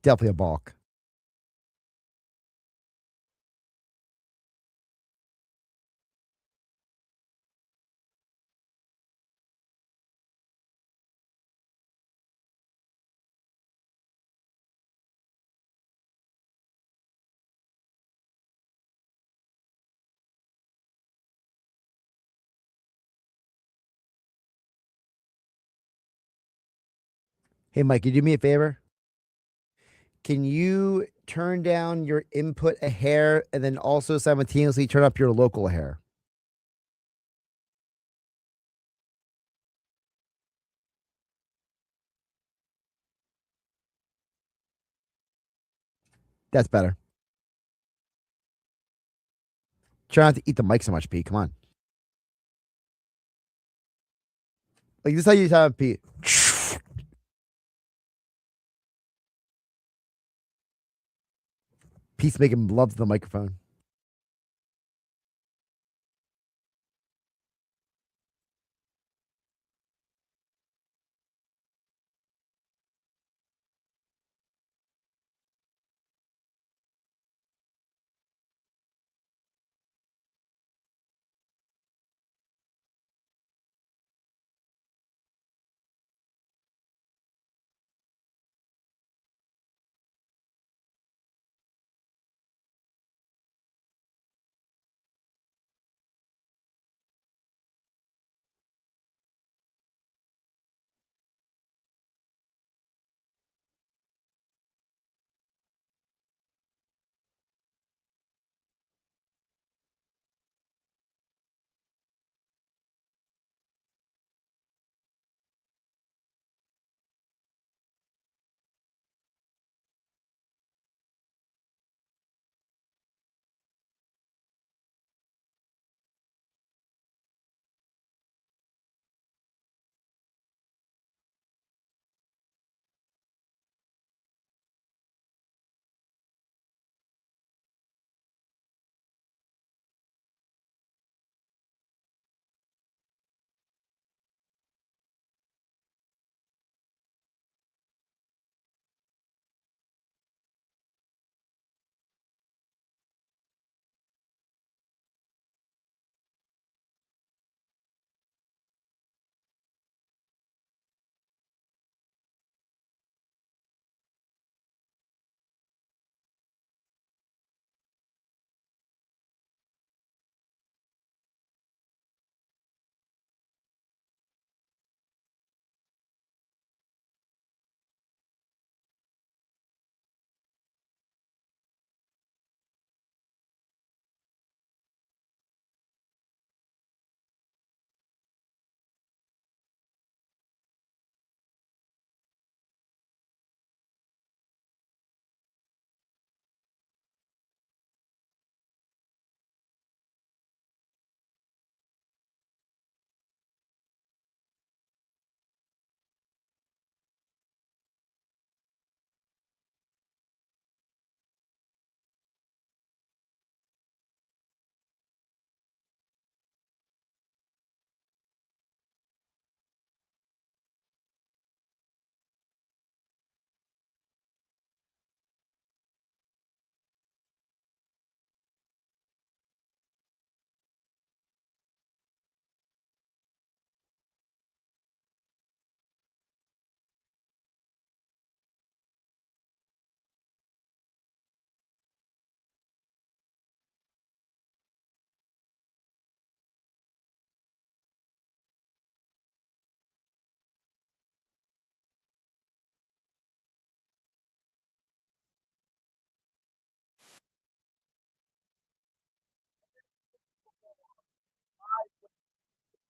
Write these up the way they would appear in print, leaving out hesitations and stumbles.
Definitely a balk. Hey, Mike, you do me a favor? Can you turn down your input a hair and then also simultaneously turn up your local hair? That's better. Try not to eat the mic so much, Pete. Come on. Like, this is how you sound, Pete. Pete's making love to the microphone.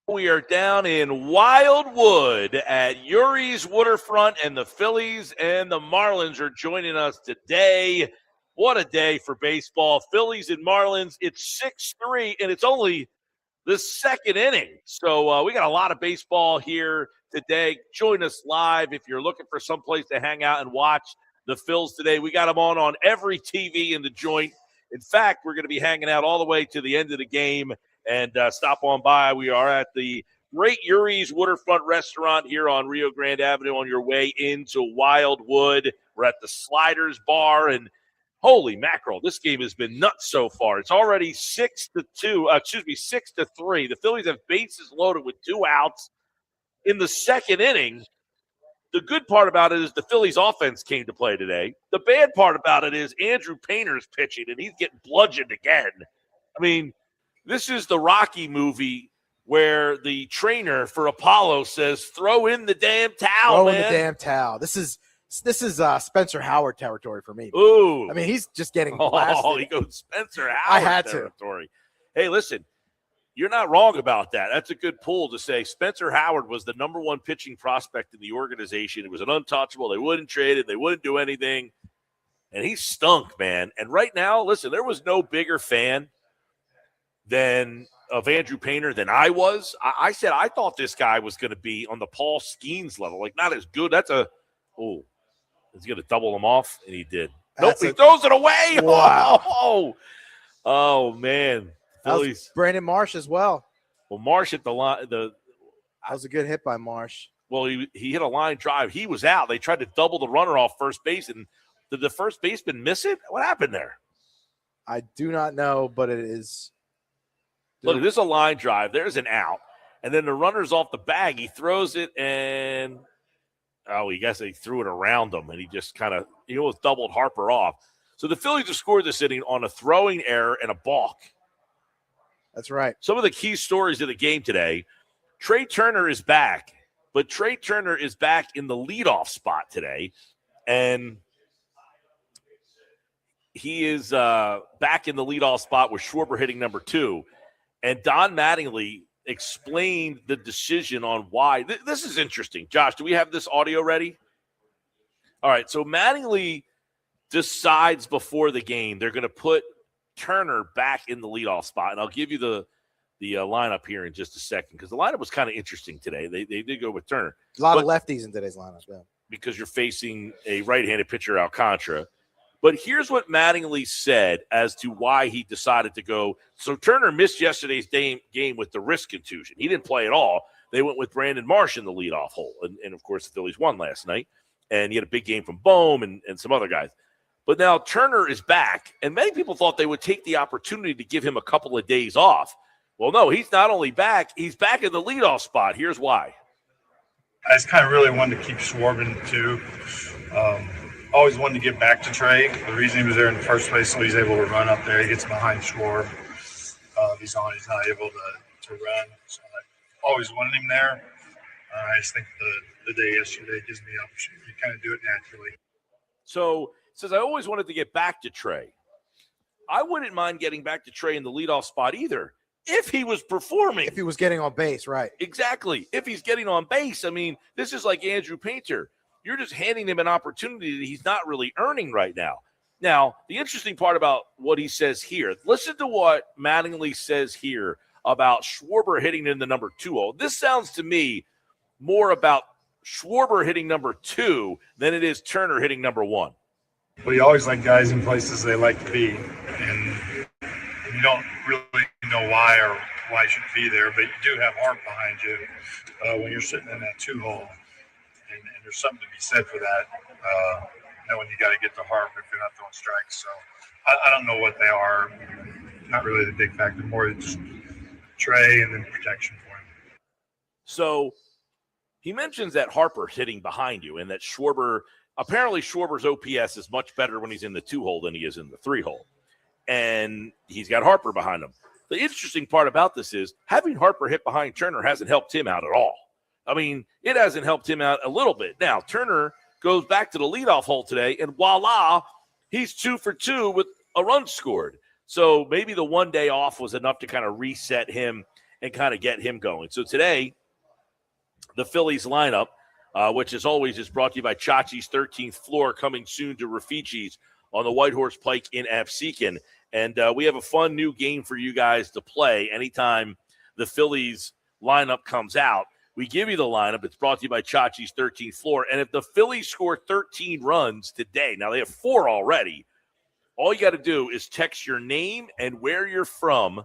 We are down in Wildwood at Urie's Waterfront, and the Phillies and the Marlins are joining us today. What a day for baseball. Phillies and Marlins, it's 6-3, and it's only the second inning. So we got a lot of baseball here today. Join us live if you're looking for someplace to hang out and watch the Phils today. We got them on every TV in the joint. In fact, we're going to be hanging out all the way to the end of the game and stop on by. We are at the great Yuri's Waterfront Restaurant here on Rio Grande Avenue on your way into Wildwood. We're at the Sliders Bar, and holy mackerel, this game has been nuts so far. It's already 6-3. The Phillies have bases loaded with 2 outs in the second inning. The good part about it is the Phillies offense came to play today. The bad part about it is Andrew Painter's pitching, and he's getting bludgeoned again. I mean, this is the Rocky movie where the trainer for Apollo says, throw in the damn towel, Throw in man. the damn towel. This is Spencer Howard territory for me. Ooh. I mean, he's just getting blasted. Oh, he goes Spencer Howard I had territory. Hey, listen, you're not wrong about that. That's a good pull to say Spencer Howard was the number 1 pitching prospect in the organization. It was an untouchable. They wouldn't trade it. They wouldn't do anything. And he stunk, man. And right now, listen, there was no bigger fan of Andrew Painter than I was. I said I thought this guy was going to be on the Paul Skeens level, like not as good. He's going to double him off, and he did. Nope, he throws it away. Wow. Oh man. Phillies. Brandon Marsh as well. Well, Marsh hit the line. That was a good hit by Marsh. Well, he hit a line drive. He was out. They tried to double the runner off first base, and did the first baseman miss it? What happened there? I do not know, but it is. Look, this is a line drive. There's an out, and then the runner's off the bag. He throws it, and he guess they threw it around him, and he just kind of almost doubled Harper off. So the Phillies have scored this inning on a throwing error and a balk. That's right. Some of the key stories of the game today, Trey Turner is back, but Trey Turner is back in the leadoff spot today, and he is back in the leadoff spot with Schwarber hitting number 2. And Don Mattingly explained the decision on why. This is interesting. Josh, do we have this audio ready? All right, so Mattingly decides before the game they're going to put Turner back in the leadoff spot, and I'll give you the lineup here in just a second because the lineup was kind of interesting today. They did go with Turner. A lot of lefties in today's lineup, yeah. Because you're facing a right-handed pitcher, Alcantara. But here's what Mattingly said as to why he decided to go. So Turner missed yesterday's game with the wrist contusion. He didn't play at all. They went with Brandon Marsh in the leadoff hole, and of course the Phillies won last night. And he had a big game from Bohm and some other guys. But now Turner is back, and many people thought they would take the opportunity to give him a couple of days off. Well, no, he's not only back, he's back in the leadoff spot. Here's why. I just kind of really wanted to keep Schwarber too. Always wanted to get back to Trey. The reason he was there in the first place, so he's able to run up there. He gets behind Schwarber. He's not able to run. So I always wanted him there. I just think the day yesterday gives me the opportunity to kind of do it naturally. So it says, I always wanted to get back to Trey. I wouldn't mind getting back to Trey in the leadoff spot either, if he was performing. If he was getting on base, right. Exactly. If he's getting on base. I mean, this is like Andrew Painter. You're just handing him an opportunity that he's not really earning right now. Now, the interesting part about what he says here, listen to what Mattingly says here about Schwarber hitting in the number 2 hole. This sounds to me more about Schwarber hitting number 2 than it is Turner hitting number 1. Well, you always like guys in places they like to be, and you don't really know why or why you shouldn't be there, but you do have Hart behind you when you're sitting in that 2 hole, and there's something to be said for that. Knowing you got to get to Hart if you're not throwing strikes. So I don't know what they are. Not really the big factor. More just Trey and then protection for him. So he mentions that Harper's hitting behind you and that apparently Schwarber's OPS is much better when he's in the 2 hole than he is in the 3 hole. And he's got Harper behind him. The interesting part about this is having Harper hit behind Turner hasn't helped him out at all. I mean, it hasn't helped him out a little bit. Now, Turner goes back to the leadoff hole today, and voila, he's 2 for 2 with a run scored. So maybe the 1 day off was enough to kind of reset him and kind of get him going. So today, the Phillies lineup, which as always is brought to you by Chachi's 13th Floor, coming soon to Rafichi's on the White Horse Pike in Absecon. And we have a fun new game for you guys to play anytime the Phillies lineup comes out. We give you the lineup. It's brought to you by Chachi's 13th Floor. And if the Phillies score 13 runs today, now they have 4 already, all you got to do is text your name and where you're from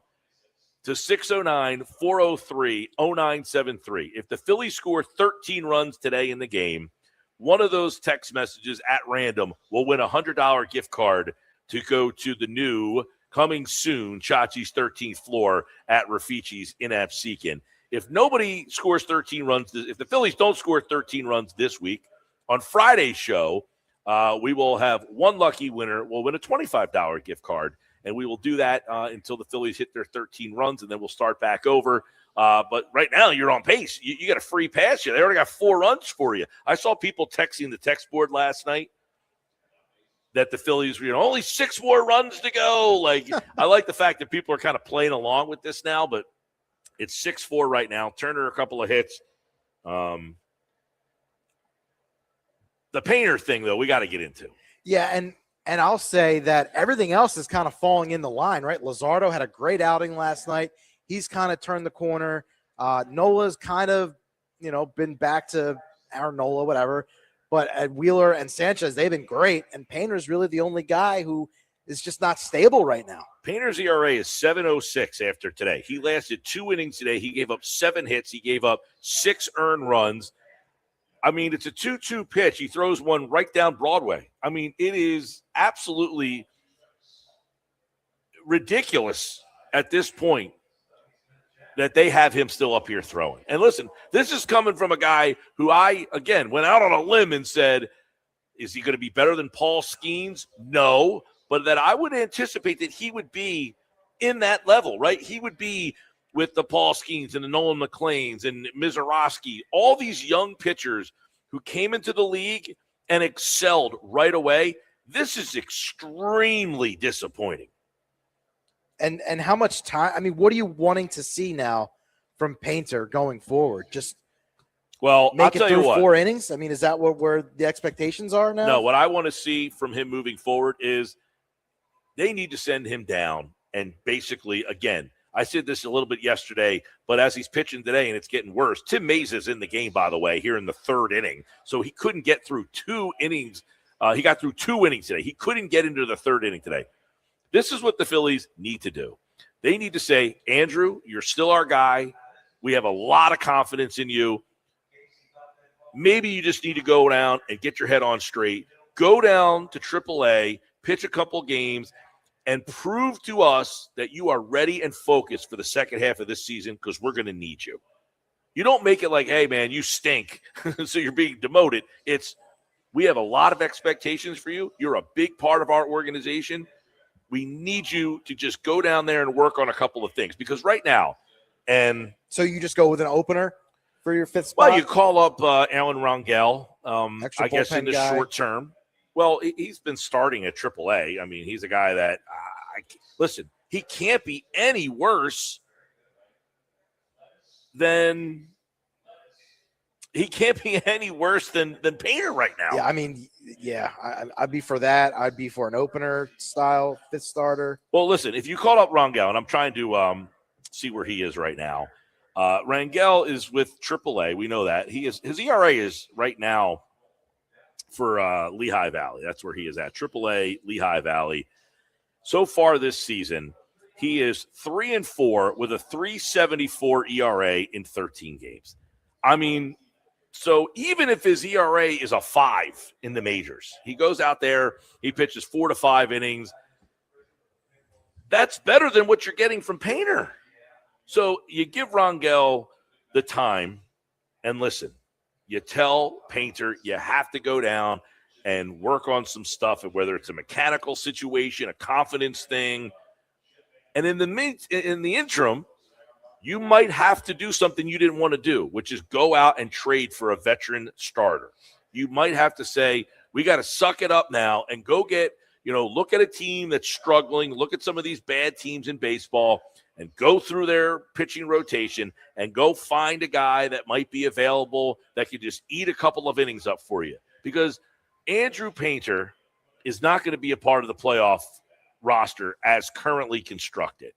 to 609-403-0973. If the Phillies score 13 runs today in the game, one of those text messages at random will win a $100 gift card to go to the new, coming soon, Chachi's 13th floor at Rafici's in Absecon. If nobody scores 13 runs, if the Phillies don't score 13 runs this week, on Friday's show, we will have one lucky winner. We'll win a $25 gift card, and we will do that until the Phillies hit their 13 runs, and then we'll start back over. But right now, you're on pace. You got a free pass here. They already got 4 runs for you. I saw people texting the text board last night that the Phillies, only 6 more runs to go. Like, I like the fact that people are kind of playing along with this now, but it's 6-4 right now. Turner, a couple of hits. The Painter thing, though, we got to get into. Yeah, and I'll say that everything else is kind of falling in the line, right? Luzardo had a great outing last night. He's kind of turned the corner. Nola's kind of, been back to our Nola, whatever. But at Wheeler and Sanchez, they've been great. And Painter's really the only guy who is just not stable right now. Painter's ERA is 7.06 after today. He lasted 2 innings today. He gave up 7 hits. He gave up 6 earned runs. I mean, it's a 2-2 pitch. He throws one right down Broadway. I mean, it is absolutely ridiculous at this point that they have him still up here throwing. And listen, this is coming from a guy who again, went out on a limb and said, is he going to be better than Paul Skeens? No, but that I would anticipate that he would be in that level, right? He would be with the Paul Skeens and the Nolan McLeans and Mizorowski, all these young pitchers who came into the league and excelled right away. This is extremely disappointing. And how much time? I mean, what are you wanting to see now from Painter going forward? Just make it through 4 innings? I mean, is that where the expectations are now? No, what I want to see from him moving forward is they need to send him down. And basically, again, I said this a little bit yesterday, but as he's pitching today and it's getting worse, Tim Mays is in the game, by the way, here in the 3rd inning. So he couldn't get through 2 innings. He got through 2 innings today. He couldn't get into the 3rd inning today. This is what the Phillies need to do. They need to say, Andrew, you're still our guy. We have a lot of confidence in you. Maybe you just need to go down and get your head on straight. Go down to AAA, pitch a couple games, and prove to us that you are ready and focused for the second half of this season because we're going to need you. You don't make it like, hey, man, you stink, so you're being demoted. It's, we have a lot of expectations for you. You're a big part of our organization. We need you to just go down there and work on a couple of things because right now, and so you just go with an opener for your 5th spot? Well, you call up Alan Rangel, I guess in the guy. short term. Well, he's been starting at AAA. I mean, he's a guy that, listen, he can't be any worse than Painter right now. Yeah, I mean, I'd be for that. I'd be for an opener style 5th starter. Well, listen, if you call up Rangel, and I'm trying to see where he is right now. Rangel is with AAA. We know that. His ERA is right now for Lehigh Valley. That's where he is at, AAA Lehigh Valley. So far this season, he is 3-4 with a 3.74 ERA in 13 games. I mean, so even if his ERA is a 5 in the majors, he goes out there, he pitches 4 to 5 innings. That's better than what you're getting from Painter. So you give Rangel the time, and listen, you tell Painter you have to go down and work on some stuff, whether it's a mechanical situation, a confidence thing. And in the interim, you might have to do something you didn't want to do, which is go out and trade for a veteran starter. You might have to say, we got to suck it up now and go get, look at a team that's struggling, look at some of these bad teams in baseball, and go through their pitching rotation and go find a guy that might be available that could just eat a couple of innings up for you. Because Andrew Painter is not going to be a part of the playoff roster as currently constructed.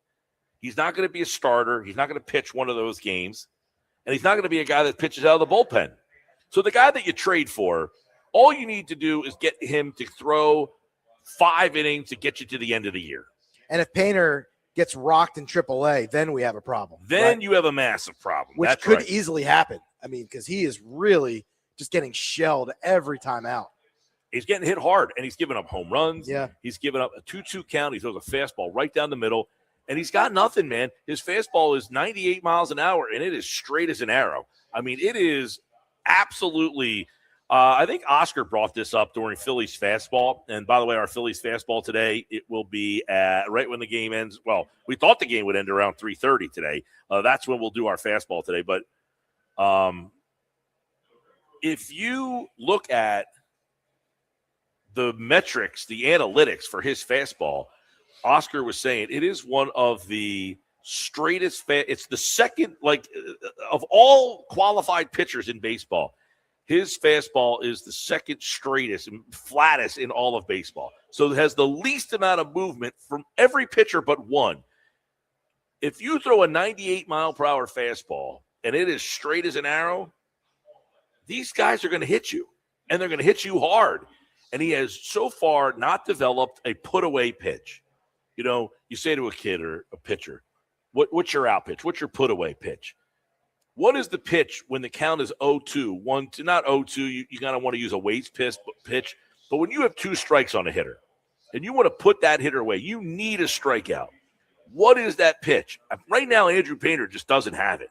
He's not going to be a starter. He's not going to pitch one of those games. And he's not going to be a guy that pitches out of the bullpen. So the guy that you trade for, all you need to do is get him to throw 5 innings to get you to the end of the year. And if Painter gets rocked in AAA, then we have a problem. Then right? you have a massive problem. Which That's could right. easily happen. I mean, because he is really just getting shelled every time out. He's getting hit hard, and he's giving up home runs. Yeah. He's giving up a 2-2 count. He throws a fastball right down the middle, and he's got nothing, man. His fastball is 98 miles an hour, and it is straight as an arrow. I mean, it is absolutely I think Oscar brought this up during Phillies Fastball. And by the way, our Phillies Fastball today, it will be right when the game ends. Well, we thought the game would end around 3:30 today. That's when we'll do our Fastball today. But if you look at the metrics, the analytics for his fastball, Oscar was saying it is one of the straightest. It's the second, of all qualified pitchers in baseball, his fastball is the second straightest and flattest in all of baseball. So it has the least amount of movement from every pitcher but one. If you throw a 98-mile-per-hour fastball and it is straight as an arrow, these guys are going to hit you, and they're going to hit you hard. And he has so far not developed a put-away pitch. You know, you say to a kid or a pitcher, what's your out pitch? What's your put-away pitch? What is the pitch when the count is 0-2, 1-2, not 0-2, you kind of want to use a waste pitch, but when you have two strikes on a hitter and you want to put that hitter away, you need a strikeout. What is that pitch? Right now, Andrew Painter just doesn't have it.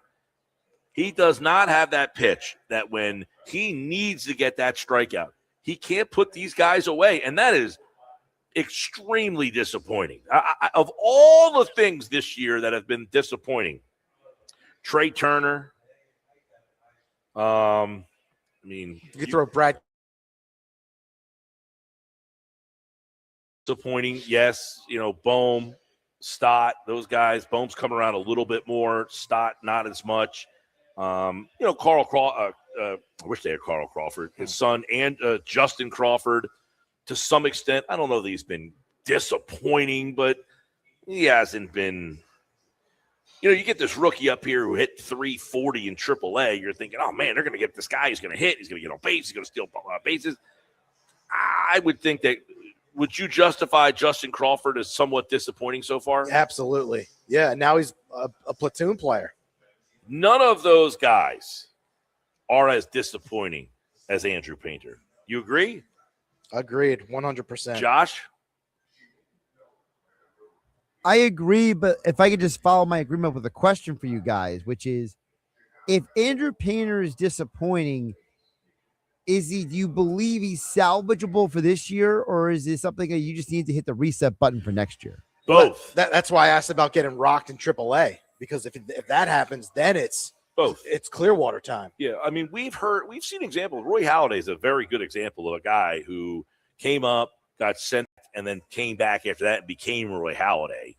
He does not have that pitch that when he needs to get that strikeout, he can't put these guys away, and that is extremely disappointing. Of all the things this year that have been disappointing, Trey Turner, You could throw Brad. Disappointing, yes. You know, Bohm, Stott, those guys. Bohm's come around a little bit more. Stott, not as much. Carl Crawford. I wish they had Carl Crawford, his son, and Justin Crawford to some extent. I don't know that he's been disappointing, but he hasn't been. You know, you get this rookie up here who hit 340 in AAA. You're thinking, oh, man, they're going to get this guy. He's going to hit. He's going to get on base. He's going to steal bases. I would think that – would you justify Justin Crawford as somewhat disappointing so far? Absolutely. Yeah, now he's a platoon player. None of those guys are as disappointing as Andrew Painter. You agree? Agreed, 100%. Josh? I agree, but if I could just follow my agreement with a question for you guys, which is, if Andrew Painter is disappointing, do you believe he's salvageable for this year, or is it something that you just need to hit the reset button for next year? Both. That's why I asked about getting rocked in AAA, because if that happens, then it's both. It's Clearwater time. Yeah, I mean, we've seen examples. Roy Halladay is a very good example of a guy who came up, got sent, and then came back after that and became Roy Halladay.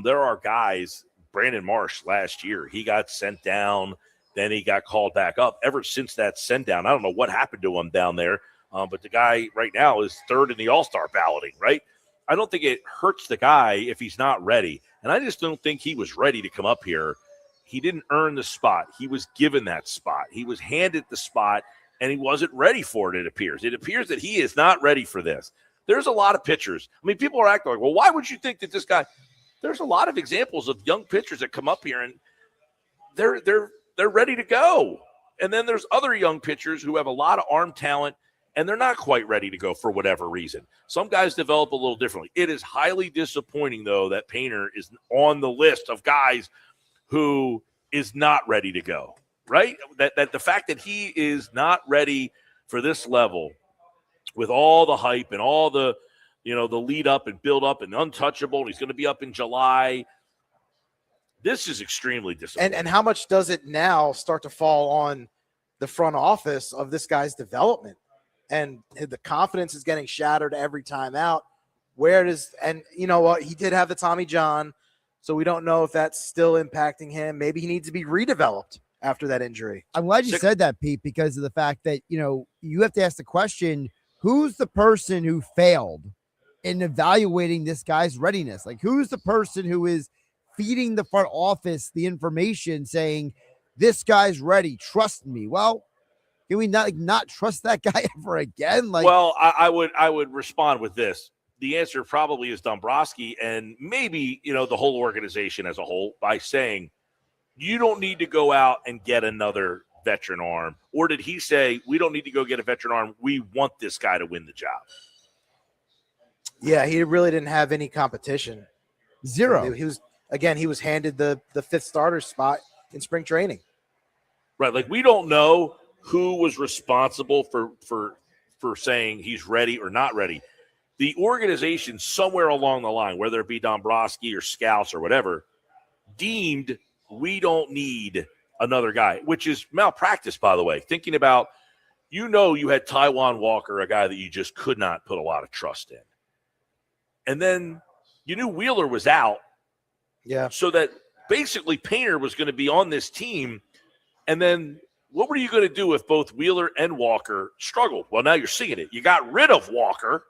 There are guys, Brandon Marsh last year, he got sent down, then he got called back up. Ever since that sent down, I don't know what happened to him down there, but the guy right now is third in the All-Star balloting, right? I don't think it hurts the guy if he's not ready, and I just don't think he was ready to come up here. He didn't earn the spot. He was given that spot. He was handed the spot, and he wasn't ready for it, it appears. It appears that he is not ready for this. There's a lot of pitchers. I mean, people are acting like, well, why would you think that this guy – there's a lot of examples of young pitchers that come up here, and they're ready to go. And then there's other young pitchers who have a lot of arm talent, and they're not quite ready to go for whatever reason. Some guys develop a little differently. It is highly disappointing, though, that Painter is on the list of guys who is not ready to go, right? That the fact that he is not ready for this level with all the hype and all the the lead up and build up and untouchable, and he's going to be up in July. This is extremely disappointing. And how much does it now start to fall on the front office of this guy's development? And the confidence is getting shattered every time out. And you know what? He did have the Tommy John, so we don't know if that's still impacting him. Maybe he needs to be redeveloped after that injury. I'm glad you said that, Pete, because of the fact that, you have to ask the question, who's the person who failed in evaluating this guy's readiness? Like, who's the person who is feeding the front office the information saying, this guy's ready, trust me? Well, can we not trust that guy ever again? Well, I would respond with this. the answer probably is Dombrowski and maybe, the whole organization as a whole by saying, you don't need to go out and get another veteran arm. Or did he say, we don't need to go get a veteran arm. We want this guy to win the job? Yeah, he really didn't have any competition. Zero. He was handed the fifth starter spot in spring training. Right. Like, we don't know who was responsible for saying he's ready or not ready. The organization somewhere along the line, whether it be Dombrowski or Scouts or whatever, deemed we don't need another guy, which is malpractice, by the way. Thinking about, you had Taijuan Walker, a guy that you just could not put a lot of trust in. And then you knew Wheeler was out. Yeah. So that basically Painter was going to be on this team. And then what were you going to do if both Wheeler and Walker struggled? Well, now you're seeing it. You got rid of Walker,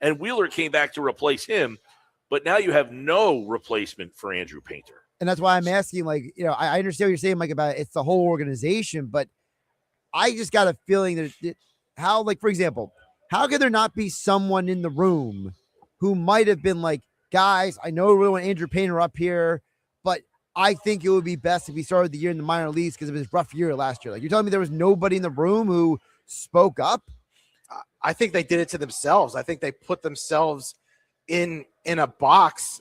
and Wheeler came back to replace him. But now you have no replacement for Andrew Painter. And that's why I'm asking, I understand what you're saying, Mike, about it's the whole organization, but I just got a feeling that for example, how could there not be someone in the room who might have been like, guys, I know we really want Andrew Painter up here, but I think it would be best if he started the year in the minor leagues because of his rough year last year. Like, you're telling me there was nobody in the room who spoke up? I think they did it to themselves. I think they put themselves in a box,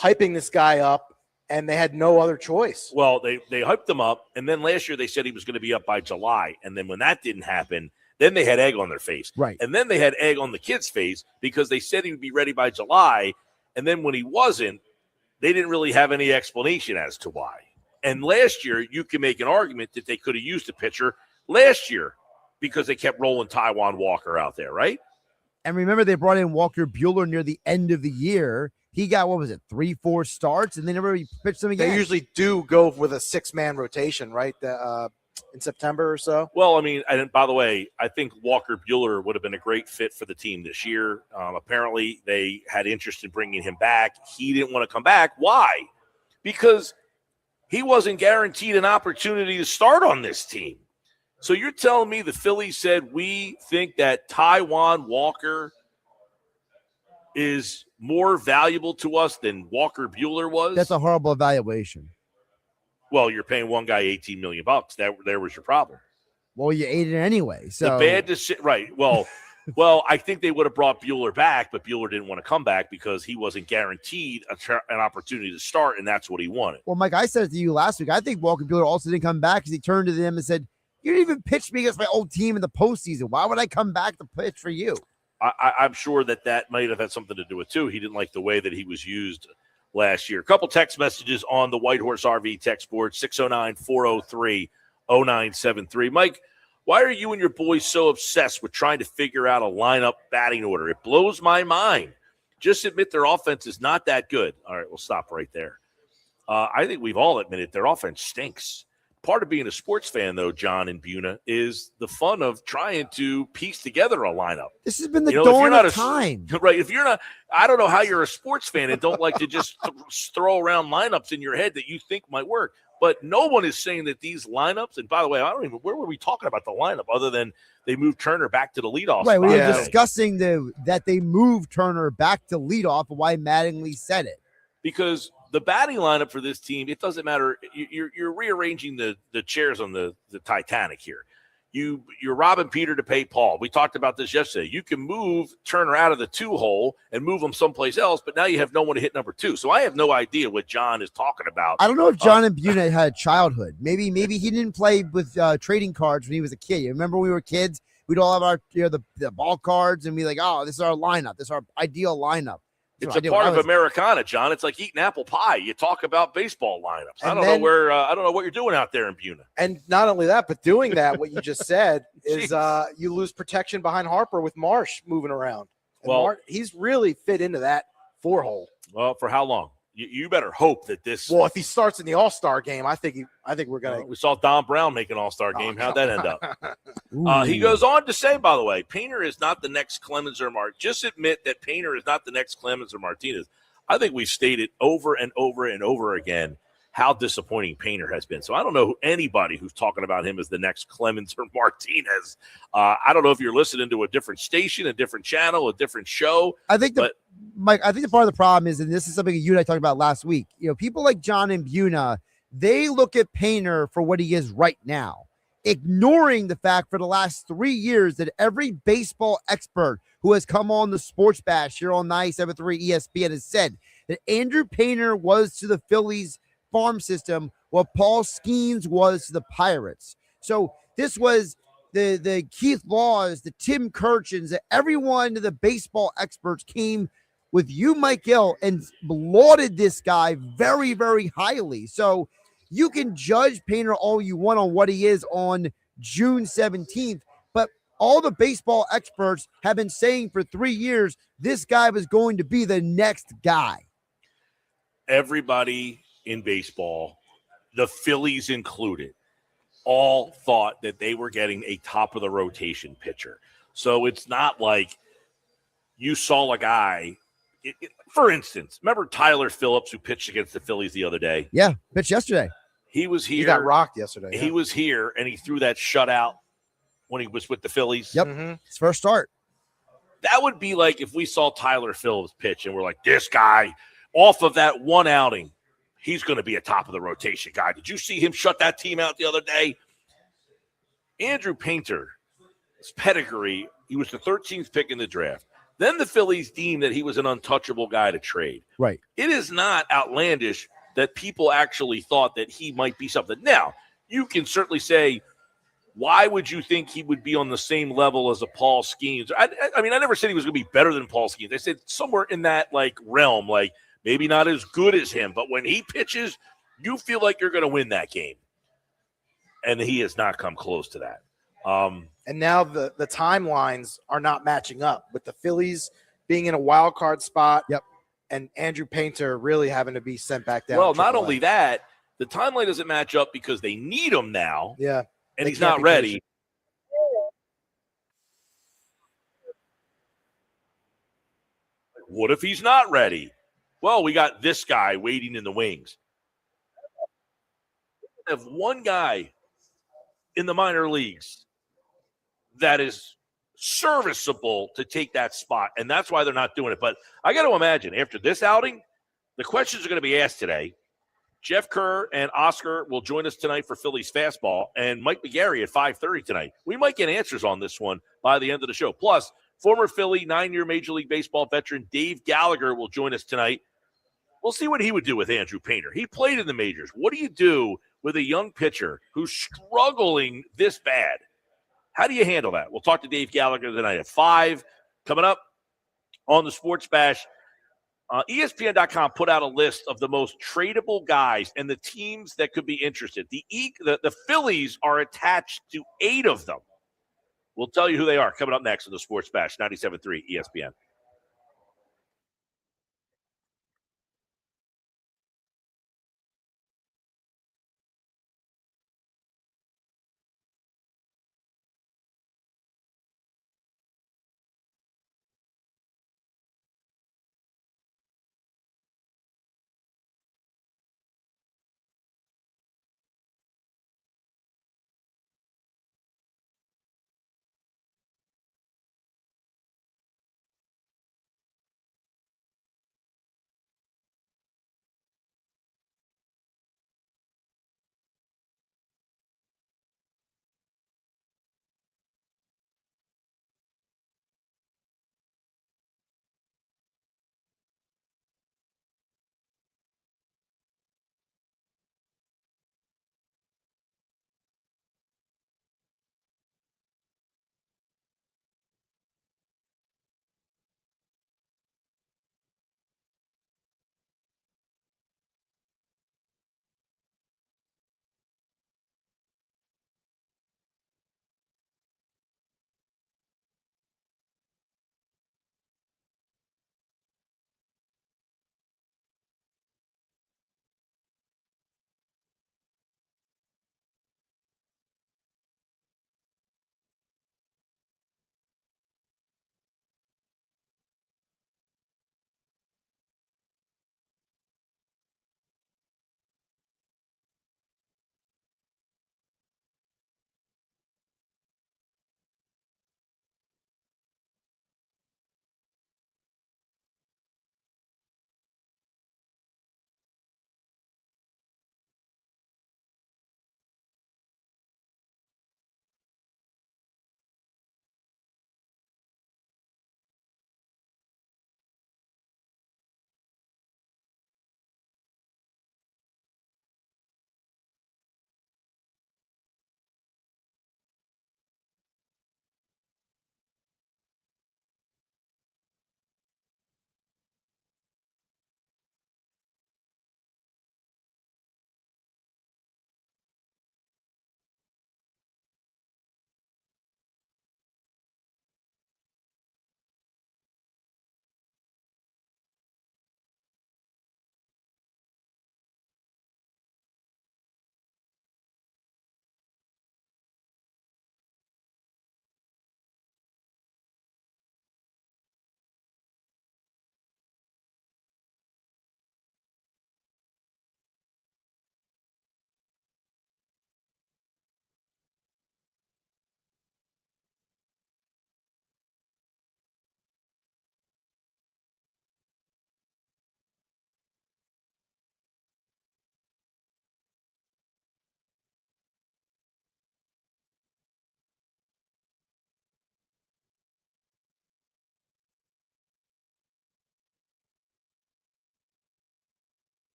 hyping this guy up, and they had no other choice. Well, they hyped him up, and then last year they said he was going to be up by July, and then when that didn't happen, then they had egg on their face. Right. And then they had egg on the kid's face because they said he would be ready by July, and then when he wasn't, they didn't really have any explanation as to why. And last year, you can make an argument that they could have used a pitcher last year because they kept rolling Taijuan Walker out there, right? And remember, they brought in Walker Buehler near the end of the year. He got, 3-4 starts, and they never pitched him again. They usually do go with a 6-man rotation, right? In September or so. Well, I mean, and by the way, I think Walker Buehler would have been a great fit for the team this year. Apparently, they had interest in bringing him back. He didn't want to come back. Why? Because he wasn't guaranteed an opportunity to start on this team. So you're telling me the Phillies said, we think that Taijuan Walker is more valuable to us than Walker Buehler was? That's a horrible evaluation. Well, you're paying one guy $18 million. There was your problem. Well, you ate it anyway. So the bad decision, right? Well, I think they would have brought Buehler back, but Buehler didn't want to come back because he wasn't guaranteed an opportunity to start, and that's what he wanted. Well, Mike, I said it to you last week. I think Walker Buehler also didn't come back because he turned to them and said, "You didn't even pitch me against my old team in the postseason. Why would I come back to pitch for you?" I'm sure that might have had something to do with it too. He didn't like the way that he was used last year. A couple text messages on the White Horse RV text board, 609-403-0973. Mike, why are you and your boys so obsessed with trying to figure out a lineup batting order? It blows my mind. Just admit their offense is not that good. All right, we'll stop right there. I think we've all admitted their offense stinks. Part of being a sports fan, though, John and Buna, is the fun of trying to piece together a lineup. This has been the dawn of time. Right. If you're not, I don't know how you're a sports fan and don't like to just throw around lineups in your head that you think might work. But no one is saying that these lineups, and by the way, where were we talking about the lineup other than they moved Turner back to the leadoff right, spot? we were discussing that they moved Turner back to leadoff and why Mattingly said it. Because the batting lineup for this team, it doesn't matter. You're rearranging the chairs on the Titanic here. You're robbing Peter to pay Paul. We talked about this yesterday. You can move Turner out of the 2-hole and move him someplace else, but now you have no one to hit number 2. So I have no idea what John is talking about. I don't know if John and Buna had a childhood. Maybe he didn't play with trading cards when he was a kid. You remember when we were kids? We'd all have our the ball cards and be like, oh, this is our lineup. This is our ideal lineup. It's a part of Americana, John. It's like eating apple pie. You talk about baseball lineups. I don't know what you're doing out there in Buna. And not only that, but doing that, what you just said is you lose protection behind Harper with Marsh moving around. And he's really fit into that 4-hole. Well, for how long? You better hope that this. Well, if he starts in the All-Star game, I think we're gonna. We saw Don Brown make an All-Star game. How'd that end up? He goes on to say, by the way, Painter is not the next Clemens or Martinez. Just admit that Painter is not the next Clemens or Martinez. I think we've stated over and over and over again how disappointing Painter has been. So I don't know anybody who's talking about him as the next Clemens or Martinez. I don't know if you're listening to a different station, a different channel, a different show. I think Mike, I think the part of the problem is, and this is something you and I talked about last week, people like John and Buna, they look at Painter for what he is right now, ignoring the fact for the last 3 years that every baseball expert who has come on the Sports Bash here on 97.3 ESPN has said that Andrew Painter was to the Phillies farm system what Paul Skeens was to the Pirates. So this was the Keith Laws, the Tim Kirchens, that everyone, the baseball experts came with you, Mike Gill, and lauded this guy very, very highly. So you can judge Painter all you want on what he is on June 17th, but all the baseball experts have been saying for 3 years this guy was going to be the next guy. Everybody in baseball, the Phillies included, all thought that they were getting a top of the rotation pitcher. So it's not like you saw a guy. For instance, remember Tyler Phillips, who pitched against the Phillies the other day? Yeah, pitched yesterday. He was here. He got rocked yesterday. He was here, and he threw that shutout when he was with the Phillies. Yep, his first start. That would be like if we saw Tyler Phillips pitch, and we're like, this guy, off of that one outing, he's going to be a top of the rotation guy. Did you see him shut that team out the other day? Andrew Painter, his pedigree, he was the 13th pick in the draft. Then the Phillies deemed that he was an untouchable guy to trade. Right. It is not outlandish that people actually thought that he might be something. Now, you can certainly say, why would you think he would be on the same level as a Paul Skeens? I mean, I never said he was going to be better than Paul Skeens. I said somewhere in that realm, maybe not as good as him, but when he pitches, you feel like you're going to win that game. And he has not come close to that. And now the timelines are not matching up with the Phillies being in a wild card spot. Yep. And Andrew Painter really having to be sent back down. Well, not only that, the timeline doesn't match up because they need him now. Yeah. And he's not ready. What if he's not ready? Well, we got this guy waiting in the wings. We have one guy in the minor leagues that is serviceable to take that spot, and that's why they're not doing it. But I got to imagine after this outing, the questions are going to be asked today. Jeff Kerr and Oscar will join us tonight for Phillies Fastball, and Mike McGarry at 5:30 tonight. We might get answers on this one by the end of the show. Plus, former Philly 9-year Major League Baseball veteran Dave Gallagher will join us tonight. We'll see what he would do with Andrew Painter. He played in the majors. What do you do with a young pitcher who's struggling this bad? How do you handle that? We'll talk to Dave Gallagher tonight at 5. Coming up on the Sports Bash, ESPN.com put out a list of the most tradable guys and the teams that could be interested. The Phillies are attached to 8 of them. We'll tell you who they are coming up next on the Sports Bash, 97.3 ESPN.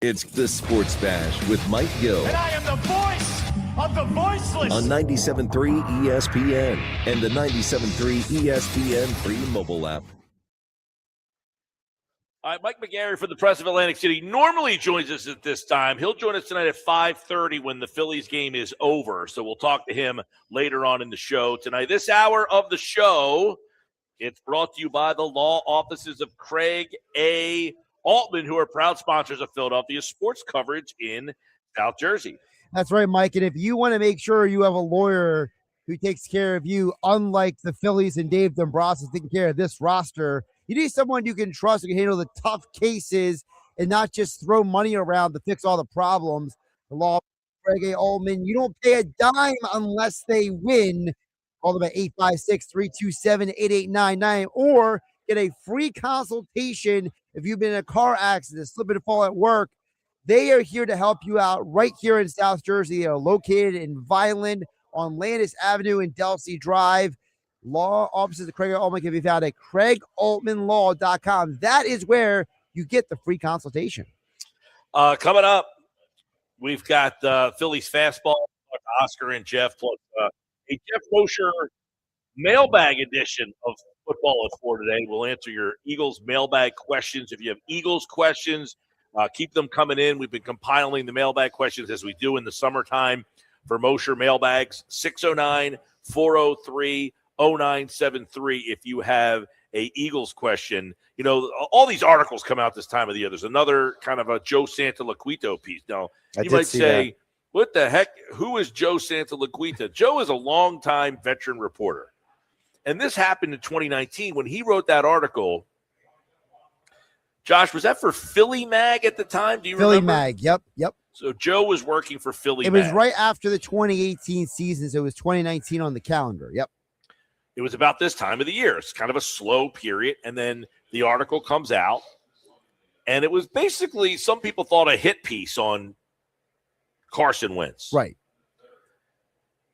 It's the Sports Bash with Mike Gill. And I am the voice of the voiceless. On 97.3 ESPN and the 97.3 ESPN free mobile app. All right, Mike McGarry from the Press of Atlantic City normally joins us at this time. He'll join us tonight at 5:30 when the Phillies game is over. So we'll talk to him later on in the show tonight. This hour of the show, it's brought to you by the law offices of Craig A. Altman, who are proud sponsors of Philadelphia sports coverage in South Jersey. That's right, Mike. And if you want to make sure you have a lawyer who takes care of you, unlike the Phillies and Dave Dombrowski taking care of this roster, you need someone you can trust who can handle the tough cases and not just throw money around to fix all the problems. The law of Craig A. Altman, you don't pay a dime unless they win. Call them at 856-327-8899 or get a free consultation if you've been in a car accident, slip and fall at work. They are here to help you out right here in South Jersey. They are located in Vineland on Landis Avenue and Delsey Drive. Law offices of Craig Altman can be found at CraigAltmanLaw.com. That is where you get the free consultation. Coming up, we've got Phillies Fastball, Oscar and Geoff, plus a Geoff Mosher mailbag edition of Football at 4 today. We'll answer your Eagles mailbag questions. If you have Eagles questions, keep them coming in. We've been compiling the mailbag questions as we do in the summertime for Mosher mailbags. 609-403-0973 if you have a Eagles question. You know, all these articles come out this time of the year. There's another kind of a Joe Santoliquito piece. Now, you might say, what the heck? Who is Joe Santoliquito? Joe is a longtime veteran reporter. And this happened in 2019 when he wrote that article. Josh, was that for Philly Mag at the time? Do you remember? Philly Mag, yep. So Joe was working for Philly It Mag. was right after the 2018 season, so it was 2019 on the calendar. Yep. It was about this time of the year. It's kind of a slow period. And then the article comes out. And it was basically, some people thought, a hit piece on Carson Wentz. Right.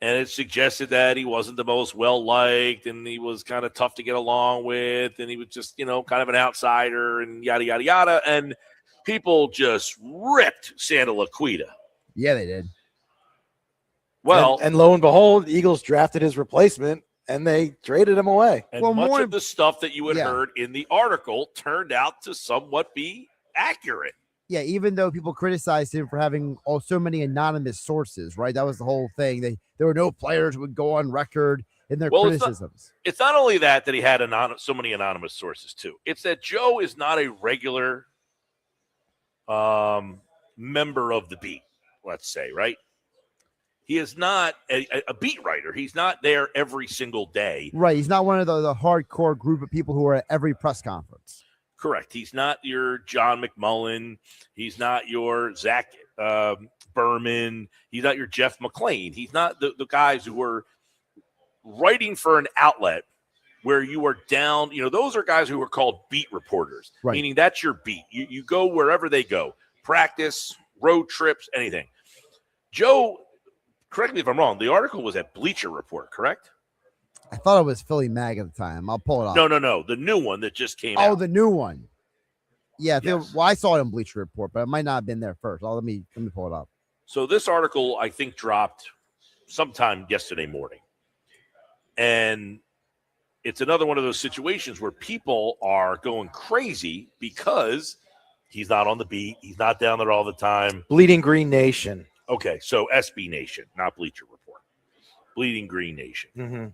And it suggested that he wasn't the most well-liked and he was kind of tough to get along with and he was just, you know, kind of an outsider and yada, yada, yada. And people just ripped Santoliquito. Yeah, they did. Well, and lo and behold, the Eagles drafted his replacement and they traded him away. And much of the stuff that you had heard in the article turned out to somewhat be accurate. Yeah, even though people criticized him for having so many anonymous sources, right? That was the whole thing. There were no players who would go on record in their criticisms. It's not only that he had so many anonymous sources, too. It's that Joe is not a regular member of the beat, let's say, right? He is not a beat writer. He's not there every single day. Right. He's not one of the hardcore group of people who are at every press conference. Correct. He's not your John McMullen. He's not your Zach Berman. He's not your Jeff McClain. He's not the guys who are writing for an outlet where you are down. You know, those are guys who are called beat reporters, right. Meaning that's your beat. You go wherever they go, practice, road trips, anything. Joe, correct me if I'm wrong, the article was at Bleacher Report, correct? I thought it was Philly Mag at the time. I'll pull it up. No. The new one that just came out. Oh, the new one. Yeah. Yes. I saw it on Bleacher Report, but it might not have been there first. Let me pull it up. So this article, I think, dropped sometime yesterday morning. And it's another one of those situations where people are going crazy because he's not on the beat. He's not down there all the time. Bleeding Green Nation. Okay, so SB Nation, not Bleacher Report. Bleeding Green Nation. Mm-hmm.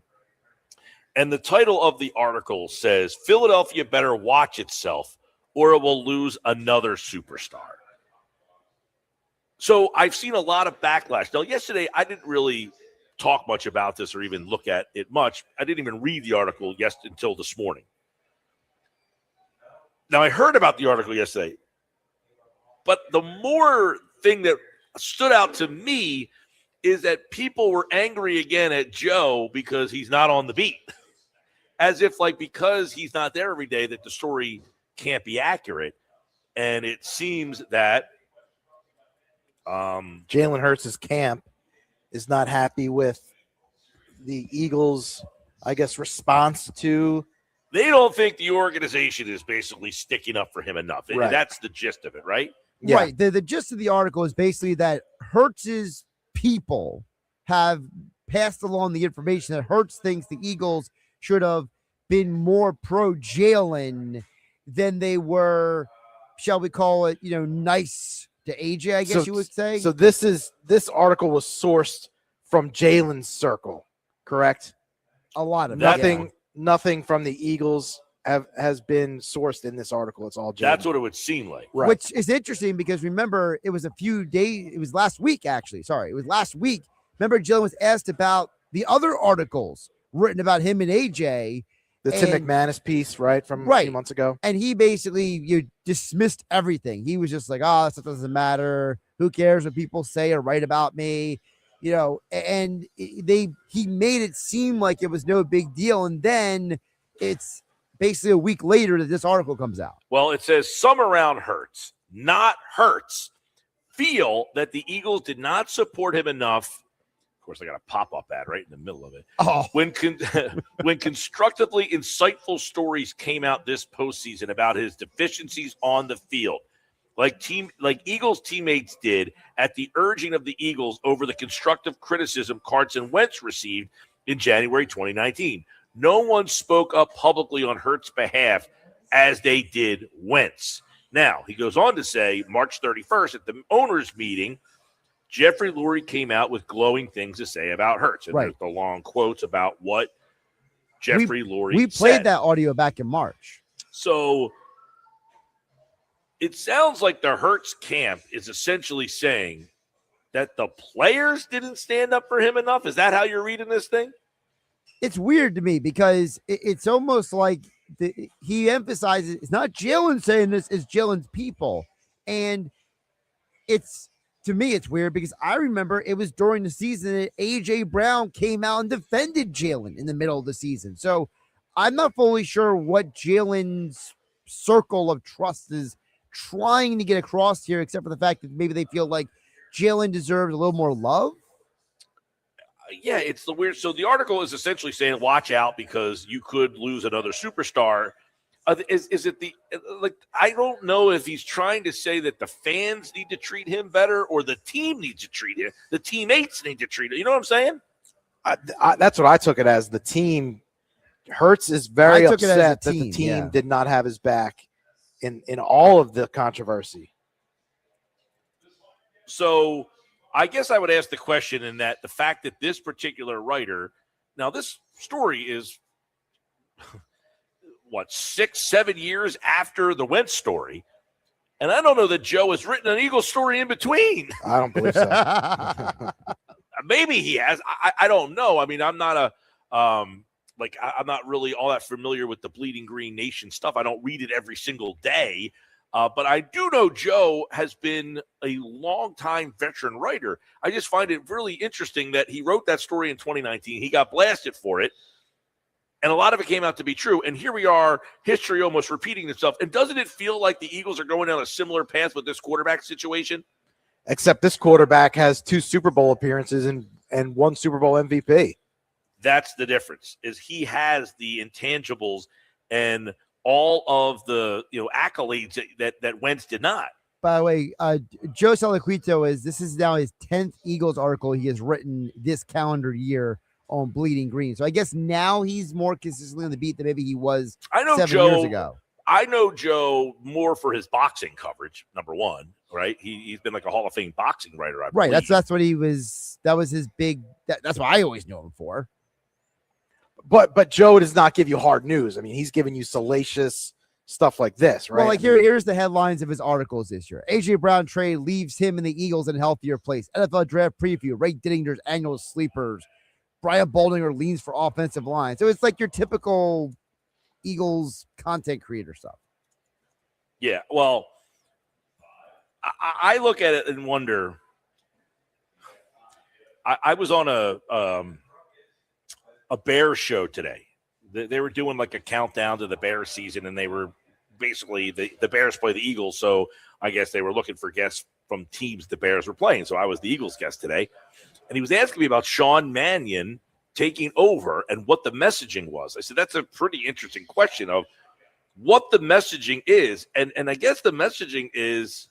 And the title of the article says, Philadelphia better watch itself or it will lose another superstar. So I've seen a lot of backlash. Now, yesterday, I didn't really talk much about this or even look at it much. I didn't even read the article until this morning. Now, I heard about the article yesterday, but the more thing that stood out to me is that people were angry again at Joe because he's not on the beat. As if, because he's not there every day, that the story can't be accurate. And it seems that Jalen Hurts' camp is not happy with the Eagles, I guess, response to. They don't think the organization is basically sticking up for him enough. Right. That's the gist of it, right? Yeah. Right. The gist of the article is basically that Hertz's people have passed along the information that Hertz thinks the Eagles should have been more pro Jalen than they were, shall we call it, nice to AJ, I guess you would say. So this article was sourced from Jalen's circle, correct? A lot of it, Nothing from the Eagles has been sourced in this article. It's all Jalen. That's what it would seem like. Right. Which is interesting because remember, it was a few days, it was last week, actually. Sorry, it was last week. Remember, Jalen was asked about the other articles written about him and AJ. The Tim McManus piece, right, from a few months ago. And he basically dismissed everything. He was just like, oh, this doesn't matter. Who cares what people say or write about me? And he made it seem like it was no big deal. And then it's basically a week later that this article comes out. Well, it says some around Hertz, not Hertz, feel that the Eagles did not support him enough. Of course, I got a pop-up ad right in the middle of it. Oh. When constructively insightful stories came out this postseason about his deficiencies on the field, like Eagles teammates did at the urging of the Eagles over the constructive criticism Carson Wentz received in January 2019. No one spoke up publicly on Hertz's behalf as they did Wentz. Now, he goes on to say, March 31st at the owners' meeting, Jeffrey Lurie came out with glowing things to say about Hertz. And there's the long quotes about what Jeffrey Lurie said. We played that audio back in March. So it sounds like the Hertz camp is essentially saying that the players didn't stand up for him enough. Is that how you're reading this thing? It's weird to me because it's almost like he emphasizes it's not Jalen saying this, it's Jalen's people. And to me, it's weird because I remember it was during the season that A.J. Brown came out and defended Jalen in the middle of the season. So I'm not fully sure what Jalen's circle of trust is trying to get across here, except for the fact that maybe they feel like Jalen deserves a little more love. Yeah, it's the weird. So the article is essentially saying, watch out because you could lose another superstar. Is it I don't know if he's trying to say that the fans need to treat him better or the team needs to treat him. The teammates need to treat him. You know what I'm saying? That's what I took it as. The team, Hertz is very upset that the team did not have his back in all of the controversy. So I guess I would ask the question in that the fact that this particular writer, now this story is, 6-7 years after the Wentz story. And I don't know that Joe has written an Eagles story in between. I don't believe so. Maybe he has. I don't know. I mean, I'm not I'm not really all that familiar with the Bleeding Green Nation stuff. I don't read it every single day. But I do know Joe has been a long-time veteran writer. I just find it really interesting that he wrote that story in 2019. He got blasted for it. And a lot of it came out to be true. And here we are, history almost repeating itself. And doesn't it feel like the Eagles are going down a similar path with this quarterback situation? Except this quarterback has 2 Super Bowl appearances and 1 Super Bowl MVP. That's the difference, is he has the intangibles and all of the accolades that Wentz did not. By the way, Joe Salaquito this is now his 10th Eagles article he has written this calendar year on Bleeding Green. So I guess now he's more consistently on the beat than maybe he was 7 years ago. I know Joe more for his boxing coverage, number one, right? He's been like a Hall of Fame boxing writer, I believe. Right, that's what he was. That was his big. That's what I always knew him for. But Joe does not give you hard news. I mean, he's giving you salacious stuff like this, right? Well, here's the headlines of his articles this year. A.J. Brown trade leaves him and the Eagles in a healthier place. NFL draft preview. Ray Dittinger's annual sleepers. Brian Baldinger leans for offensive line. So it's like your typical Eagles content creator stuff. Yeah, well, I look at it and wonder. I was on a Bears show today. They were doing like a countdown to the Bears season, and they were basically the Bears play the Eagles. So I guess they were looking for guests from teams the Bears were playing. So I was the Eagles guest today. And he was asking me about Sean Mannion taking over and what the messaging was. I said, that's a pretty interesting question of what the messaging is. And I guess the messaging is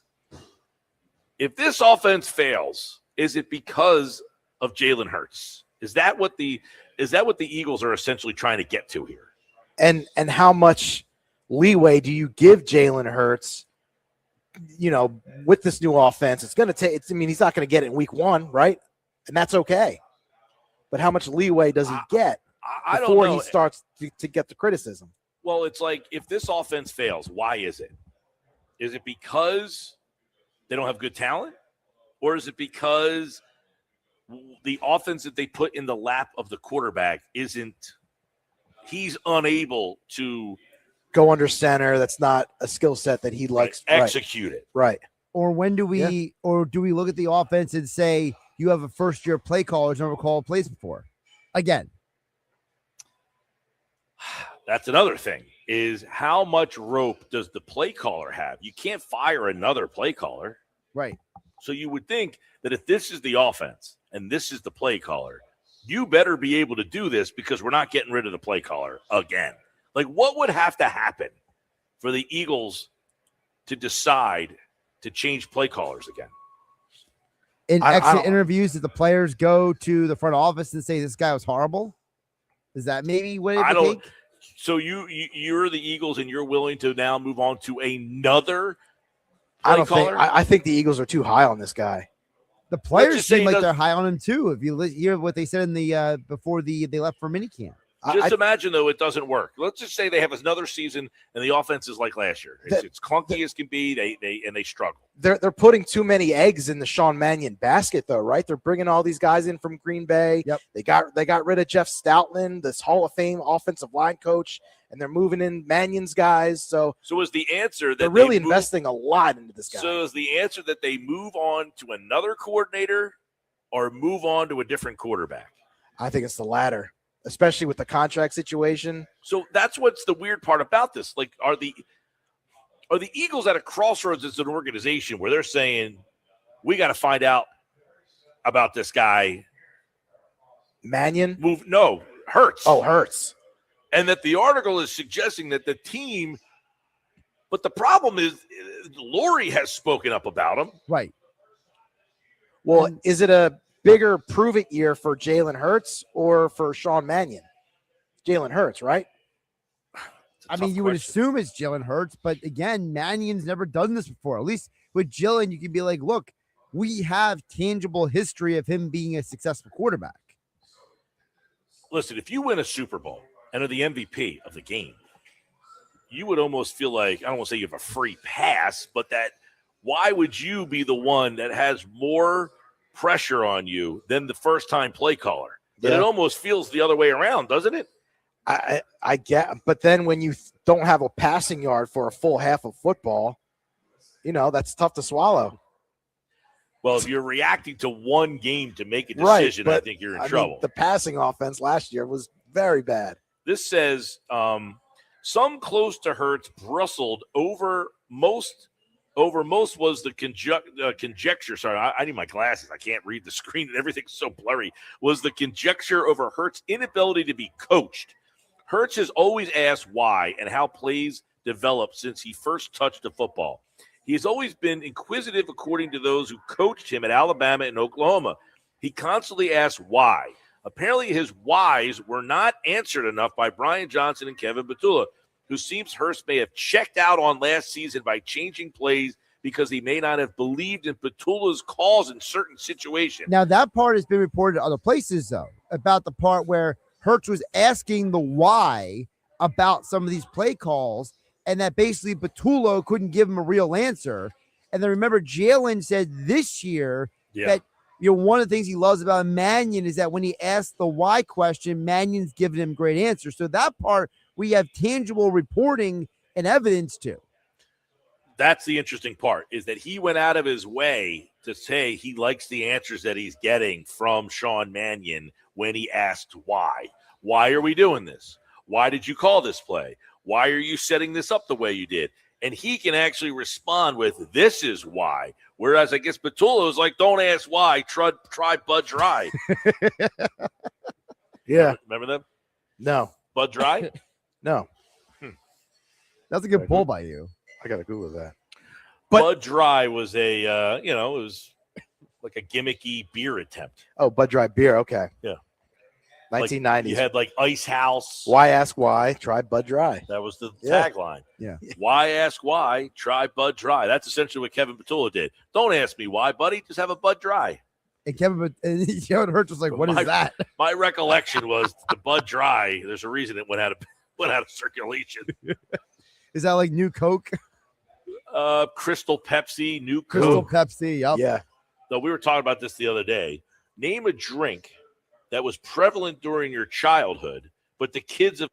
if this offense fails, is it because of Jalen Hurts? Is that what the Eagles are essentially trying to get to here? And how much leeway do you give Jalen Hurts? With this new offense, it's going to take. He's not going to get it in week 1, right? And that's okay. But how much leeway does he get before he starts to get the criticism? Well, it's like if this offense fails, why is it? Is it because they don't have good talent? Or is it because the offense that they put in the lap of the quarterback he's unable to go under center? That's not a skill set that he likes. Execute it. Right. Or when do we do we look at the offense and say you have a first-year play caller who's never called plays before? Again. That's another thing, is how much rope does the play caller have? You can't fire another play caller. Right. So you would think that if this is the offense and this is the play caller, you better be able to do this because we're not getting rid of the play caller again. Like, what would have to happen for the Eagles to decide to change play callers again? In exit interviews, did the players go to the front office and say this guy was horrible? Is that maybe what it would take? So you're the Eagles and you're willing to now move on to another play caller? I think the Eagles are too high on this guy. The players seem like they're high on him too. If you hear what they said in the before they left for minicamp. Just imagine, though, it doesn't work. Let's just say they have another season and the offense is like last year. It's clunky as can be. They struggle. They're putting too many eggs in the Sean Mannion basket, though, right? They're bringing all these guys in from Green Bay. Yep. They got rid of Jeff Stoutland, this Hall of Fame offensive line coach, and they're moving in Mannion's guys. So is the answer that they're really investing a lot into this guy? So is the answer that they move on to another coordinator or move on to a different quarterback? I think it's the latter, especially with the contract situation. So that's what's the weird part about this. Like, are the Eagles at a crossroads as an organization where they're saying, we got to find out about this guy? Mannion? Hurts. Oh, Hurts. And that the article is suggesting that the team, but the problem is Laurie has spoken up about him. Right. Well, is it a bigger prove-it year for Jalen Hurts or for Sean Mannion? Jalen Hurts, right? I mean, you would assume it's Jalen Hurts, but again, Mannion's never done this before. At least with Jalen, you can be like, look, we have tangible history of him being a successful quarterback. Listen, if you win a Super Bowl and are the MVP of the game, you would almost feel like, I don't want to say you have a free pass, but that why would you be the one that has more pressure on you than the first-time play caller? But it almost feels the other way around, doesn't it? I get, but then when you don't have a passing yard for a full half of football, that's tough to swallow. Well, if you're reacting to one game to make a decision, I think you're in trouble. The passing offense last year was very bad. This says some close to Hurts bristled over most was the conjecture. Sorry, I need my glasses. I can't read the screen and everything's so blurry. Was the conjecture over Hurts' inability to be coached. Hurts has always asked why and how plays developed since he first touched the football. He has always been inquisitive, according to those who coached him at Alabama and Oklahoma. He constantly asked why. Apparently his whys were not answered enough by Brian Johnson and Kevin Petula, who seems Hurts may have checked out on last season by changing plays because he may not have believed in Petula's calls in certain situations. Now, that part has been reported other places, though, about the part where Hurts was asking the why about some of these play calls, and that basically Petula couldn't give him a real answer. And then remember, Jalen said this year that one of the things he loves about Mannion is that when he asks the why question, Mannion's giving him great answers. So that part we have tangible reporting and evidence to. That's the interesting part, is that he went out of his way to say he likes the answers that he's getting from Sean Mannion when he asked why. Why are we doing this? Why did you call this play? Why are you setting this up the way you did? And he can actually respond with, this is why. Whereas I guess Petula was like, don't ask why, try Bud's Ride. Yeah. Remember them? No. Bud's Ride? No. That's a good pull by you. I got to Google that. Bud Dry was it was like a gimmicky beer attempt. Oh, Bud Dry beer. Okay. Yeah. 1990s. Like you had like Ice House. Why ask why? Try Bud Dry. That was the Yeah. tagline. Yeah. Why ask why? Try Bud Dry. That's essentially what Kevin Petula did. Don't ask me why, buddy. Just have a Bud Dry. And Kevin Hurts was like, "What is that?" My recollection was the Bud Dry. There's a reason it went out of circulation. Is that like New Coke? Crystal Pepsi, New Crystal Coke. Pepsi. Yep. Yeah. No, we were talking about this the other day. Name a drink that was prevalent during your childhood, but the kids of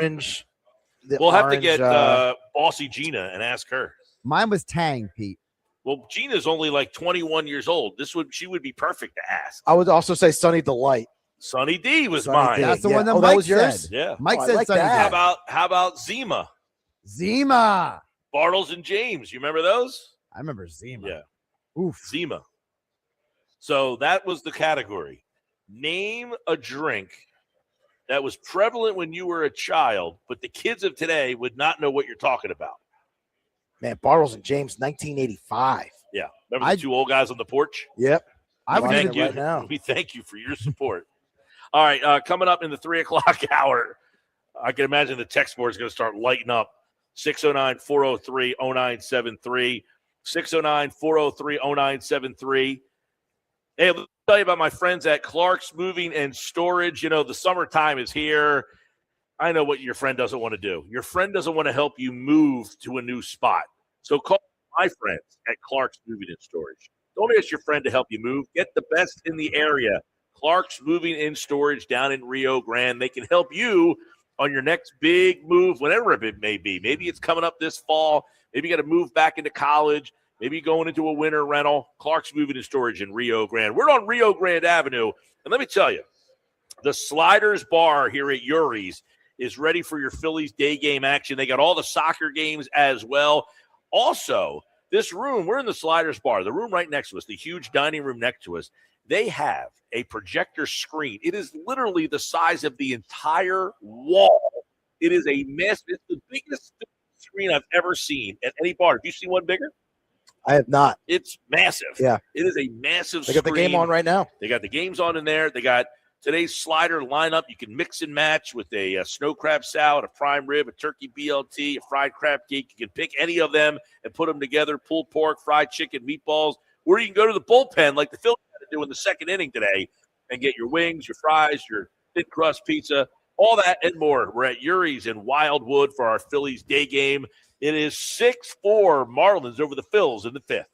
Orange. we'll have to get Bossy Gina and ask her. Mine was Tang, Pete. Well, Gina's only like 21 years old. She would be perfect to ask. I would also say Sunny Delight. Sunny D was Sunny mine. D. That's the Yeah. one that Oh, that Mike was yours? said. Yeah. Mike Oh, I said like Sunny that. D. How about Zima? Zima. Bartles and James. You remember those? I remember Zima. Yeah. Oof. Zima. So that was the category. Name a drink that was prevalent when you were a child, but the kids of today would not know what you're talking about. Man, Bartles and James, 1985. Yeah. Remember the two old guys on the porch? Yep. I would Watching Thank it you. right now. We thank you for your support. All right. Coming up in the 3 o'clock hour, I can imagine the text board is going to start lighting up. 609-403-0973. 609-403-0973. Hey, let me tell you about my friends at Clark's Moving and Storage. You know, the summertime is here. I know what your friend doesn't want to do. Your friend doesn't want to help you move to a new spot. So call my friends at Clark's Moving and Storage. Don't ask your friend to help you move. Get the best in the area. Clark's Moving and Storage down in Rio Grande. They can help you on your next big move, whatever it may be. Maybe it's coming up this fall. Maybe you got to move back into college. Maybe going into a winter rental. Clark's Moving and Storage in Rio Grande. We're on Rio Grande Avenue. And let me tell you, the Sliders Bar here at Yuri's is ready for your Phillies day game action. They got all the soccer games as well. Also, this room, we're in the Sliders Bar, the room right next to us, the huge dining room next to us. They have a projector screen. It is literally the size of the entire wall. It is a mess. It's the biggest screen I've ever seen at any bar. Have you seen one bigger? I have not. It's massive. Yeah. It is a massive They got the game on right now. They got the games on in there. They got today's slider lineup. You can mix and match with a snow crab salad, a prime rib, a turkey BLT, a fried crab cake. You can pick any of them and put them together. Pulled pork, fried chicken, meatballs. Or you can go to the bullpen like the Phillies had to do in the second inning today and get your wings, your fries, your thin crust pizza, all that and more. We're at Yuri's in Wildwood for our Phillies day game. It is 6-4 Marlins over the Phils in the fifth.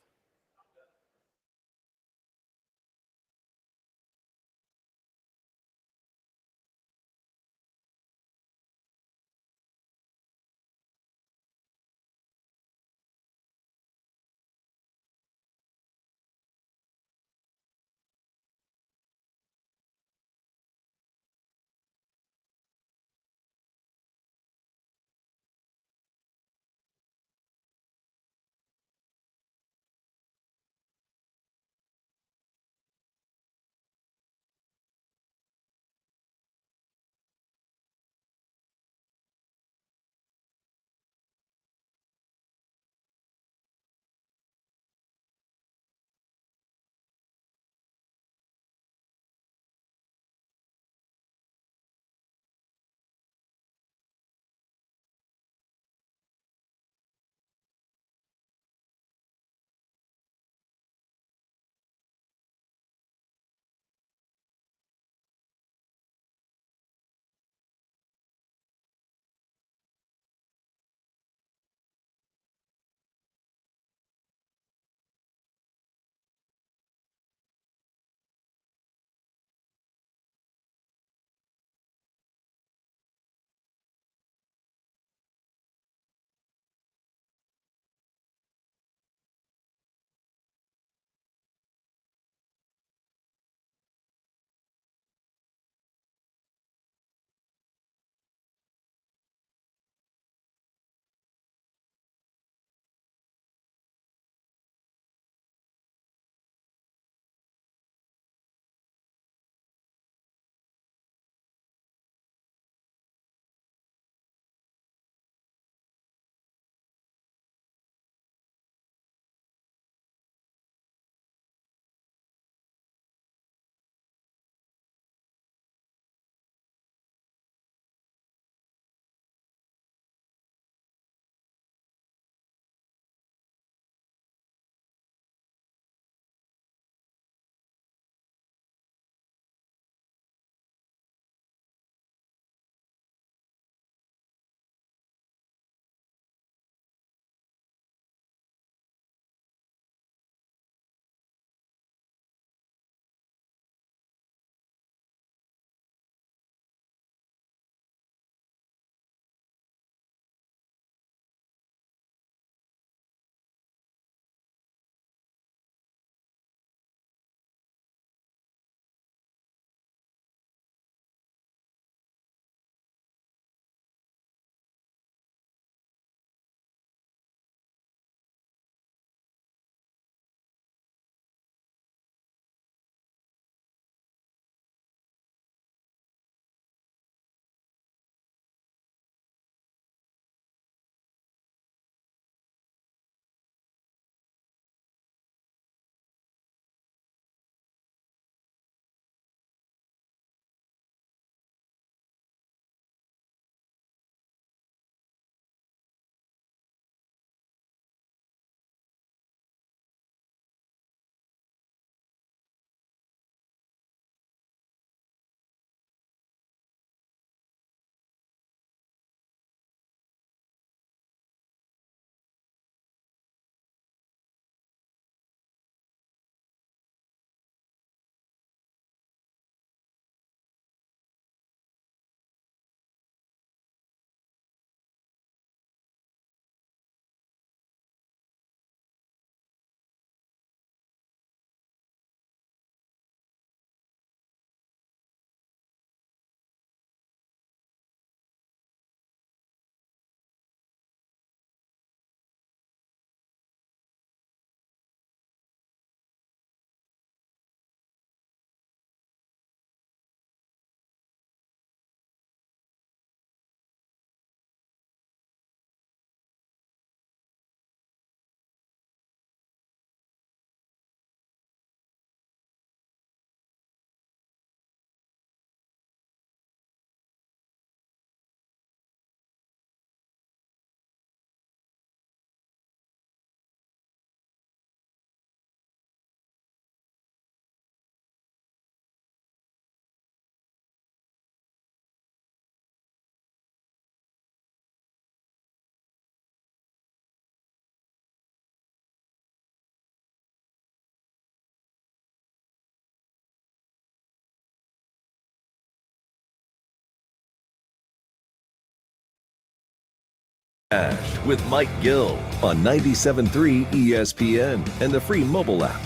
Ash with Mike Gill on 97.3 ESPN and the free mobile app.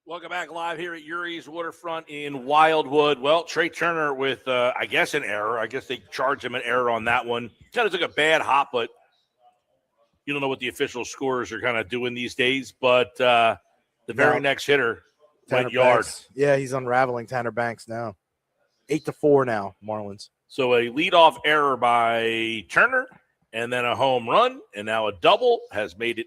Welcome back live here at Urie's Waterfront in Wildwood. Well, Trey Turner with, I guess, an error. I guess they charged him an error on that one. Kind of took a bad hop, but you don't know what the official scores are kind of doing these days. But the very next hitter went yard. Yeah, he's unraveling Tanner Banks now. 8-4 now, Marlins. So a leadoff error by Turner, and then a home run, and now a double has made it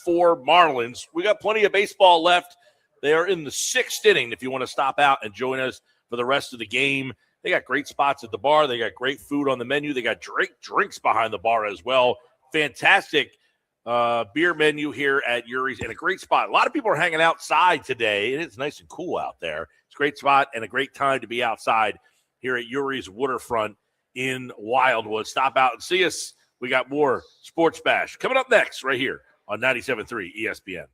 8-4 Marlins. We got plenty of baseball left. They are in the 6th inning if you want to stop out and join us for the rest of the game. They got great spots at the bar. They got great food on the menu. They got drinks behind the bar as well. Fantastic beer menu here at Urie's and a great spot. A lot of people are hanging outside today, and it's nice and cool out there. It's a great spot and a great time to be outside here at Urie's Waterfront in Wildwood. Stop out and see us. We got more Sports Bash coming up next right here on 97.3 ESPN.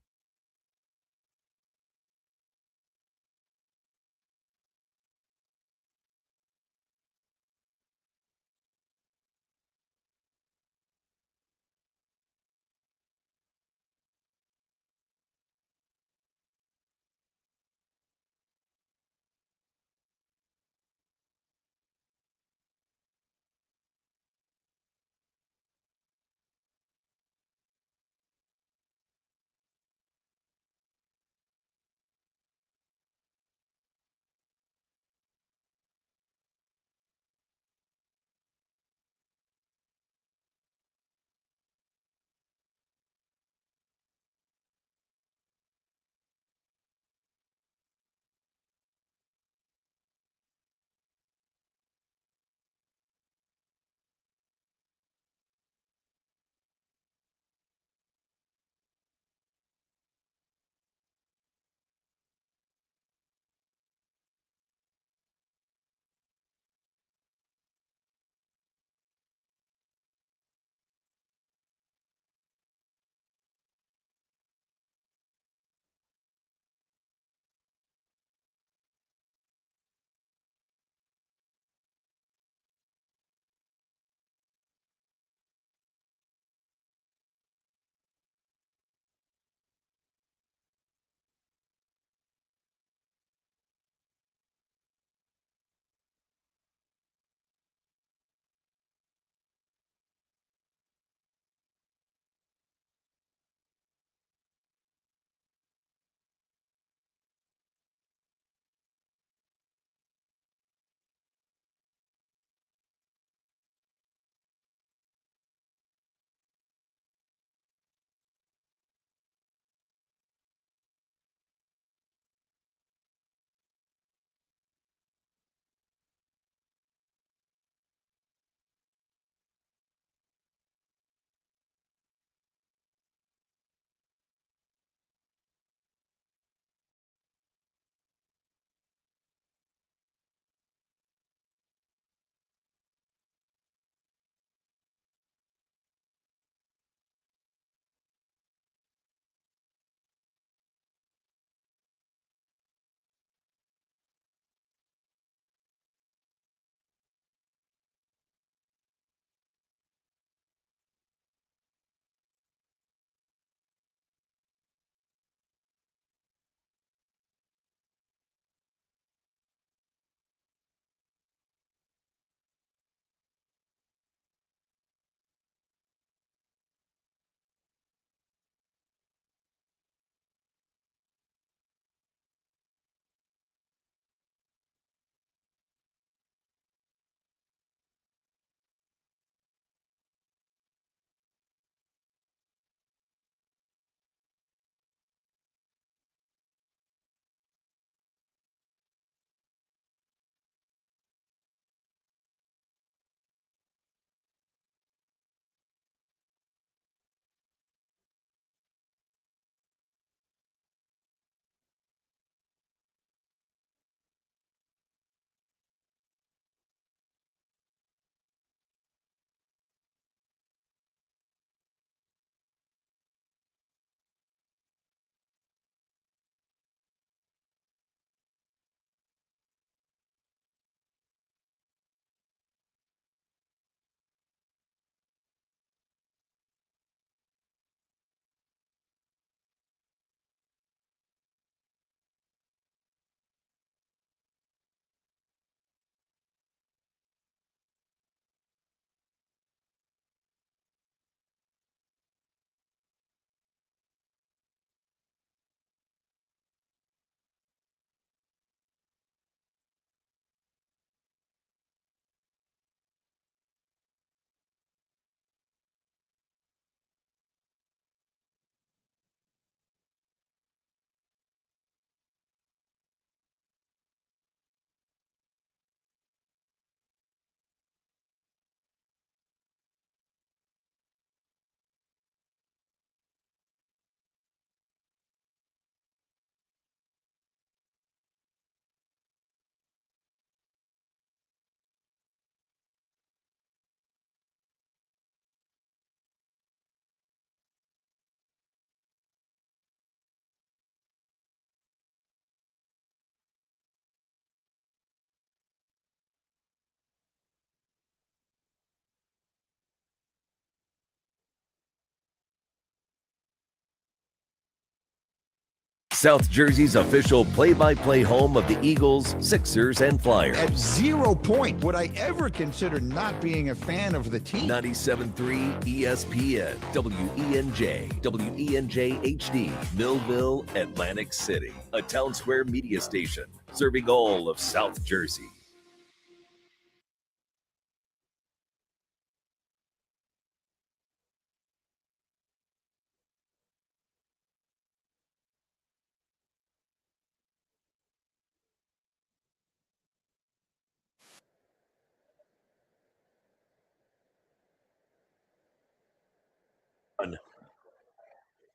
South Jersey's official play-by-play home of the Eagles, Sixers, and Flyers. At 0 point would I ever consider not being a fan of the team. 97.3 ESPN, WENJ, WENJ HD, Millville, Atlantic City. A Town Square media station serving all of South Jersey.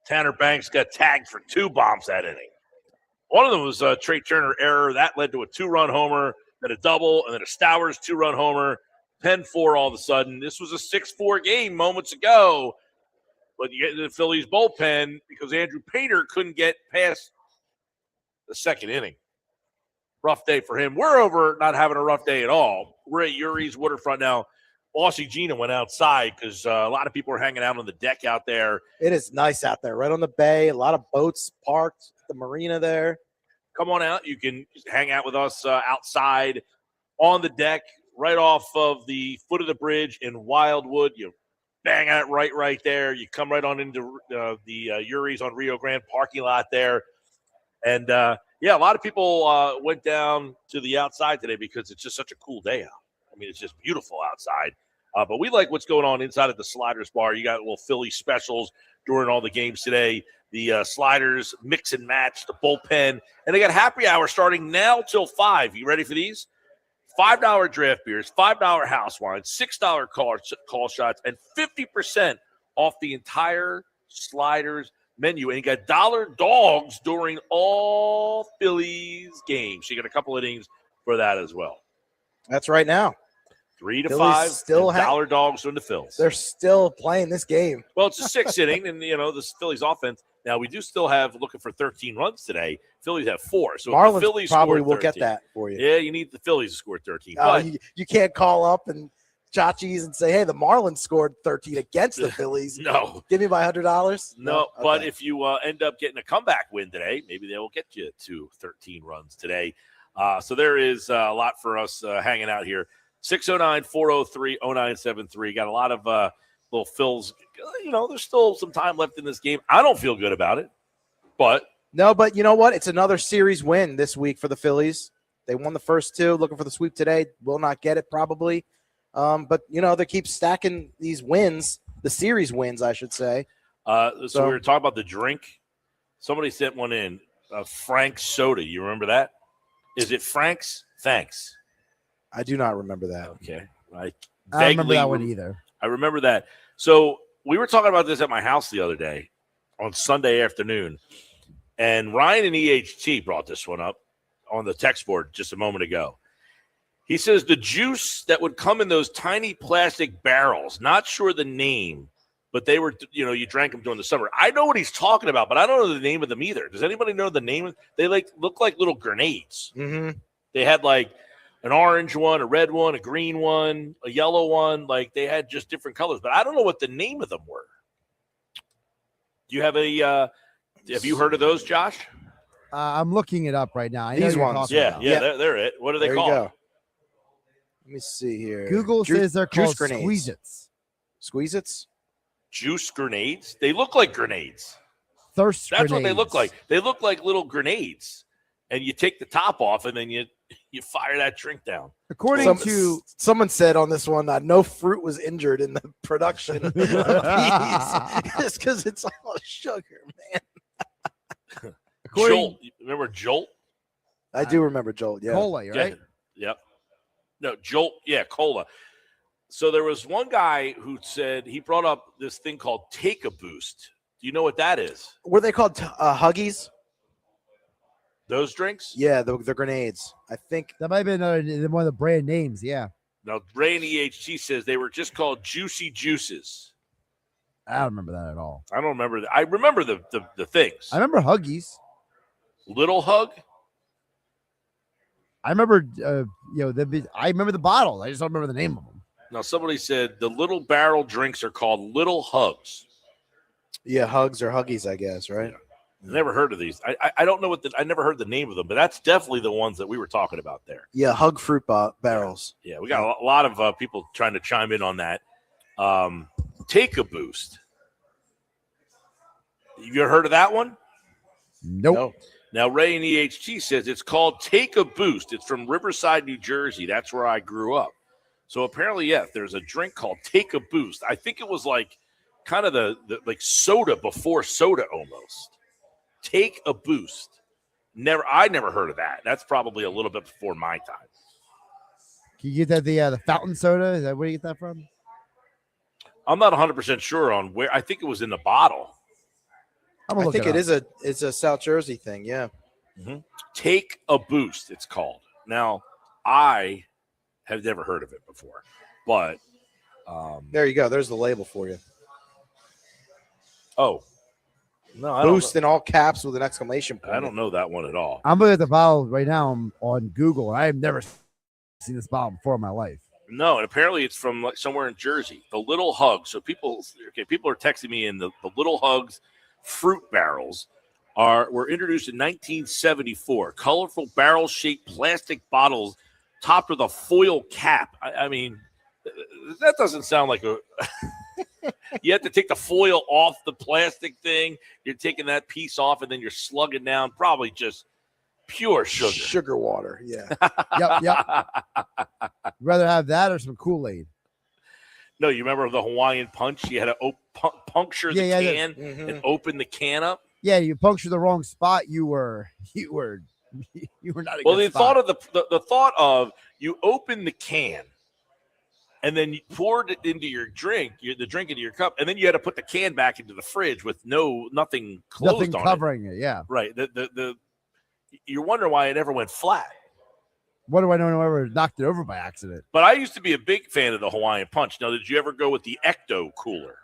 Tanner Banks got tagged for 2 bombs that inning. One of them was a Trey Turner error. That led to a 2-run homer, then a double, and then a Stowers 2-run homer. 10-4 all of a sudden. This was a 6-4 game moments ago. But you get into the Phillies bullpen because Andrew Painter couldn't get past the second inning. Rough day for him. We're over not having a rough day at all. We're at Yuri's Waterfront now. Aussie Gina went outside because a lot of people are hanging out on the deck out there. It is nice out there, right on the bay. A lot of boats parked at the marina there. Come on out. You can just hang out with us outside on the deck, right off of the foot of the bridge in Wildwood. You bang at it right there. You come right on into the Yuri's on Rio Grande parking lot there. And, yeah, a lot of people went down to the outside today because it's just such a cool day out. I mean, it's just beautiful outside. But we like what's going on inside of the Sliders Bar. You got little Philly specials during all the games today. The Sliders mix and match, the bullpen. And they got happy hour starting now till 5. You ready for these? $5 draft beers, $5 house wine, $6 call shots, and 50% off the entire Sliders menu. And you got dollar dogs during all Phillies games. So you got a couple of innings for that as well. That's right now. 3 to Phillies 5, still dollar dogs on the Phils. They're still playing this game. Well, it's a 6th inning, and, the Phillies offense. Now, we do still have looking for 13 runs today. Phillies have 4. So Marlins if the Phillies probably score will get 13, that for you. Yeah, you need the Phillies to score 13. But You can't call up and Chachi's and say, hey, the Marlins scored 13 against the Phillies. no. Give me my $100? No, Okay. but if you end up getting a comeback win today, maybe they will get you to 13 runs today. So there is a lot for us hanging out here. 609-403-0973. Got a lot of little Phils. There's still some time left in this game. I don't feel good about it, but. No, but you know what? It's another series win this week for the Phillies. They won the first 2. Looking for the sweep today. Will not get it probably. But, they keep stacking these wins, the series wins, I should say. So we were talking about the drink. Somebody sent one in, Frank's soda. You remember that? Is it Frank's? Thanks. I do not remember that. Okay. I don't remember that one either. I remember that. So we were talking about this at my house the other day on Sunday afternoon, and Ryan and EHT brought this one up on the text board just a moment ago. He says the juice that would come in those tiny plastic barrels, not sure the name, but they were, you drank them during the summer. I know what he's talking about, but I don't know the name of them either. Does anybody know the name? They look like little grenades. Mm-hmm. They had like an orange one, a red one, a green one, a yellow one. Like they had just different colors, but I don't know what the name of them were. Do you have have you heard of those, Josh? I'm looking it up right now. I know These you're ones. talking Yeah, about. they're it. What are they There called? you go. Let me see here. Google says they're juice called grenades. Squeeze-Its. Squeeze-Its? Juice grenades? They look like grenades. Thirst That's what they look grenades. like. They look like little grenades. And you take the top off, and then you fire that drink down. According to Someone said on this one, no fruit was injured in the production of these. Just because it's all sugar, man. Jolt. Remember Jolt? I do remember Jolt, yeah. Cola, right? Yep. No, Jolt. Yeah, cola. So there was one guy who said he brought up this thing called Take a Boost. Do you know what that is? Were they called Huggies? Those drinks? Yeah, the grenades. I think. That might have been one of the brand names. Yeah. Now, Ray and EHT says they were just called Juicy Juices. I don't remember that at all. I don't remember that. I remember the things. I remember Huggies. Little Hug? I remember, I remember the bottles. I just don't remember the name of them. Now, somebody said the little barrel drinks are called Little Hugs. Yeah, Hugs or Huggies, I guess, right? Never heard of these. I don't know I never heard the name of them, but that's definitely the ones that we were talking about there. Yeah, hug fruit barrels. Yeah, we got a lot of people trying to chime in on that. Take a Boost. You ever heard of that one? Nope. No. Now, Ray in EHT says it's called Take a Boost. It's from Riverside, New Jersey. That's where I grew up. So apparently, yeah, there's a drink called Take a Boost. I think it was like kind of the like soda before soda almost. Take a Boost. I never heard of that. That's probably a little bit before my time. Can you get that the fountain soda? Is that where you get that from? I'm not 100% sure on where. I think it was in the bottle. I think it's a South Jersey thing. Yeah. Mm-hmm. Take a Boost, it's called. Now, I have never heard of it before, but there you go. There's the label for you. Oh, no, I Boost don't in all caps with an exclamation point. I don't know that one at all. I'm looking at the bottle right now on Google. I have never seen this bottle before in my life. No, and apparently it's from like somewhere in Jersey. The Little Hugs. So people are texting me in the Little Hugs fruit barrels were introduced in 1974. Colorful barrel-shaped plastic bottles topped with a foil cap. I mean, that doesn't sound like a. You have to take the foil off the plastic thing. You're taking that piece off, and then you're slugging down probably just pure sugar. Sugar water, yeah. Yep. Rather have that or some Kool-Aid. No, you remember the Hawaiian Punch? You had to puncture the can and open the can up. Yeah, you punctured the wrong spot. You were not. Well, the thought of you open the can, and then you poured it into your drink, the drink into your cup, and then you had to put the can back into the fridge with nothing closed nothing on covering it. Yeah, right. You're wondering why it never went flat. What do I know? Ever knocked it over by accident? But I used to be a big fan of the Hawaiian Punch. Now, did you ever go with the Ecto Cooler?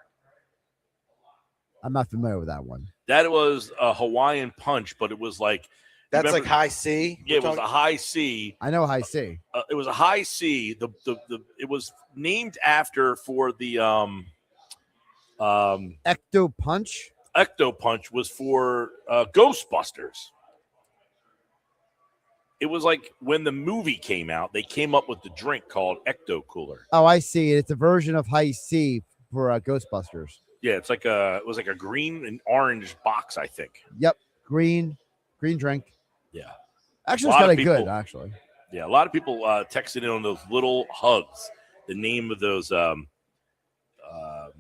I'm not familiar with that one. That was a Hawaiian Punch, but it was like that's like high C. Yeah, it was a high C. I know high C. It was a high C. It was named after for the Ecto Punch. Ecto Punch was for Ghostbusters. It was like when the movie came out, they came up with the drink called Ecto Cooler. Oh, I see. It's a version of high C for Ghostbusters. Yeah, it was like a green and orange box, I think. Yep, green drink. Yeah, actually, it's kind of good. Actually, yeah, a lot of people texted in on those Little Hugs. The name of those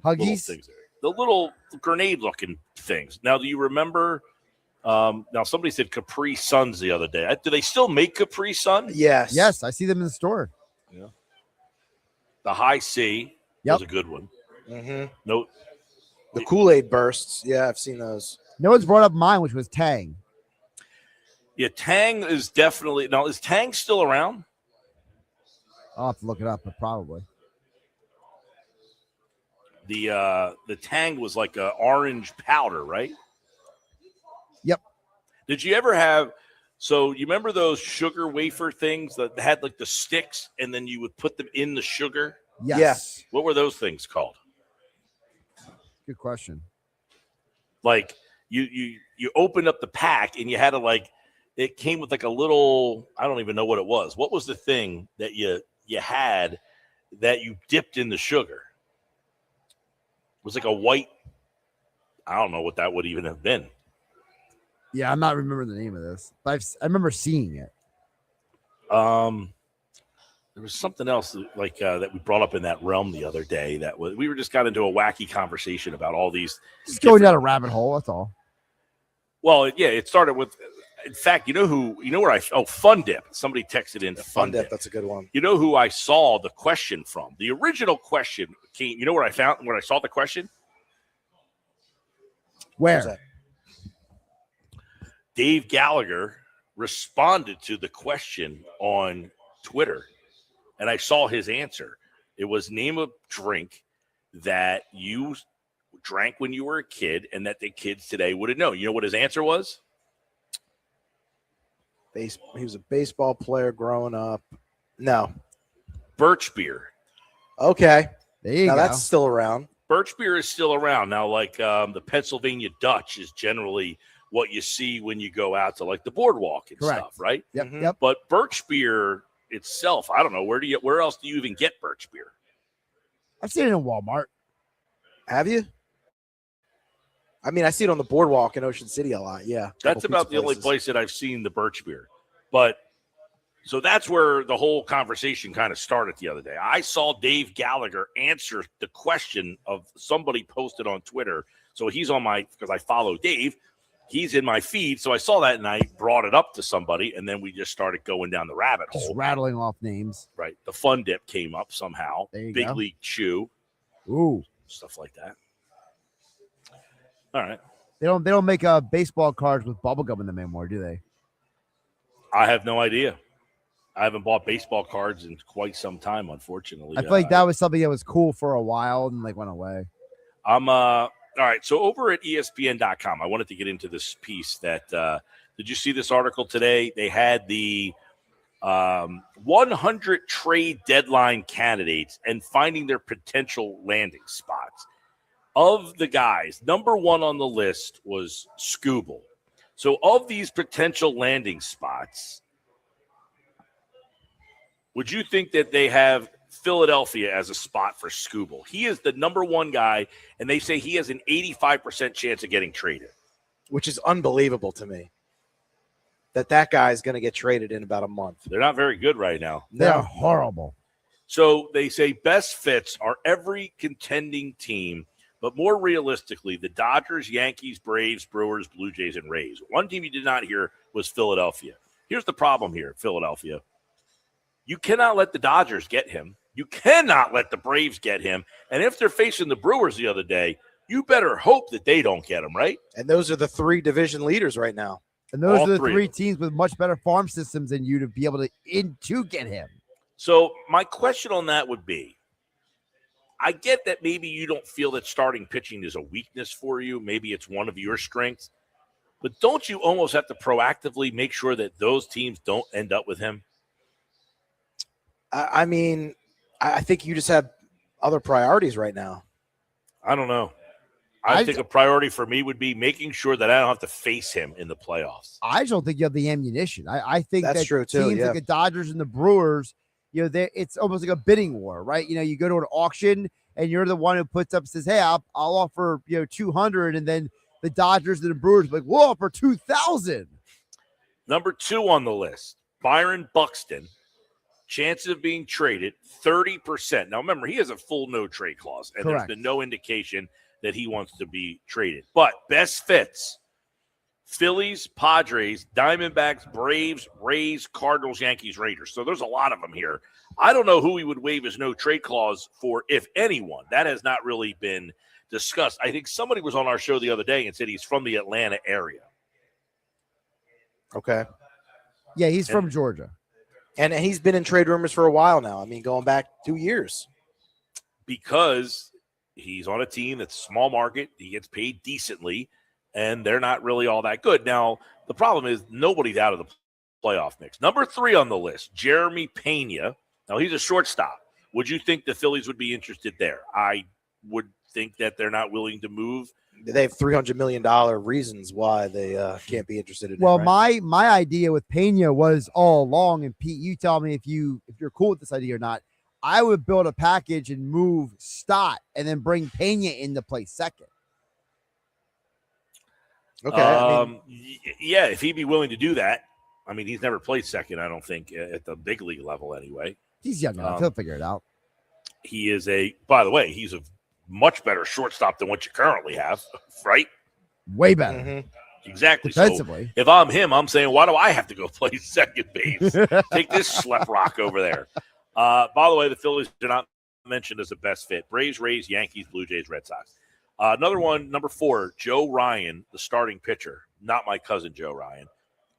Huggies, things, the little grenade-looking things. Now, do you remember? Now, somebody said Capri Suns the other day. Do they still make Capri Sun? Yes. I see them in the store. Yeah. The High C was a good one. Mm-hmm. No, the Kool-Aid bursts. Yeah, I've seen those. No one's brought up mine, which was Tang. Yeah, Tang is definitely now. Is Tang still around? I'll have to look it up, but probably. The Tang was like a orange powder, right? Yep. Did you ever have? So you remember those sugar wafer things that had like the sticks, and then you would put them in the sugar? Yes. Yeah. What were those things called? Good question. Like you opened up the pack, and you had to like. It came with like a little. I don't even know what it was. What was the thing that you had that you dipped in the sugar? It was like a white. I don't know what that would even have been. Yeah, I'm not remembering the name of this, but I remember seeing it. There was something else like that we brought up in that realm the other day. That we were just got into a wacky conversation about all these. Just going down a rabbit hole. That's all. Well, yeah, it started with. In fact, you know where Fun Dip. Somebody texted in Fun Dip. That's a good one. You know who I saw the question from? The original question came. You know where I saw the question? Where? Dave Gallagher responded to the question on Twitter, and I saw his answer. It was name a drink that you drank when you were a kid and that the kids today wouldn't know. You know what his answer was? He was a baseball player growing up. No. Birch beer. Okay. There you go. That's still around. Birch beer is still around. Now, like the Pennsylvania Dutch is generally what you see when you go out to like the boardwalk and Correct. stuff, right? Yep. Mhm. Yep. But birch beer itself, I don't know, where else do you even get birch beer? I've seen it in Walmart. Have you? I mean, I see it on the boardwalk in Ocean City a lot. Yeah. That's Couple about pizza the only places. place that I've seen the birch beer. But so that's where the whole conversation kind of started the other day. I saw Dave Gallagher answer the question of somebody posted on Twitter. So he's on because I follow Dave. He's in my feed. So I saw that and I brought it up to somebody. And then we just started going down the rabbit Just hole. rattling off names. Right. The Fun Dip came up somehow. There you Big go. League Chew. Ooh. Stuff like that. All right. They don't make baseball cards with bubblegum in them anymore, do they? I have no idea. I haven't bought baseball cards in quite some time, unfortunately. I feel like that was something that was cool for a while and like went away. All right. So over at ESPN.com, I wanted to get into this piece that did you see this article today? They had the 100 trade deadline candidates and finding their potential landing spots. Of the guys, number one on the list was Scooble. So of these potential landing spots, would you think that they have Philadelphia as a spot for Scooble? He is the number one guy, and they say he has an 85% chance of getting traded. Which is unbelievable to me. That guy is going to get traded in about a month. They're not very good right now. They're horrible. So they say best fits are every contending team, but more realistically, the Dodgers, Yankees, Braves, Brewers, Blue Jays, and Rays. One team you did not hear was Philadelphia. Here's the problem here, Philadelphia. You cannot let the Dodgers get him. You cannot let the Braves get him. And if they're facing the Brewers the other day, you better hope that they don't get him, right? And those are the three division leaders right now. And those All are the three three of them. teams with much better farm systems than you to be able to get him. So my question on that would be, I get that maybe you don't feel that starting pitching is a weakness for you. Maybe it's one of your strengths. But don't you almost have to proactively make sure that those teams don't end up with him? I mean, I think you just have other priorities right now. I don't know. I think a priority for me would be making sure that I don't have to face him in the playoffs. I just don't think you have the ammunition. I think That's that true, too, teams yeah. like the Dodgers and the Brewers, it's almost like a bidding war, right? You go to an auction and you're the one who puts up, says, hey, I'll offer 200, and then the Dodgers and the Brewers like, we'll offer 2,000. Number two on the list, Byron Buxton. Chances of being traded, 30%. Now, remember, he has a full no-trade clause, and Correct. There's been no indication that he wants to be traded. But best fits, Phillies, Padres, Diamondbacks, Braves, Rays, Cardinals, Yankees, Raiders. So there's a lot of them here. I don't know who he would waive his no-trade clause for, if anyone. That has not really been discussed. I think somebody was on our show the other day and said he's from the Atlanta area. Okay. Yeah, he's from Georgia. And he's been in trade rumors for a while now. I mean, going back 2 years. Because he's on a team that's small market, he gets paid decently, and they're not really all that good. Now, the problem is nobody's out of the playoff mix. Number three on the list, Jeremy Pena. Now, he's a shortstop. Would you think the Phillies would be interested there? I would think that they're not willing to move. They have $300 million reasons why they can't be interested in Well, him, right? my idea with Pena was all along, and Pete, you tell me if you're cool with this idea or not. I would build a package and move Stott and then bring Pena in to play second. Okay. Yeah, if he'd be willing to do that. I mean, he's never played second, I don't think, at the big league level anyway. He's young enough. He'll figure it out. He is by the way, he's a much better shortstop than what you currently have, right? Way better. Mm-hmm. Exactly. Defensively. So if I'm him, I'm saying, why do I have to go play second base? Take this schlep rock over there. By the way, the Phillies are not mentioned as a best fit. Braves, Rays, Yankees, Blue Jays, Red Sox. Another one, number 4, Joe Ryan, the starting pitcher. Not my cousin Joe Ryan,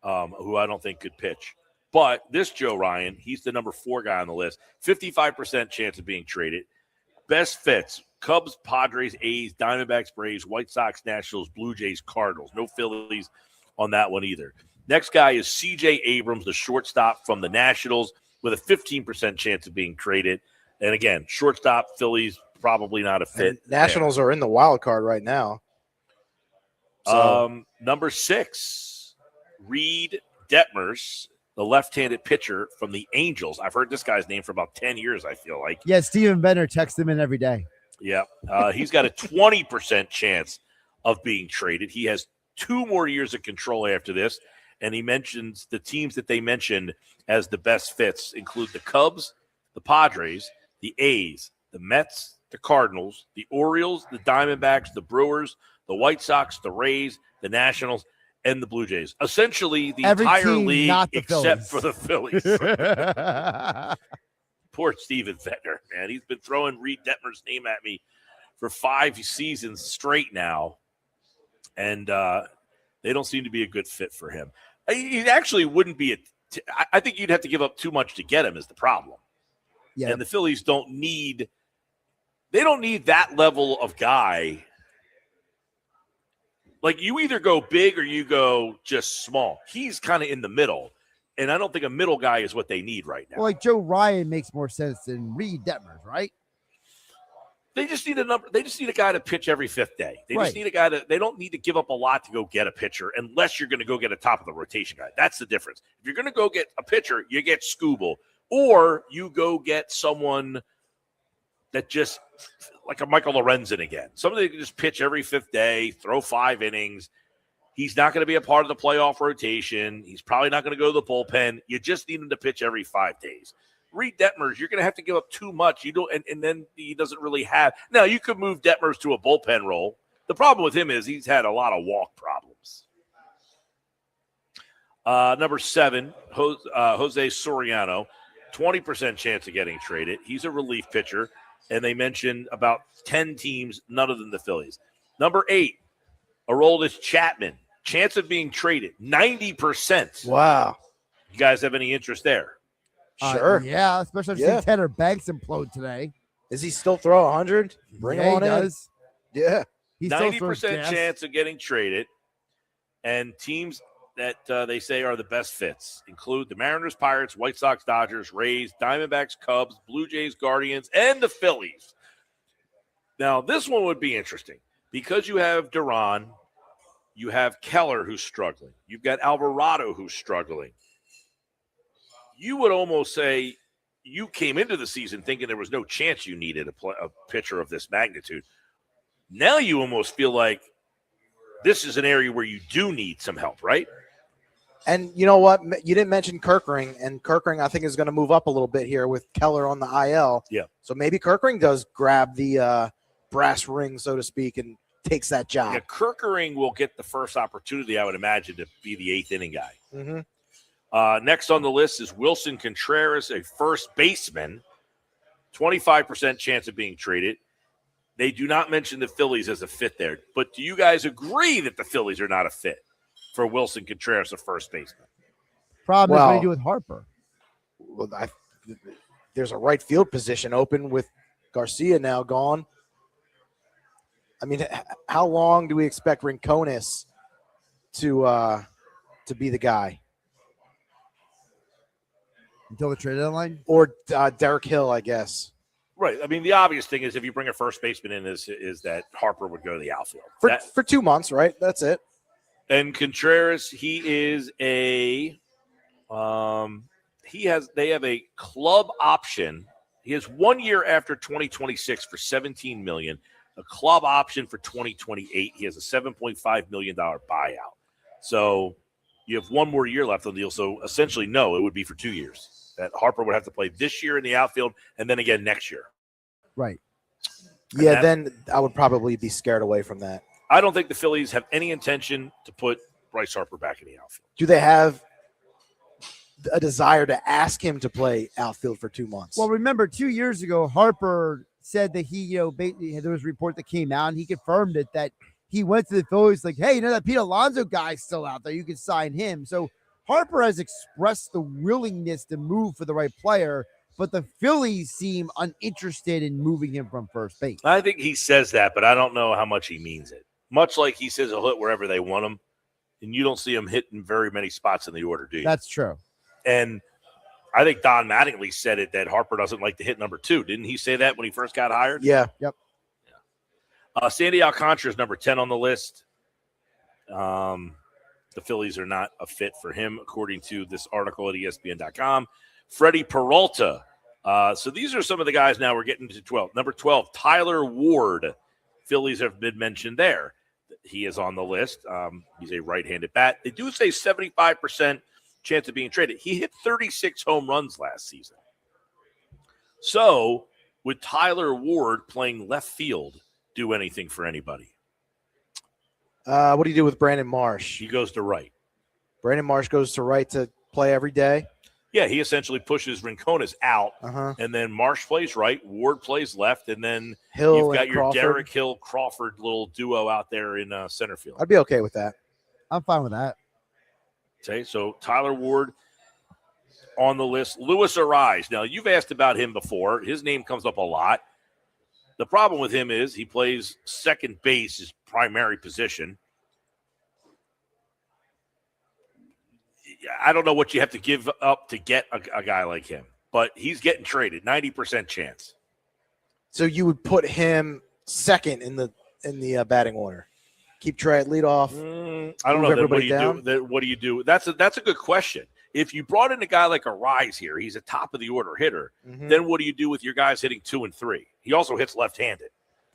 who I don't think could pitch. But this Joe Ryan, he's the number 4 guy on the list. 55% chance of being traded. Best fits, Cubs, Padres, A's, Diamondbacks, Braves, White Sox, Nationals, Blue Jays, Cardinals. No Phillies on that one either. Next guy is C.J. Abrams, the shortstop from the Nationals, with a 15% chance of being traded. And again, shortstop, Phillies, probably not a fit. And Nationals are in the wild card right now. So Number 6, Reed Detmers, the left-handed pitcher from the Angels. I've heard this guy's name for about 10 years, I feel like. Yeah, Steven Benner texts him in every day. Yeah. He's got a 20% chance of being traded. He has 2 more years of control after this, and he mentions the teams that they mentioned as the best fits include the Cubs, the Padres, the A's, the Mets, the Cardinals, the Orioles, the Diamondbacks, the Brewers, the White Sox, the Rays, the Nationals, and the Blue Jays. Essentially, the Every entire team, league not the except Phillies. for the Phillies. Poor Steven Fettner, man. He's been throwing Reed Detmer's name at me for 5 seasons straight now, and they don't seem to be a good fit for him. He actually wouldn't be I think you'd have to give up too much to get him is the problem. Yeah. And the Phillies don't need that level of guy. Like, you either go big or you go just small. He's kind of in the middle, and I don't think a middle guy is what they need right now. Well, like Joe Ryan makes more sense than Reed Detmers, right? They just need a guy to pitch every 5th day. They just Right. need a guy they don't need to give up a lot to go get a pitcher unless you're going to go get a top of the rotation guy. That's the difference. If you're going to go get a pitcher, you get Skubal, or you go get someone that just like a Michael Lorenzen again. Somebody that can just pitch every 5th day, throw 5 innings. He's not going to be a part of the playoff rotation. He's probably not going to go to the bullpen. You just need him to pitch every 5 days. Reed Detmers, you're going to have to give up too much. You don't, and then he doesn't really have. Now, you could move Detmers to a bullpen role. The problem with him is he's had a lot of walk problems. Number 7, Jose Soriano, 20% chance of getting traded. He's a relief pitcher, and they mentioned about 10 teams, none other than the Phillies. Number 8, Aroldis Chapman, chance of being traded, 90%. wow. You guys have any interest there? Sure. Yeah, especially if Yeah. seen Tanner Banks implode today. Is he still throw 100? Bring yeah, him on he in. does. Yeah. He still throws 90% gas. chance of getting traded, and teams that they say are the best fits include the Mariners, Pirates, White Sox, Dodgers, Rays, Diamondbacks, Cubs, Blue Jays, Guardians, and the Phillies. Now, this one would be interesting because you have Duran, you have Keller who's struggling, you've got Alvarado who's struggling. You would almost say you came into the season thinking there was no chance you needed a pitcher of this magnitude. Now you almost feel like this is an area where you do need some help, right? And you know what? You didn't mention Kirkring, and Kirkring I think is going to move up a little bit here with Keller on the IL. Yeah. So maybe Kirkring does grab the brass ring, so to speak, and takes that job. Yeah, Kirkering will get the first opportunity, I would imagine, to be the 8th inning guy. Mm-hmm. Next on the list is Wilson Contreras, a first baseman, 25% chance of being traded. They do not mention the Phillies as a fit there. But do you guys agree that the Phillies are not a fit for Wilson Contreras, a first baseman? Problem is what Well- do you do with Harper? Well, there's a right field position open with Garcia now gone. I mean, how long do we expect Rincones to be the guy? Until the trade deadline? Or Derek Hill, I guess. Right. I mean, the obvious thing is if you bring a first baseman in is that Harper would go to the outfield. For 2 months, right? That's it. And Contreras, he is they have a club option. He has 1 year after 2026 for $17 million, a club option for 2028. He has a $7.5 million buyout. So you have 1 more year left on the deal. So essentially, no, it would be for 2 years. That Harper would have to play this year in the outfield and then again next year. Right. Yeah, then I would probably be scared away from that. I don't think the Phillies have any intention to put Bryce Harper back in the outfield. Do they have a desire to ask him to play outfield for 2 months? Well, remember 2 years ago, Harper said that he, basically there was a report that came out and he confirmed it that he went to the Phillies like, hey, that Pete Alonso guy's still out there. You can sign him. So Harper has expressed the willingness to move for the right player, but the Phillies seem uninterested in moving him from first base. I think he says that, but I don't know how much he means it. Much like he says he'll hit wherever they want him, and you don't see him hitting very many spots in the order, do you? That's true. And I think Don Mattingly said it that Harper doesn't like to hit number 2. Didn't he say that when he first got hired? Yeah. Yep. Sandy Alcantara is number 10 on the list. The Phillies are not a fit for him, according to this article at ESPN.com. Freddie Peralta. So these are some of the guys now we're getting to 12. Number 12, Tyler Ward. Phillies have been mentioned there. He is on the list. He's a right-handed bat. They do say 75% chance of being traded. He hit 36 home runs last season. So would Tyler Ward playing left field do anything for anybody? What do you do with Brandon Marsh? He goes to right. Brandon Marsh goes to right to play every day. Yeah, he essentially pushes Rincones out, Uh-huh. and then Marsh plays right, Ward plays left, and then Hill you've got and your Crawford. Derek Hill-Crawford little duo out there in center field. I'd be okay with that. I'm fine with that. Okay, so Tyler Ward on the list. Luis Arise. Now, you've asked about him before. His name comes up a lot. The problem with him is he plays second base, his primary position. I don't know what you have to give up to get a guy like him, but he's getting traded, 90% chance. So you would put him second in the batting order. Keep Trey at leadoff. I don't know. Then what do you everybody do? What do you do? That's a good question. If you brought in a guy like Arise here, he's a top of the order hitter. Mhm. Then what do you do with your guys hitting 2 and 3? He also hits left-handed.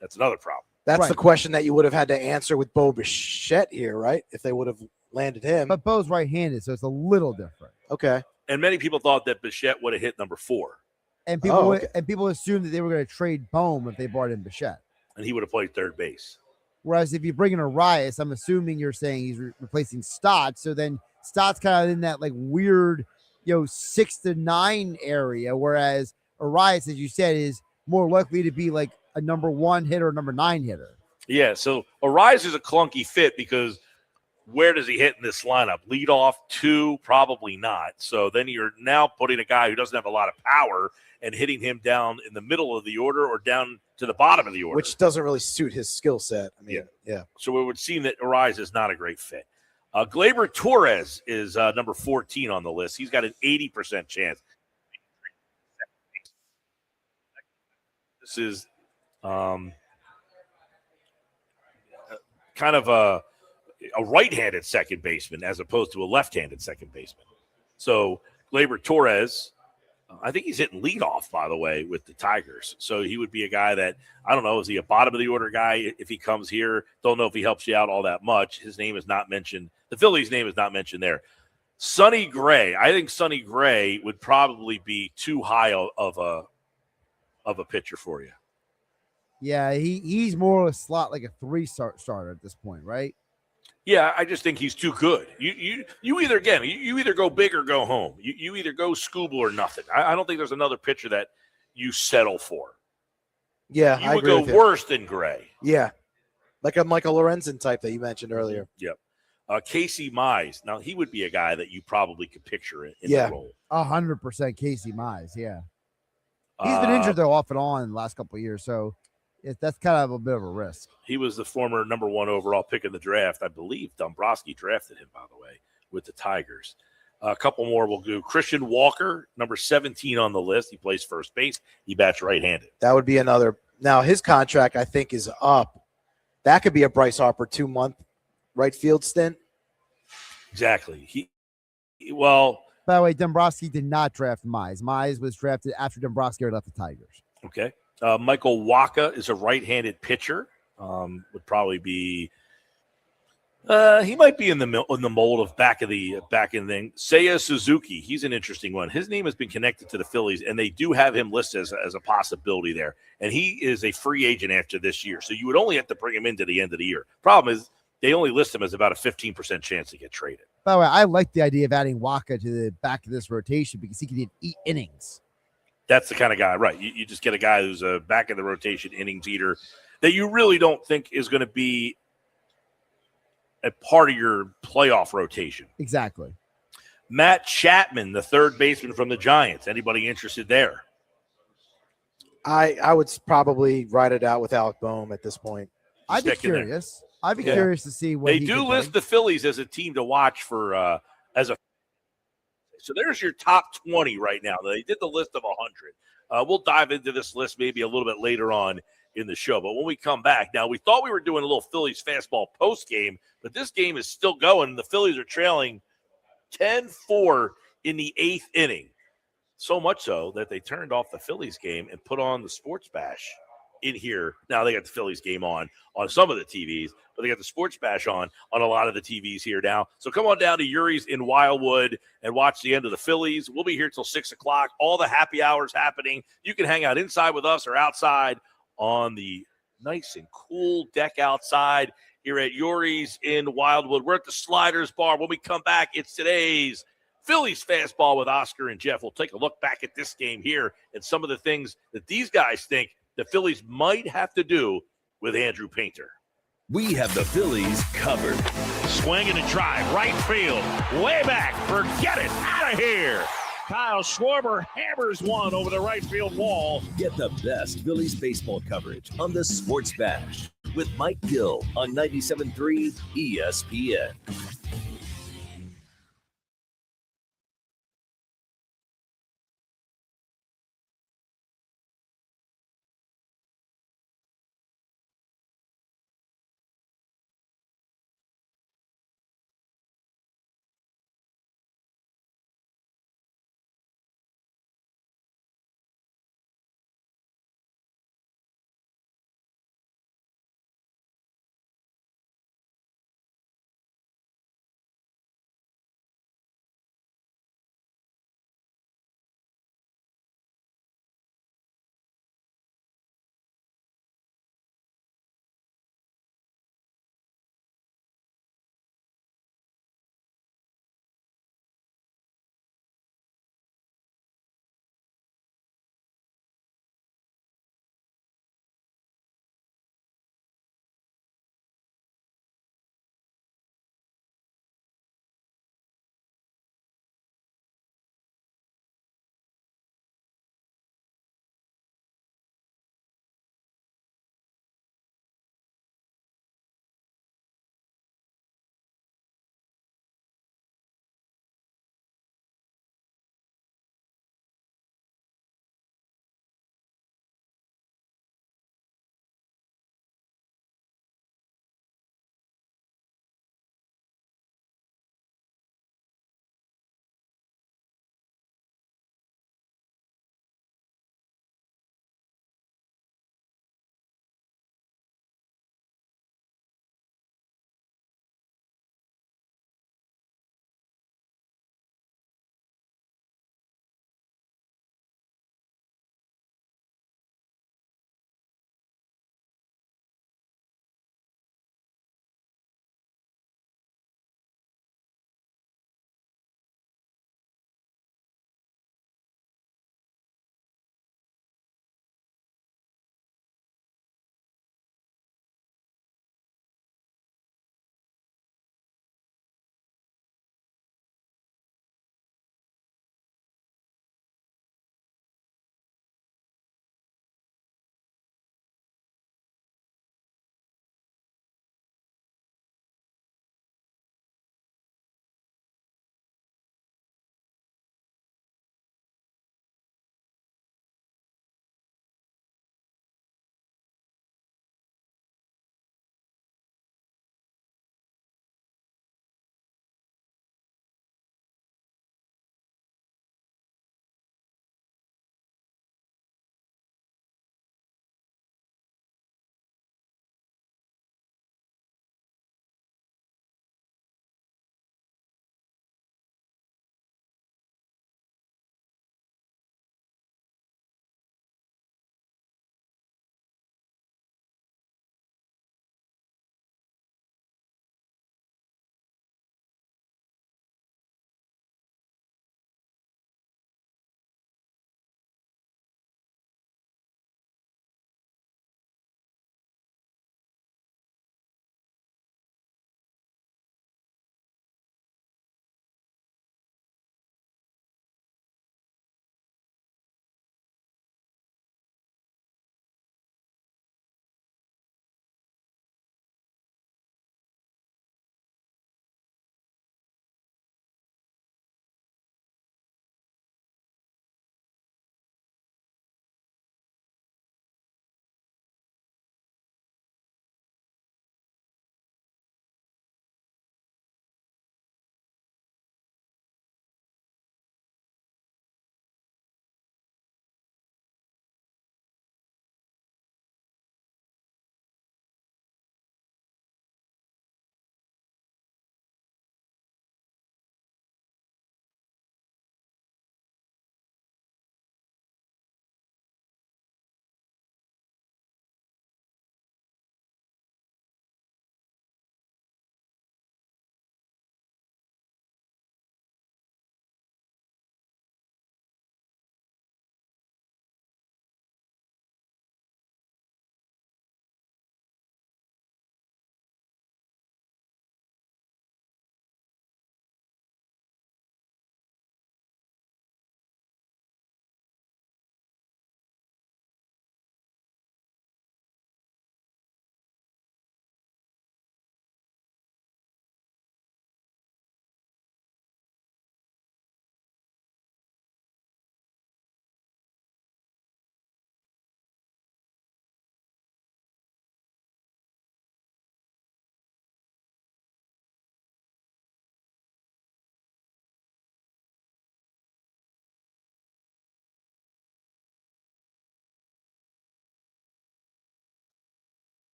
That's another problem. That's Right. the question that you would have had to answer with Bo Bichette here, right? If they would have landed him. But Bo's right-handed, so it's a little different. Okay. And many people thought that Bichette would have hit number 4, And people okay. and people assumed that they were going to trade Bohm if they brought in Bichette. and he would have played third base. Whereas if you bring in Arias, I'm assuming you're saying he's replacing Stott. So then Stott's kind of in that like weird, 6 to 9 area. Whereas Arias, as you said, is more likely to be like a number 1 hitter or number 9 hitter. Yeah, so Arise is a clunky fit because where does he hit in this lineup? Lead off 2, probably not. So then you're now putting a guy who doesn't have a lot of power and hitting him down in the middle of the order or down to the bottom of the order. Which doesn't really suit his skill set. I mean, yeah. So it would seem that Arise is not a great fit. Gleyber Torres is number 14 on the list. He's got an 80% chance. This is kind of a right-handed second baseman as opposed to a left-handed second baseman. So Gleyber Torres, I think he's hitting leadoff, by the way, with the Tigers. So he would be a guy that, I don't know, is he a bottom-of-the-order guy if he comes here? Don't know if he helps you out all that much. His name is not mentioned. The Phillies' name is not mentioned there. Sonny Gray. I think Sonny Gray would probably be too high of a pitcher for you. Yeah, he's more of a slot like a 3 starter at this point, right? Yeah, I just think he's too good. You either you either go big or go home. You either go Scooble or nothing. I don't think there's another pitcher that you settle for. Yeah, You I would agree go with you. worse than Gray. Yeah. Like a Michael Lorenzen type that you mentioned earlier. Yep. Casey Mize. Now, he would be a guy that you probably could picture in Yeah. the role. 100% Casey Mize. Yeah, he's been injured though off and on the last couple of years, so that's kind of a bit of a risk. He was the former number 1 overall pick in the draft. I believe Dombrowski drafted him, by the way, with the Tigers. A couple more we'll do. Christian Walker, number 17 on the list. He plays first base. He bats right-handed. That would be another. Now, his contract, I think, is up. That could be a Bryce Harper 2-month right field stint. Exactly. Well, By the way, Dombrowski did not draft Mize. Mize was drafted after Dombrowski left the Tigers. okay. Michael Waka is a right-handed pitcher. Would probably be he might be in the mold of back in the thing. Seiya Suzuki, he's an interesting one. His name has been connected to the Phillies, and they do have him listed as a possibility there. And he is a free agent after this year, so you would only have to bring him into the end of the year. Problem is, they only list him as about a 15% chance to get traded. By the way, I like the idea of adding Waka to the back of this rotation because he can eat innings. That's the kind of guy, right? You just get a guy who's a back of the rotation innings eater that you really don't think is going to be a part of your playoff rotation. Exactly. Matt Chapman, the third baseman from the Giants. Anybody interested there? I would probably ride it out with Alec Boehm at this point. I'd be Stick in there. curious. I'd be curious to see what They he do could list bring. the Phillies as a team to watch for as a. So there's your top 20 right now. They did the list of 100. We'll dive into this list maybe a little bit later on in the show. But when we come back, now we thought we were doing a little Phillies fastball post game, but this game is still going. The Phillies are trailing 10-4 in the 8th inning. So much so that they turned off the Phillies game and put on the Sports Bash in here. Now they got the Phillies game on some of the TVs, but they got the Sports Bash on a lot of the TVs here now. So come on down to Yuri's in Wildwood and watch the end of the Phillies. We'll be here till 6 o'clock. All the happy hours happening. You can hang out inside with us or outside on the nice and cool deck outside here at Yuri's in Wildwood. We're at the Sliders Bar. When we come back, it's today's Phillies Fastball with Oscar and Jeff. We'll take a look back at this game here and some of the things that these guys think the Phillies might have to do with Andrew Painter. We have the Phillies covered. Swing and a drive, right field, way back, forget it, out of here. Kyle Schwarber hammers one over the right field wall. Get the best Phillies baseball coverage on the Sports Bash with Mike Gill on 97.3 ESPN.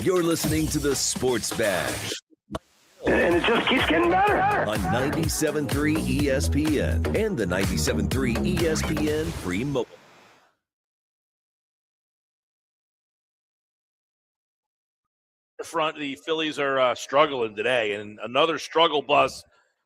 You're listening to the Sports Bash And it just keeps getting better. on 97.3 ESPN and the 97.3 ESPN free mobile. Front, the Phillies are struggling today, and another struggle bus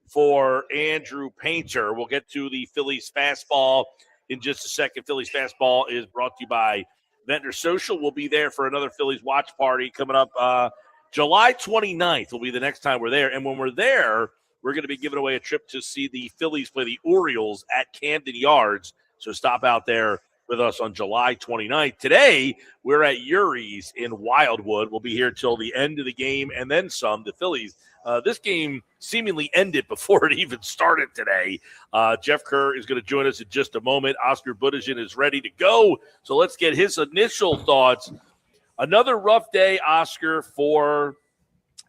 for Andrew Painter. We'll get to the Phillies Fastball in just a second. Phillies Fastball is brought to you by Ventnor Social. We'll be there for another Phillies watch party coming up July 29th will be the next time we're there. And when we're there, we're going to be giving away a trip to see the Phillies play the Orioles at Camden Yards. So stop out there with us on July 29th. Today, we're at Yuri's in Wildwood. We'll be here till the end of the game and then some. The Phillies, this game seemingly ended before it even started today. Jeff Kerr is going to join us in just a moment. Oscar Budajin is ready to go. So let's get his initial thoughts. Another rough day, Oscar, for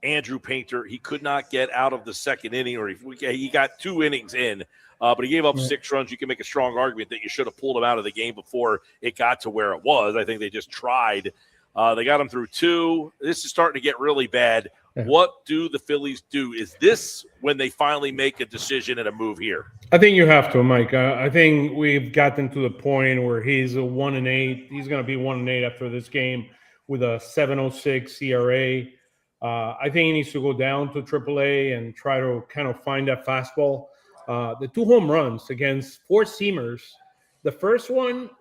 Andrew Painter. He could not get out of the second inning, or he got 2 innings in. But he gave up 6 runs. You can make a strong argument that you should have pulled him out of the game before it got to where it was. I think they just tried. They got him through 2. This is starting to get really bad. What do the Phillies do? Is this when they finally make a decision and a move here? I think you have to, Mike. I think we've gotten to the point where he's a 1-8. He's going to be 1-8 after this game with a 7.06 ERA. I think he needs to go down to AAA and try to kind of find that fastball. The 2 home runs against 4 seamers. The first one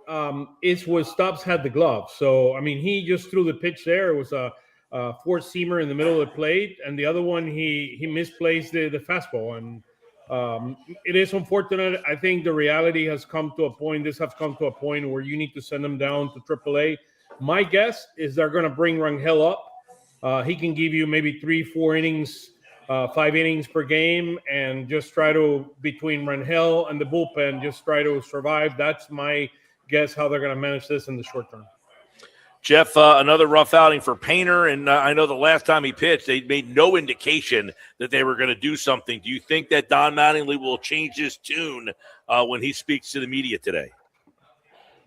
is where Stubbs had the glove. So, I mean, he just threw the pitch there. It was a 4-seamer in the middle of the plate. And the other one, he misplaced the fastball. And it is unfortunate. I think the reality has come to a point. This has come to a point where you need to send them down to AAA. My guess is they're going to bring Rangel up. He can give you maybe 3-4 innings, 5 innings per game, and just try to, between Rangel and the bullpen, just try to survive. That's my guess how they're going to manage this in the short term. Jeff, another rough outing for Painter, and I know the last time he pitched, they made no indication that they were going to do something. Do you think that Don Mattingly will change his tune when he speaks to the media today?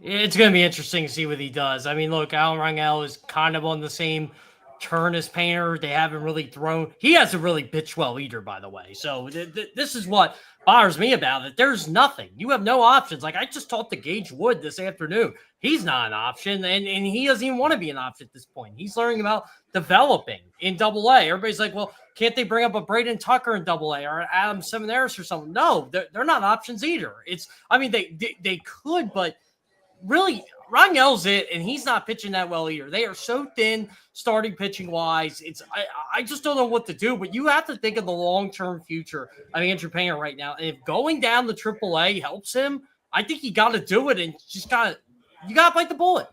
It's going to be interesting to see what he does. I mean, look, Alan Rangel is kind of on the same turn as Painter. They haven't really thrown. He hasn't really pitched well either, by the way. So this is what bothers me about it. There's nothing. You have no options. Like I just talked to Gage Wood this afternoon. He's not an option, and he doesn't even want to be an option at this point. He's learning about developing in Double-A. Everybody's like, well, can't they bring up a Braden Tucker in Double-A or Adam Seminaris or something? No, they're not options either. They could, but really, Rangel's it, and he's not pitching that well either. They are so thin starting pitching wise. I just don't know what to do, but you have to think of the long-term future of Andrew Painter right now. And if going down to AAA helps him, I think you got to do it, and you got to bite the bullet.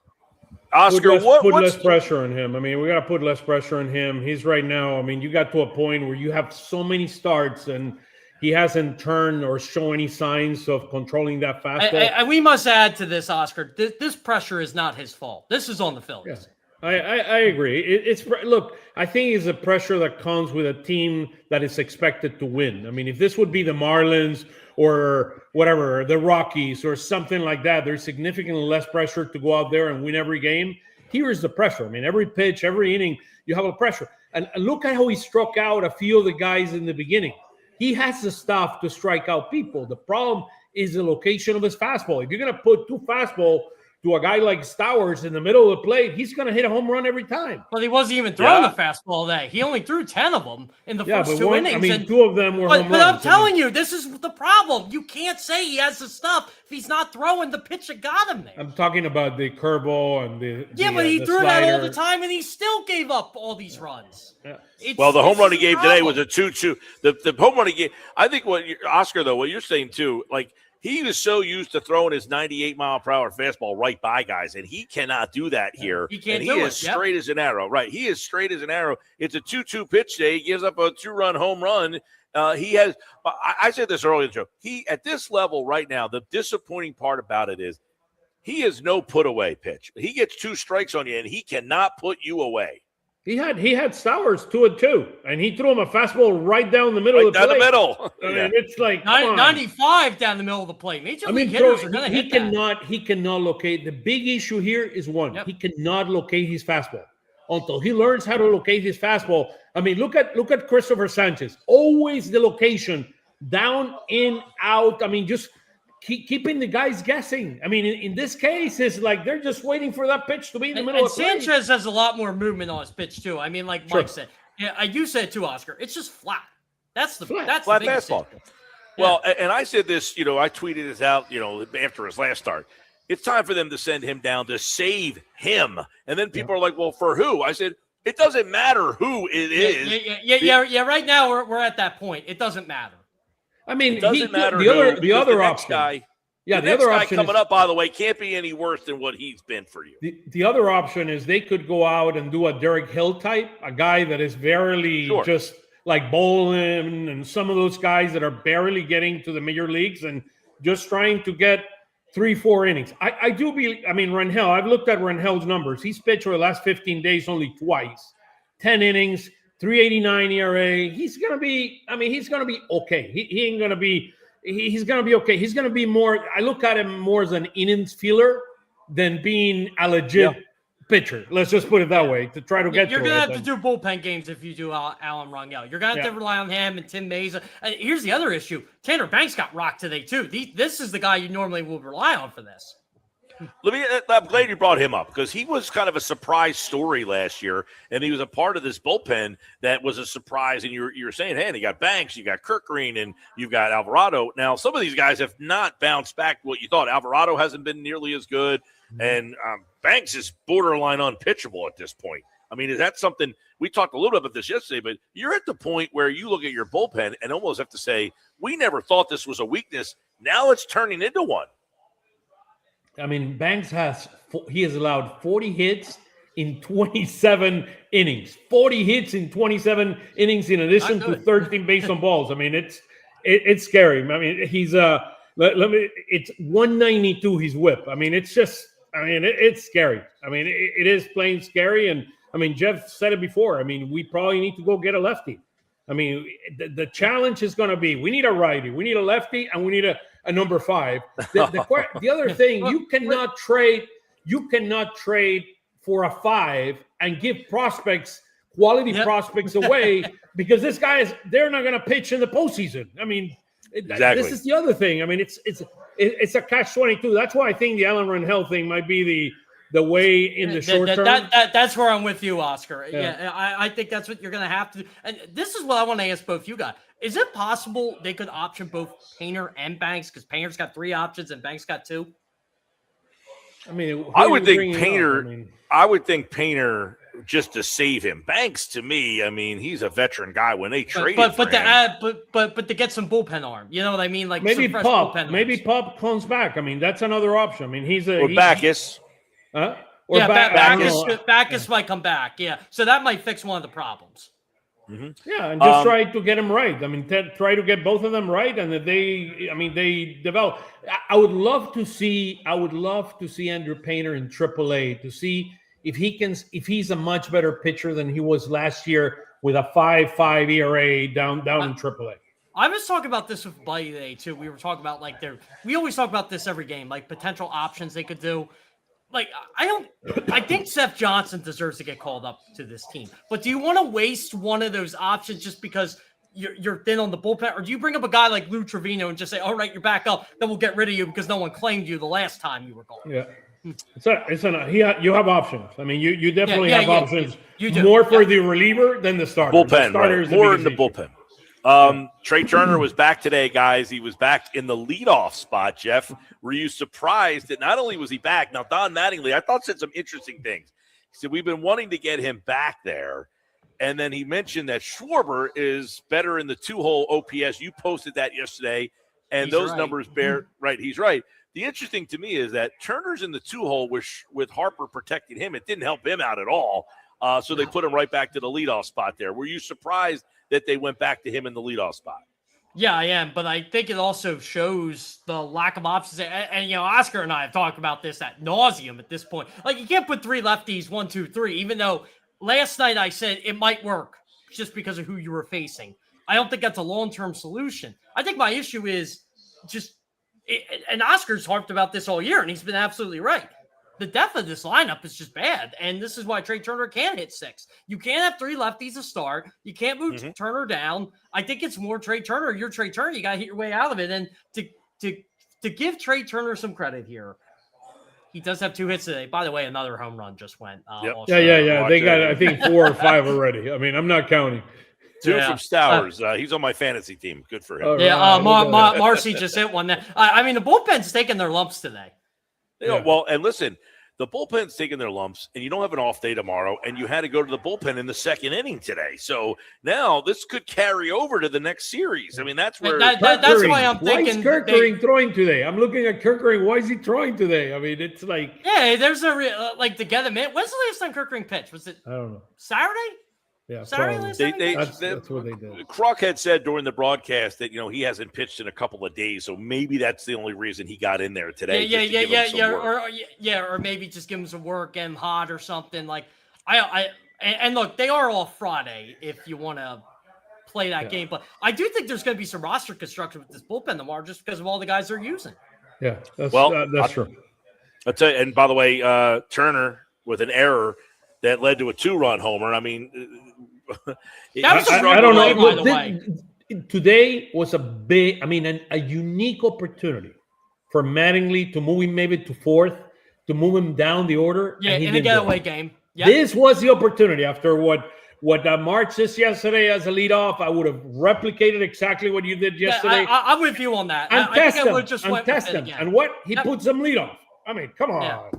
Oscar, put less pressure on him. I mean, we got to put less pressure on him. He's right now, I mean, you got to a point where you have so many starts, and he hasn't turned or shown any signs of controlling that fastball. And we must add to this, Oscar, this pressure is not his fault. This is on the Phillies. Yeah, I agree. Look, I think it's a pressure that comes with a team that is expected to win. I mean, if this would be the Marlins or whatever, the Rockies or something like that, there's significantly less pressure to go out there and win every game. Here is the pressure. I mean, every pitch, every inning, you have a pressure. And look at how he struck out a few of the guys in the beginning. He has the stuff to strike out people. The problem is the location of his fastball. If you're going to put 2 fastball to a guy like Stowers in the middle of the plate, he's going to hit a home run every time. But he wasn't even throwing the fastball today. He only threw 10 of them in the first 2 innings. I mean, 2 of them were home runs. But I'm telling you, this is the problem. You can't say he has the stuff if he's not throwing the pitch that got him there. I'm talking about the curveball and but he threw that all the time, and he still gave up all these runs. Yeah. Well, the home run he gave today was a 2-2. The home run he gave, I think Oscar, though, what you're saying too, like he was so used to throwing his 98-mile-per-hour fastball right by guys, and he cannot do that here. He can't do it. Straight as an arrow, right? He is straight as an arrow. It's a 2-2 pitch day. He gives up a 2-run home run. He has. I said this earlier in the show. He at this level right now. The disappointing part about it is he is no put-away pitch. He gets 2 strikes on you, and he cannot put you away. He had Stowers 2-2, and he threw him a fastball right down the middle of the plate. Down the middle. I mean, it's like 95 down the middle of the plate. Major league hitters are going to hit that. He cannot locate. The big issue here is one. He cannot locate his fastball. until he learns how to locate his fastball. I mean, look at Christopher Sanchez. Always the location, down, in, out. I mean, just keeping the guys guessing. I mean, in this case, it's like they're just waiting for that pitch to be in the middle of the plate. Sanchez has a lot more movement on his pitch too. I mean, like Mike said, yeah, you said too, Oscar. It's just flat. That's the flat fastball. Well, and I said this, I tweeted this out, after his last start. It's time for them to send him down to save him. And then people are like, well, for who? I said, it doesn't matter who it is. Yeah. Right now we're at that point. It doesn't matter. I mean, it doesn't matter the other option. The other option coming up, by the way, can't be any worse than what he's been for you. The other option is they could go out and do a Derek Hill type, a guy that is barely just like Bolin and some of those guys that are barely getting to the major leagues and just trying to get 3-4 innings. I mean, Rangel, I've looked at Rangel's numbers. He's pitched for the last 15 days only twice. 10 innings, 3.89 ERA. He's going to be okay. He's going to be okay. He's going to be more, I look at him more as an innings filler than being a legit pitcher. Let's just put it that way to try to get You're going to have to do bullpen games if you do Alan Rangel. You're going to have to rely on him and Tim Mayza. And here's the other issue. Tanner Banks got rocked today, too. This is the guy you normally would rely on for this. I'm glad you brought him up because he was kind of a surprise story last year, and he was a part of this bullpen that was a surprise. And you're saying, hey, you got Banks, you got Kirk Green, and you've got Alvarado. Now, some of these guys have not bounced back to what you thought. Alvarado hasn't been nearly as good, and Banks is borderline unpitchable at this point. I mean, is that something – we talked a little bit about this yesterday, but you're at the point where you look at your bullpen and almost have to say, we never thought this was a weakness. Now it's turning into one. I mean, Banks has allowed 40 hits in 27 innings. 40 hits in 27 innings in addition to 13 base on balls. I mean, it's scary. I mean, he's it's 192 his whip. I mean, it's scary. I mean, it is plain scary. And I mean, Geoff said it before. I mean, we probably need to go get a lefty. I mean, the challenge is going to be, we need a righty, we need a lefty, and we need a number 5. The other thing, you cannot trade for a 5 and give quality prospects away because they're not going to pitch in the postseason. I mean, exactly. This is the other thing. I mean, it's a catch-22. That's why I think the Alan Rangel thing might be the way in the short term. That's where I'm with you, Oscar. Yeah, I think that's what you're going to have to do. And this is what I want to ask both you guys. Is it possible they could option both Painter and Banks? Because Painter's got 3 options and Banks got 2. I mean, I would think Painter just to save him. Banks, to me, I mean, he's a veteran guy. When they traded but to get some bullpen arm, you know what I mean? Like maybe Pop comes back. I mean, that's another option. I mean, Backus. Huh? Backus might come back. Yeah, so that might fix one of the problems. Mm-hmm. Yeah, and just try to get them right. I mean, try to get both of them right, and that they develop. I would love to see Andrew Painter in AAA to see if he's a much better pitcher than he was last year with a 5.5 ERA down in AAA. I was talking about this with Buddy today too. We were talking about we always talk about this every game, like potential options they could do. Like, I think Seth Johnson deserves to get called up to this team. But do you want to waste one of those options just because you're thin on the bullpen? Or do you bring up a guy like Lou Trevino and just say, all right, you're back up, then we'll get rid of you because no one claimed you the last time you were gone? Yeah. You have options. I mean, you definitely have options. You do. More for the reliever than the starter. Bullpen, right. More in the bullpen. Trey Turner was back today, guys. He was back in the leadoff spot, Geoff. Were you surprised that not only was he back, now Don Mattingly, I thought said some interesting things. He said, we've been wanting to get him back there. And then he mentioned that Schwarber is better in the 2-hole OPS. You posted that yesterday, and he's those numbers bear right. He's right. The interesting to me is that Turner's in the 2-hole with Harper protecting him. It didn't help him out at all. So they put him right back to the leadoff spot there. Were you surprised that they went back to him in the leadoff spot? Yeah, I am, but I think it also shows the lack of options. And Oscar and I have talked about this ad nauseum at this point. Like, you can't put 3 lefties, 1, 2, 3, even though last night I said it might work just because of who you were facing. I don't think that's a long-term solution. I think my issue is and Oscar's harped about this all year, and he's been absolutely right. the depth of this lineup is just bad. And this is why Trey Turner can't hit 6. You can't have 3 lefties to start. You can't move Turner down. I think it's more Trey Turner. You're Trey Turner. You got to hit your way out of it. And to give Trey Turner some credit here, he does have 2 hits today. By the way, another home run just went. Also. Yeah. They got, I think, 4 or 5 already. I mean, I'm not counting. 2 from Stowers. He's on my fantasy team. Good for him. Marcy just hit one. I mean, the bullpen's taking their lumps today. Well, and listen, the bullpen's taking their lumps, and you don't have an off day tomorrow, and you had to go to the bullpen in the 2nd inning today. So now this could carry over to the next series. I mean, that's where that's why I'm thinking. Why is Kerkering throwing today? I'm looking at Kerkering. Why is he throwing today? I mean, it's like there's a like to get him in. When's the last time Kerkering pitched? Was it? I don't know. Saturday? Yeah, Saturday last time that's what they did. Kruk had said during the broadcast that he hasn't pitched in a couple of days, so maybe that's the only reason he got in there today. Or maybe just give him some work, get him hot or something. Like and look, they are off Friday if you want to play that game, but I do think there's going to be some roster construction with this bullpen tomorrow just because of all the guys they're using. Yeah, that's true. I'll tell you, and by the way, Turner with an error that led to a 2-run homer. I mean, I don't know. By the way. Today was a unique opportunity for Mattingly to move him maybe to 4th, to move him down the order. Yeah, in a getaway game. Yep. This was the opportunity after what March did yesterday as a leadoff. I would have replicated exactly what you did yesterday. I'm with you on that. And I think I would just went test him. And what? He puts some leadoff. I mean, come on. Yeah.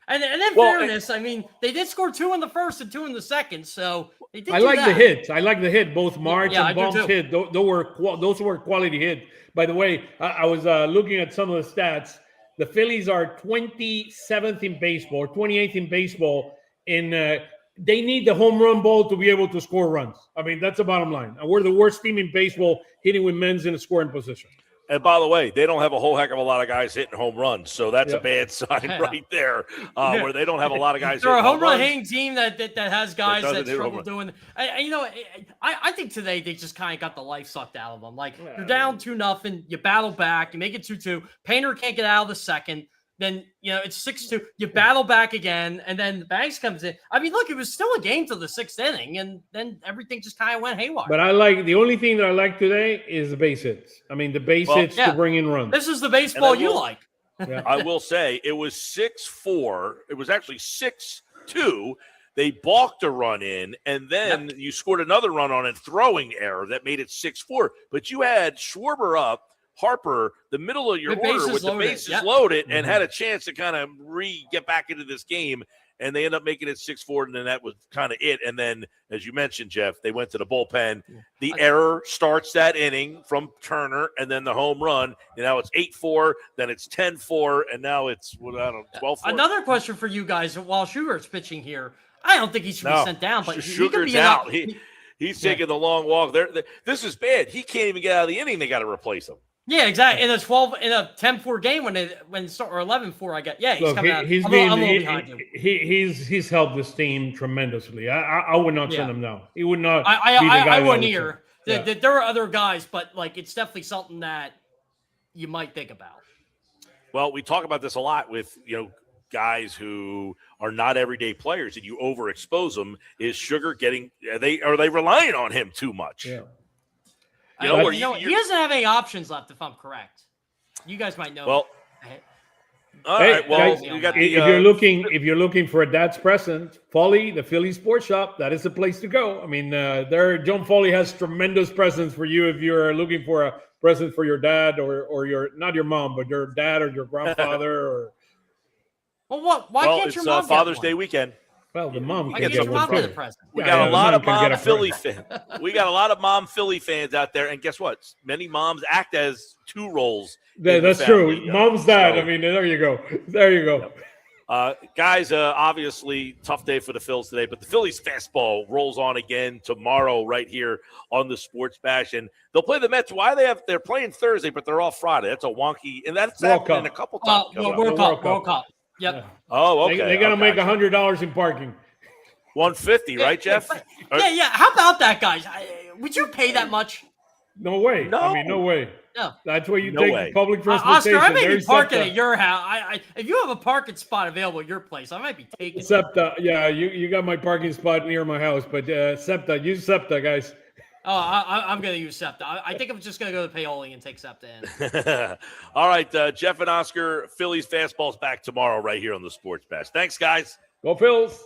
And in fairness, I mean, they did score 2 in the first and 2 in the second, so they did. I like the hits. I like the hit. Both March and Baum's hit. Those were quality hits. By the way, I was looking at some of the stats. The Phillies are 27th in baseball, 28th in baseball. They need the home run ball to be able to score runs. I mean, that's the bottom line. And we're the worst team in baseball hitting with men's in a scoring position. And by the way, they don't have a whole heck of a lot of guys hitting home runs, so that's a bad sign right there. Where they don't have a lot of guys. They're a home run hitting team that has guys that struggle doing. I think today they just kind of got the life sucked out of them. Like you're down 2-0, you battle back, you make it 2-2. Painter can't get out of the second. Then it's 6-2. You battle back again, and then the Banks comes in. I mean, look, it was still a game till the 6th inning, and then everything just kind of went haywire. But the only thing that I like today is the base hits. I mean, the base hits to bring in runs. This is the baseball you like. I will say it was 6-4. It was actually 6-2. They balked a run in, and then you scored another run on a throwing error that made it 6-4. But you had Schwarber up, Harper, the middle of your order with the bases loaded, and had a chance to kind of get back into this game, and they end up making it 6-4, and then that was kind of it. And then, as you mentioned, Jeff, they went to the bullpen. The error starts that inning from Turner, and then the home run, and now it's 8-4, then it's 10-4, and now it's 12-4. Another question for you guys: while Sugar's pitching here, I don't think he should be sent down, but Sugar's out. He's taking the long walk. This is bad. He can't even get out of the inning. They got to replace him. Yeah, exactly. In a 10-4 game or 11-4, I get. Yeah, he's coming out. He's I'm a little behind him. He's helped this team tremendously. I would not send him down. He would not. I wouldn't either. There are other guys, but it's definitely something that you might think about. Well, we talk about this a lot with guys who are not everyday players, and you overexpose them. Is Sugar getting? Are they relying on him too much? Yeah. He doesn't have any options left, if I'm correct. You guys might know. Well, all right. Well, guys, if you're looking for a dad's present, Foley, the Phillies Sports Shop, that is the place to go. I mean, John Foley has tremendous presents for you if you're looking for a present for your dad or your not your mom, but your dad or your grandfather. Or why can't your mom? It's Father's Day weekend. Well, the mom can get one for the present. We got a lot of mom Philly fans. We got a lot of mom Philly fans out there, and guess what? Many moms act as 2 roles. That's true. Mom's dad. So, I mean, there you go. There you go. Guys, obviously tough day for the Phils today, but the Phillies fastball rolls on again tomorrow right here on the Sports Bash, and they'll play the Mets. They're playing Thursday, but they're off Friday. That's a wonky, and that's happening a couple times. World Cup. Yep. Yeah. Oh, okay. They got to make $100 in parking. $150, right, Jeff? Yeah. How about that, guys? Would you pay that much? No way. No. I mean, no way. No. That's where you No take way. public transportation. Oscar, I may be There's parking SEPTA. at your house. If you have a parking spot available at your place, I might be taking it. SEPTA. Yeah, you got my parking spot near my house, but SEPTA. Use SEPTA, guys. Oh, I'm going to use SEPTA. I think I'm just going to go to Paoli and take SEPTA in. All right, Jeff and Oscar, Phillies Fastball's back tomorrow right here on the Sports Bash. Thanks, guys. Go Phils.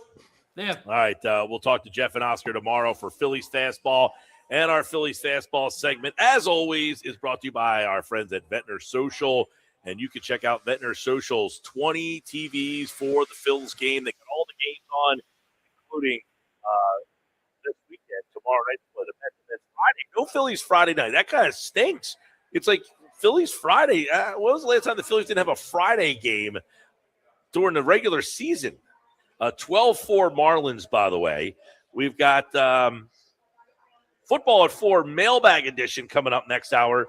Yeah. All right, we'll talk to Jeff and Oscar tomorrow for Phillies Fastball. And our Phillies Fastball segment, as always, is brought to you by our friends at Ventnor Social. And you can check out Ventnor Social's 20 TVs for the Phillies game. They got all the games on, including this weekend, tomorrow night, for the Mets. And then Friday. No Phillies Friday night. That kind of stinks. It's like Phillies Friday. When was the last time the Phillies didn't have a Friday game during the regular season? 12-4 Marlins, by the way. We've got Football at 4 mailbag edition coming up next hour.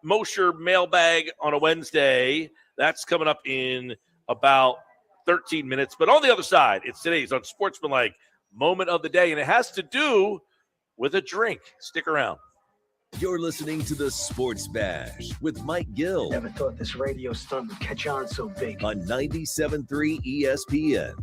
Mosher mailbag on a Wednesday. That's coming up in about 13 minutes. But on the other side, it's today's Unsportsmanlike moment of the day, and it has to do with a drink. Stick around. You're listening to the Sports Bash with Mike Gill. Never thought this radio stunt would catch on so big. On 97.3 ESPN.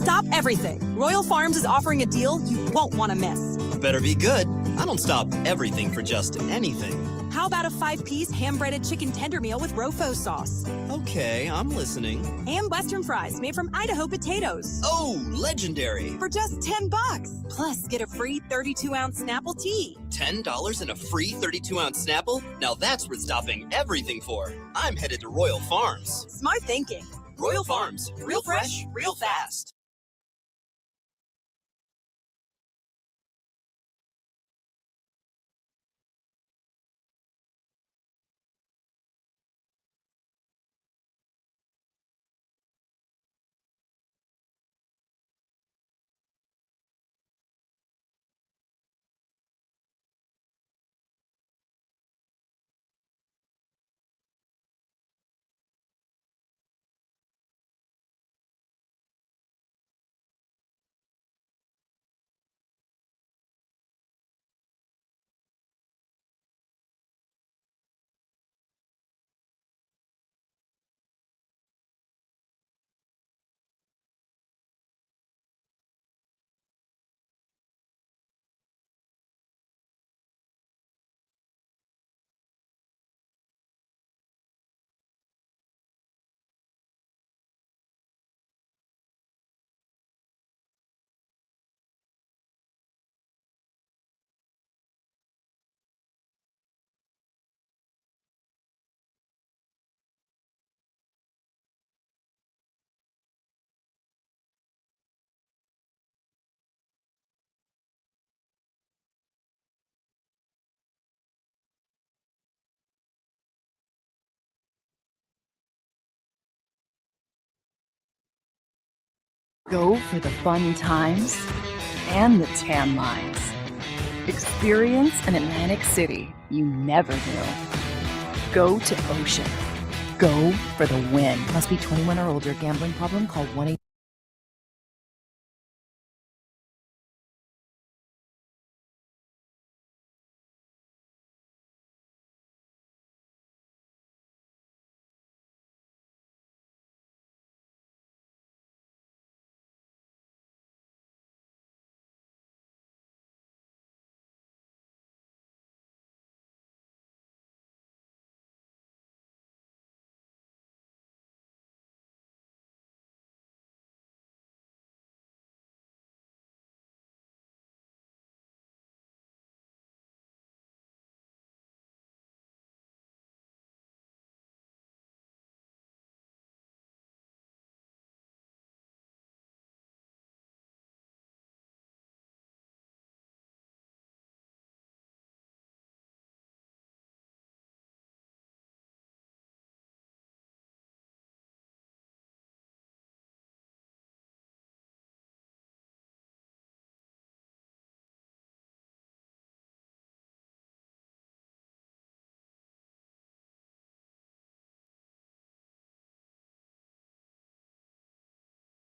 Stop everything. Royal Farms is offering a deal you won't want to miss. Better be good. I don't stop everything for just anything. How about a 5-piece ham-breaded chicken tender meal with Rofo sauce? Okay, I'm listening. And Western fries made from Idaho potatoes. Oh, legendary. For just $10. Plus, get a free 32-ounce Snapple tea. $10 and a free 32-ounce Snapple? Now that's worth stopping everything for. I'm headed to Royal Farms. Smart thinking. Royal Farms. Real fresh, real fast. Go for the fun times and the tan lines. Experience an Atlantic City you never knew. Go to Ocean. Go for the win. Must be 21 or older. Gambling problem? Call 1-800.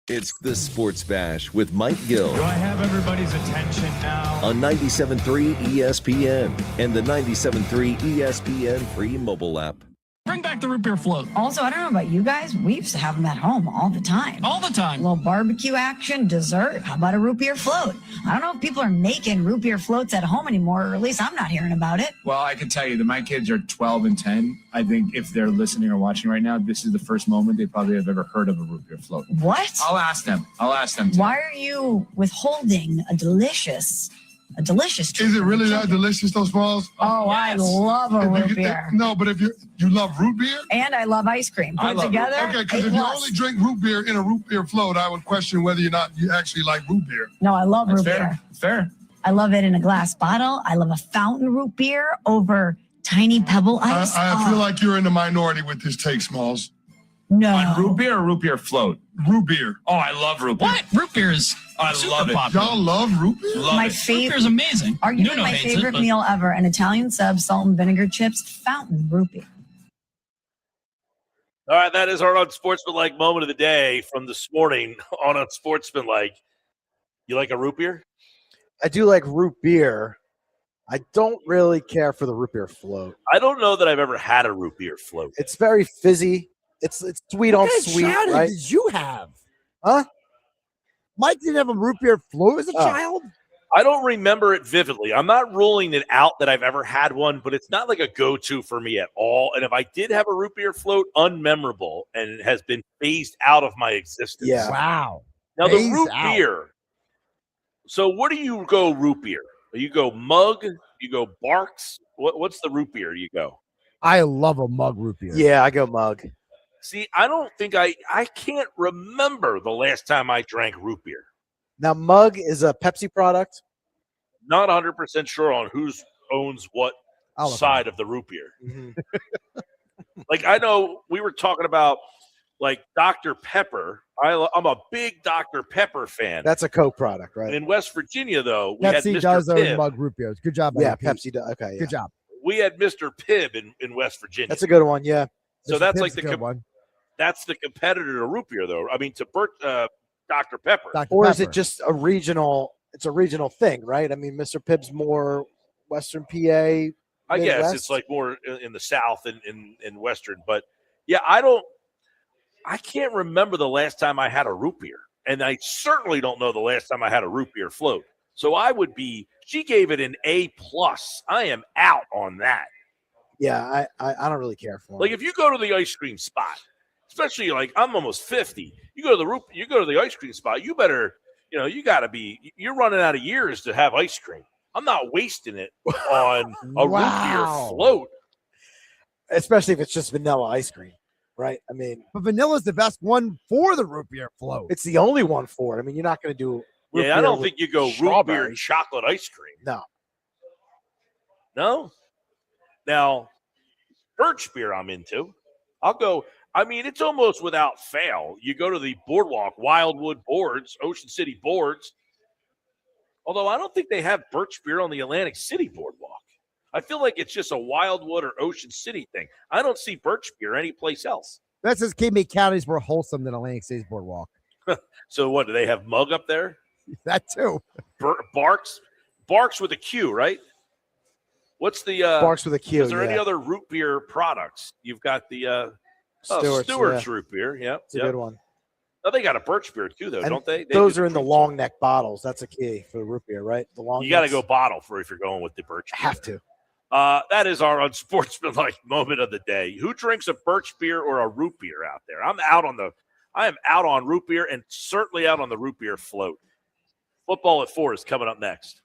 It's the Sports Bash with Mike Gill. Do I have everybody's attention now? On 97.3 ESPN and the 97.3 ESPN free mobile app. Bring back the root beer float. Also, I don't know about you guys. We used to have them at home all the time. All the time. A little barbecue action, dessert. How about a root beer float? I don't know if people are making root beer floats at home anymore, or at least I'm not hearing about it. Well, I can tell you that my kids are 12 and 10. I think if they're listening or watching right now, this is the first moment they probably have ever heard of a root beer float. What? I'll ask them. Why are you withholding a delicious treat? Is it really that delicious, those balls? Oh, yes. I love a root beer. No, but if you love root beer? And I love ice cream. Put it together. Okay, because if you only drink root beer in a root beer float, I would question whether or not you actually like root beer. No, I love root beer. Fair. I love it in a glass bottle. I love a fountain root beer over tiny pebble ice. I feel like you're in the minority with this take, Smalls. No. On root beer or root beer float? Root beer. Oh, I love root beer. What? Root beer is love it. Popular. Y'all love root beer? My favorite. Root beer is amazing. Arguably my favorite meal ever, an Italian sub, salt and vinegar chips, fountain root beer. All right, that is our Unsportsmanlike moment of the day from this morning on Unsportsmanlike. You like a root beer? I do like root beer. I don't really care for the root beer float. I don't know that I've ever had a root beer float. It's very fizzy. It's sweet on sweet, right? Did you have? Huh? Mike didn't have a root beer float as a child? I don't remember it vividly. I'm not ruling it out that I've ever had one, but it's not like a go-to for me at all. And if I did have a root beer float, unmemorable, and it has been phased out of my existence. Yeah. Wow. Now, the root beer. So what do you go root beer? You go mug? You go Barks? What's the root beer you go? I love a mug root beer. Yeah, I go mug. See, I don't think I can't remember the last time I drank root beer. Now, mug is a Pepsi product. Not 100% sure on who owns what side of the root beer. Mm-hmm. Like, I know we were talking about, like, Dr. Pepper. I'm a big Dr. Pepper fan. That's a Coke product, right? And in West Virginia, though, we Pepsi had does Mr. own Pibb. mug root beers. Good job. Yeah, Pete. Pepsi does. Okay, yeah. Good job. We had Mr. Pibb in West Virginia. That's a good one, yeah. So Mr. that's Pibb's like a the good one. That's the competitor to root beer, though. I mean, to Dr. Pepper. Or is it just a regional? It's a regional thing, right? I mean, Mr. Pibb's more Western PA. I guess Midwest? it's like more in the South and in Western. But, yeah, I can't remember the last time I had a root beer. And I certainly don't know the last time I had a root beer float. So she gave it an A+. I am out on that. Yeah, I don't really care for it. Like, if you go to the ice cream spot, especially like I'm almost 50, you go to the ice cream spot, you better, you're running out of years to have ice cream. I'm not wasting it on a root beer float. Especially if it's just vanilla ice cream, right? I mean, but vanilla is the best one for the root beer float. It's the only one for it. I mean, you're not going to do. Yeah, I don't think you go root beer and chocolate ice cream. No. Now, birch beer I'm into. I'll go. I mean, it's almost without fail. You go to the boardwalk, Wildwood Boards, Ocean City Boards. Although I don't think they have birch beer on the Atlantic City boardwalk. I feel like it's just a Wildwood or Ocean City thing. I don't see birch beer anyplace else. That says Cape County is more wholesome than Atlantic City's boardwalk. So what, do they have mug up there? That too. Barks with a Q, right? What's the Barks with a Q? Is there any other root beer products? You've got the Stewart's root beer. Yeah, it's a good one. Oh, they got a birch beer too, though, And don't they? those are in the long neck bottles. That's a key for the root beer, right? The long. You got to go bottle if you're going with the birch beer. Have to. That is our unsportsmanlike moment of the day. Who drinks a birch beer or a root beer out there? I am out on root beer and certainly out on the root beer float. Football at 4 is coming up next.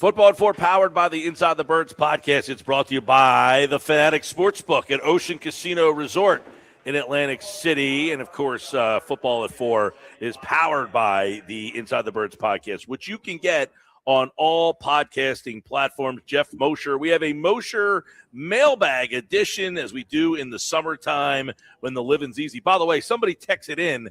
Football at 4, powered by the Inside the Birds podcast. It's brought to you by the Fanatic Sportsbook at Ocean Casino Resort in Atlantic City. And, of course, Football at 4 is powered by the Inside the Birds podcast, which you can get on all podcasting platforms. Geoff Mosher. We have a Mosher mailbag edition, as we do in the summertime when the living's easy. By the way, somebody texted in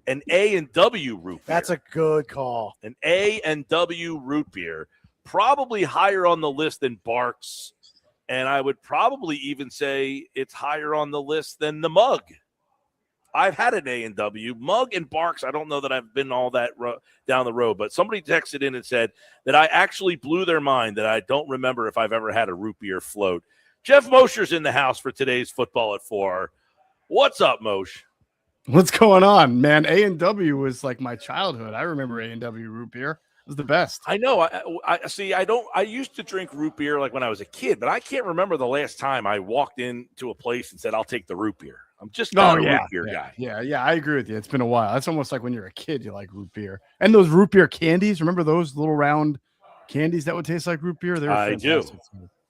an A&W root beer. That's a good call. An A&W root beer. Probably higher on the list than Barks, and I would probably even say it's higher on the list than the Mug. I've had an A&W. Mug and Barks, I don't know that I've been all that down the road, but somebody texted in and said that I actually blew their mind, that I don't remember if I've ever had a root beer float. Geoff Mosher's in the house for today's Football at 4. What's up, Moshe? What's going on, man? A&W was like my childhood. I remember A&W root beer. It was the best. I know. I see. I used to drink root beer like when I was a kid, but I can't remember the last time I walked into a place and said, "I'll take the root beer." I'm just not a root beer guy. Yeah. I agree with you. It's been a while. That's almost like when you're a kid, you like root beer. And those root beer candies. Remember those little round candies that would taste like root beer? I do.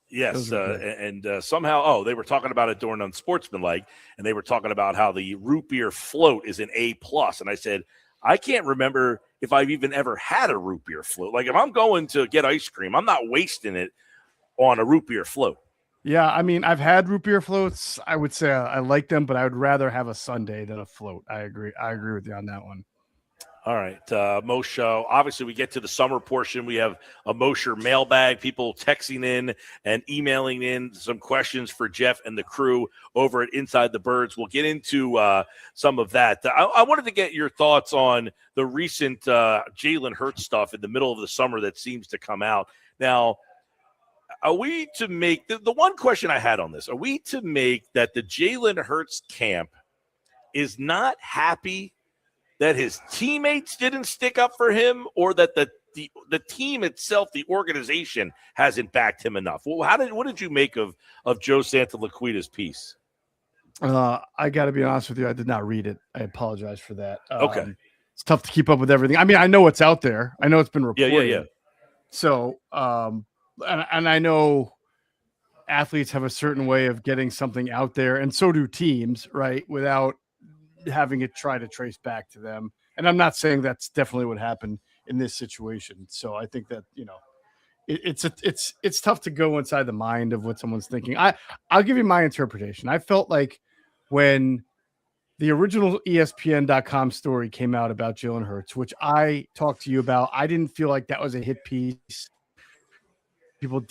Yes, and somehow, they were talking about it during Unsportsmanlike, and they were talking about how the root beer float is an A+. And I said, I can't remember if I've even ever had a root beer float. Like, if I'm going to get ice cream, I'm not wasting it on a root beer float. Yeah, I mean, I've had root beer floats. I would say I like them, but I would rather have a sundae than a float. I agree with you on that one. All right, Moshe, obviously we get to the summer portion. We have a Mosher mailbag, people texting in and emailing in some questions for Geoff and the crew over at Inside the Birds. We'll get into some of that. I wanted to get your thoughts on the recent Jalen Hurts stuff in the middle of the summer that seems to come out. Now, are we to make the one question I had on this, are we to make that the Jalen Hurts camp is not happy that his teammates didn't stick up for him, or that the team itself, the organization, hasn't backed him enough? Well, what did you make of Joe Santalaquida's piece? I got to be honest with you, I did not read it. I apologize for that. Okay, it's tough to keep up with everything. I mean, I know it's out there. I know it's been reported. Yeah. So, and I know athletes have a certain way of getting something out there, and so do teams, right? Without having it try to trace back to them. And I'm not saying that's definitely what happened in this situation. So I think that, it's tough to go inside the mind of what someone's thinking. I'll give you my interpretation. I felt like when the original ESPN.com story came out about Jalen Hurts, which I talked to you about, I didn't feel like that was a hit piece. People,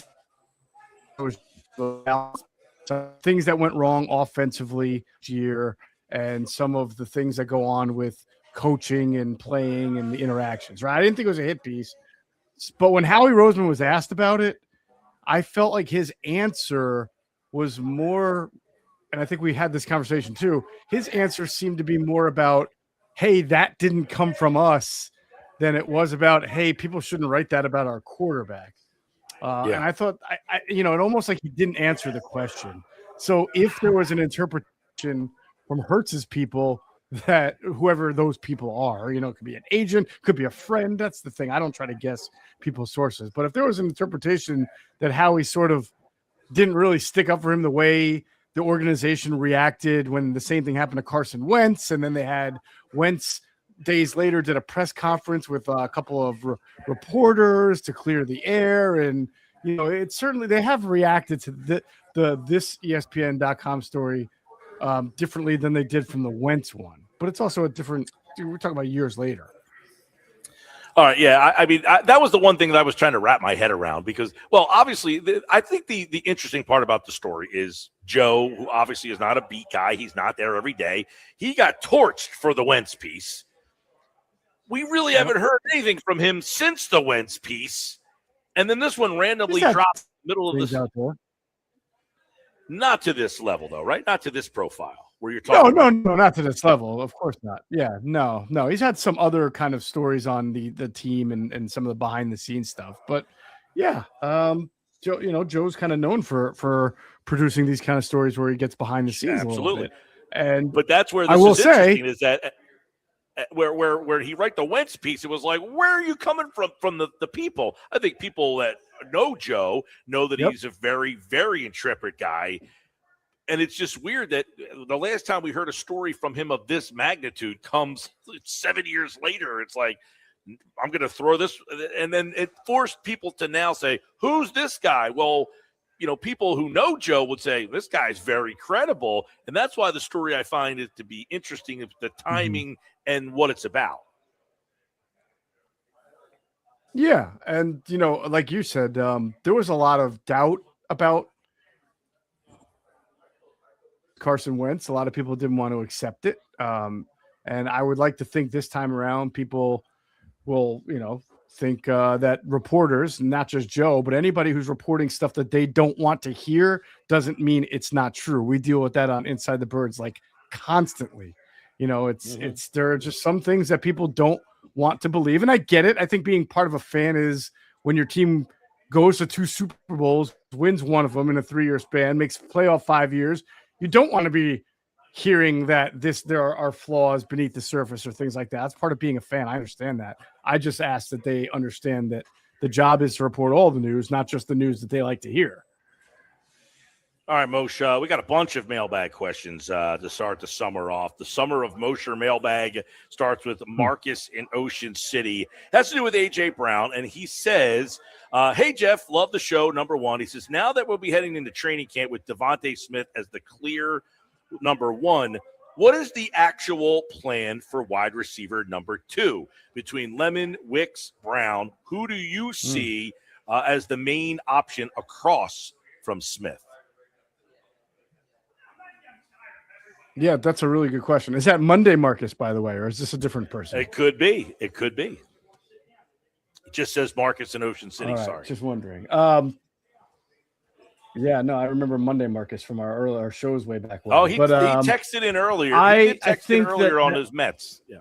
things that went wrong offensively this year, and some of the things that go on with coaching and playing and the interactions, right? I didn't think it was a hit piece. But when Howie Roseman was asked about it, I felt like his answer was more, and I think we had this conversation too, his answer seemed to be more about, hey, that didn't come from us, than it was about, hey, people shouldn't write that about our quarterback. And I thought, it almost like he didn't answer the question. So if there was an interpretation from Hurts's people, that whoever those people are, it could be an agent, could be a friend. That's the thing. I don't try to guess people's sources. But if there was an interpretation that Howie sort of didn't really stick up for him the way the organization reacted when the same thing happened to Carson Wentz, and then they had Wentz days later did a press conference with a couple of reporters to clear the air. And, it's certainly, they have reacted to this ESPN.com story differently than they did from the Wentz one, but it's also a different. We're talking about years later. All right, yeah. I mean, that was the one thing that I was trying to wrap my head around because, well, obviously, I think the interesting part about the story is Joe, who obviously is not a beat guy. He's not there every day. He got torched for the Wentz piece. We really haven't heard anything from him since the Wentz piece, and then this one randomly dropped in the middle of this. Not to this level, though, right? Not to this profile where you're talking. No, not to this level. Of course not. Yeah, no. He's had some other kind of stories on the team and some of the behind the scenes stuff. But yeah, Joe's kind of known for producing these kind of stories where he gets behind the scenes. Absolutely. A little bit. But that's where this is interesting is that where he write the Wentz piece, it was like, where are you coming from the people? I think people that know Joe know that Yep. he's a very, very intrepid guy. And it's just weird that the last time we heard a story from him of this magnitude comes 7 years later. It's like, I'm going to throw this. And then it forced people to now say, who's this guy? Well, people who know Joe would say, this guy's very credible. And that's why the story I find it to be interesting is the timing and what it's about. Yeah. And, like you said, there was a lot of doubt about Carson Wentz. A lot of people didn't want to accept it. And I would like to think this time around, people will, think that reporters, not just Joe, but anybody who's reporting stuff that they don't want to hear doesn't mean it's not true. We deal with that on Inside the Birds like constantly. There are just some things that people don't want to believe. And I get it. I think being part of a fan is when your team goes to 2 Super Bowls, wins one of them in a 3-year span, makes playoff 5 years. You don't want to be hearing that there are flaws beneath the surface or things like that. That's part of being a fan. I understand that. I just ask that they understand that the job is to report all the news, not just the news that they like to hear. All right, Moshe, we got a bunch of mailbag questions to start the summer off. The Summer of Mosher mailbag starts with Marcus in Ocean City. Has to do with A.J. Brown, and he says, hey, Jeff, love the show, number one. He says, now that we'll be heading into training camp with Devontae Smith as the clear number one, what is the actual plan for wide receiver number 2? Between Lemon, Wicks, Brown, who do you see as the main option across from Smith? Yeah, that's a really good question. Is that Monday Marcus, by the way, or is this a different person? It could be. It just says Marcus in Ocean City. Right, sorry. Just wondering. Yeah, no, I remember Monday Marcus from our shows way back when. Oh, he texted in earlier. I think earlier on his Mets. Yeah.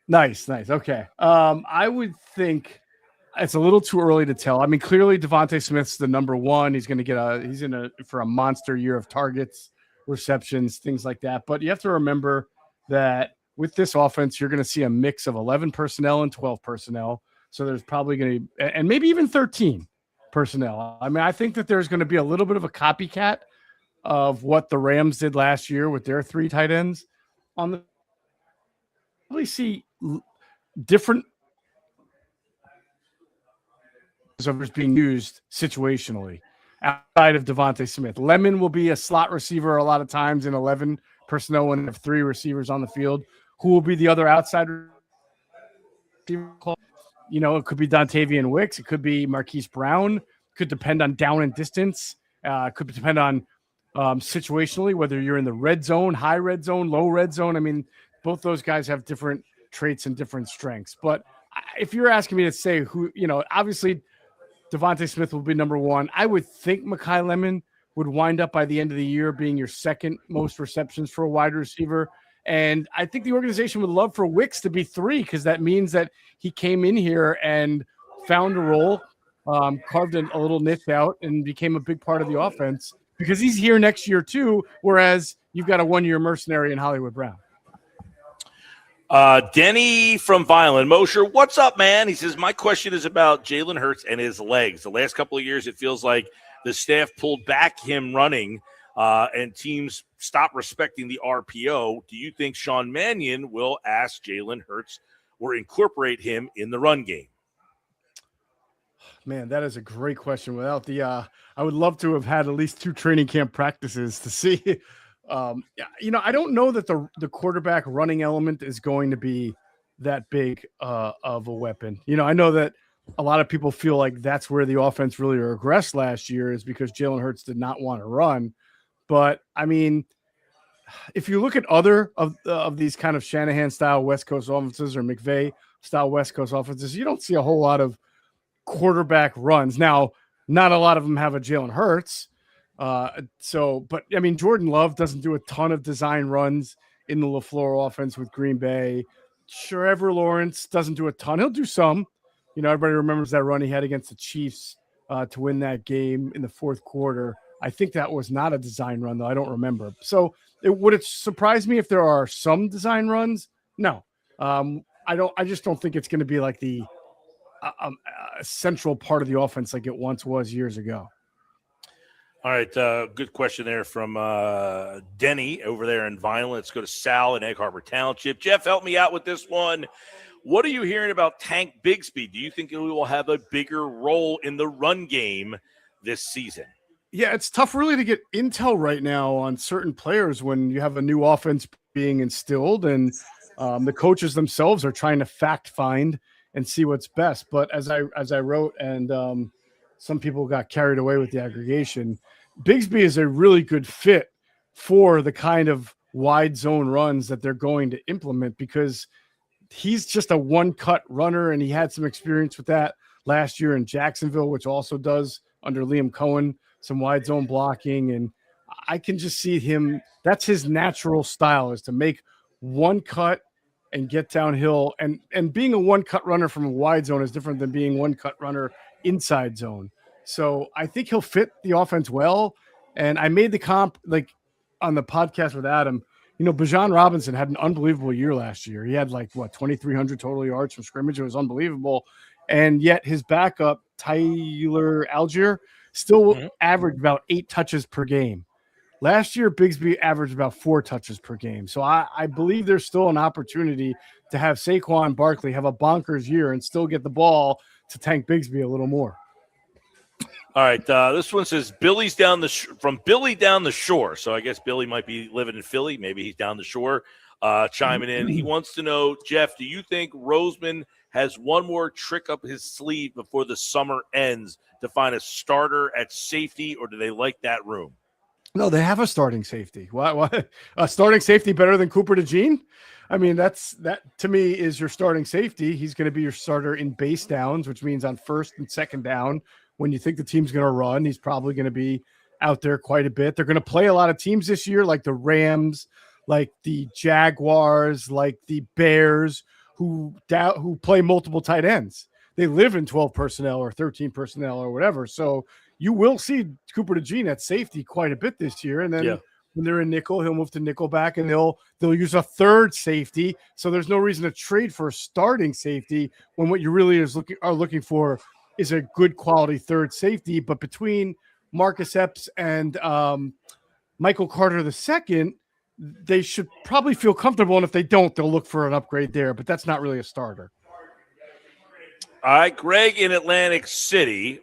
Nice. Okay. I would think it's a little too early to tell. I mean, clearly Devontae Smith's the number one. He's going to get for a monster year of targets, receptions, things like that. But you have to remember that with this offense, you're going to see a mix of 11 personnel and 12 personnel. So there's probably going to, and maybe even 13 personnel. I mean, I think that there's going to be a little bit of a copycat of what the Rams did last year with their 3 tight ends. Probably see different receivers being used situationally outside of Devontae Smith. Lemon will be a slot receiver a lot of times in 11 personnel when they have 3 receivers on the field. Who will be the other outside receiver? It could be Dontavian Wicks. It could be Marquise Brown. Could depend on down and distance. Could depend on situationally, whether you're in the red zone, high red zone, low red zone. I mean, both those guys have different traits and different strengths. But if you're asking me to say who, obviously Devontae Smith will be number one. I would think Mekhi Lemon would wind up by the end of the year being your second most receptions for a wide receiver. And I think the organization would love for Wicks to be 3 because that means that he came in here and found a role, carved a little niche out, and became a big part of the offense because he's here next year too, whereas you've got a 1-year mercenary in Hollywood Brown. Denny from Violin. Mosher, what's up, man? He says, my question is about Jalen Hurts and his legs. The last couple of years, it feels like the staff pulled back him running and teams stopped respecting the RPO. Do you think Sean Mannion will ask Jalen Hurts or incorporate him in the run game? Man, that is a great question. Without I would love to have had at least 2 training camp practices to see. I don't know that the quarterback running element is going to be that big of a weapon. I know that a lot of people feel like that's where the offense really regressed last year is because Jalen Hurts did not want to run. But I mean, if you look at other of these kind of Shanahan style West Coast offenses or McVay style West Coast offenses, you don't see a whole lot of quarterback runs. Now, not a lot of them have a Jalen Hurts. But I mean, Jordan Love doesn't do a ton of design runs in the LaFleur offense with Green Bay. Trevor Lawrence doesn't do a ton. He'll do some. Everybody remembers that run he had against the Chiefs to win that game in the fourth quarter. I think that was not a design run, though. I don't remember. So would it surprise me if there are some design runs? No. I just don't think it's going to be like a central part of the offense like it once was years ago. All right, good question there from Denny over there in Vinyl. Let's go to Sal in Egg Harbor Township. Jeff, help me out with this one. What are you hearing about Tank Bigsby? Do you think he will have a bigger role in the run game this season? Yeah, it's tough really to get intel right now on certain players when you have a new offense being instilled and the coaches themselves are trying to fact find and see what's best. But as I wrote, and some people got carried away with the aggregation, Bigsby is a really good fit for the kind of wide zone runs that they're going to implement because he's just a one-cut runner, and he had some experience with that last year in Jacksonville, which also does under Liam Cohen some wide zone blocking. And I can just see him. That's his natural style, is to make one cut and get downhill. And being a one-cut runner from a wide zone is different than being one-cut runner inside zone. So I think he'll fit the offense well. And I made the comp like on the podcast with Adam. You know, Bijan Robinson had an unbelievable year last year. He had 2,300 total yards from scrimmage. It was unbelievable. And yet his backup, Tyler Algier, still averaged about 8 touches per game. Last year, Bigsby averaged about 4 touches per game. So I believe there's still an opportunity to have Saquon Barkley have a bonkers year and still get the ball to Tank Bigsby a little more. All right, this one says Billy's down from Billy down the shore. So I guess Billy might be living in Philly. Maybe he's down the shore chiming in. He wants to know, Jeff, do you think Roseman has one more trick up his sleeve before the summer ends to find a starter at safety, or do they like that room? No, they have a starting safety. Why a starting safety better than Cooper DeJean? I mean, that to me is your starting safety. He's going to be your starter in base downs, which means on first and second down. When you think the team's going to run, he's probably going to be out there quite a bit. They're going to play a lot of teams this year, like the Rams, like the Jaguars, like the Bears, who play multiple tight ends. They live in 12 personnel or 13 personnel or whatever. So you will see Cooper DeJean at safety quite a bit this year. And then when they're in nickel, he'll move to nickel back, and they'll use a third safety. So there's no reason to trade for a starting safety when what you really are looking for is a good quality third safety. But between Marcus Epps and Michael Carter II, they should probably feel comfortable. And if they don't, they'll look for an upgrade there. But that's not really a starter. All right, Greg in Atlantic City.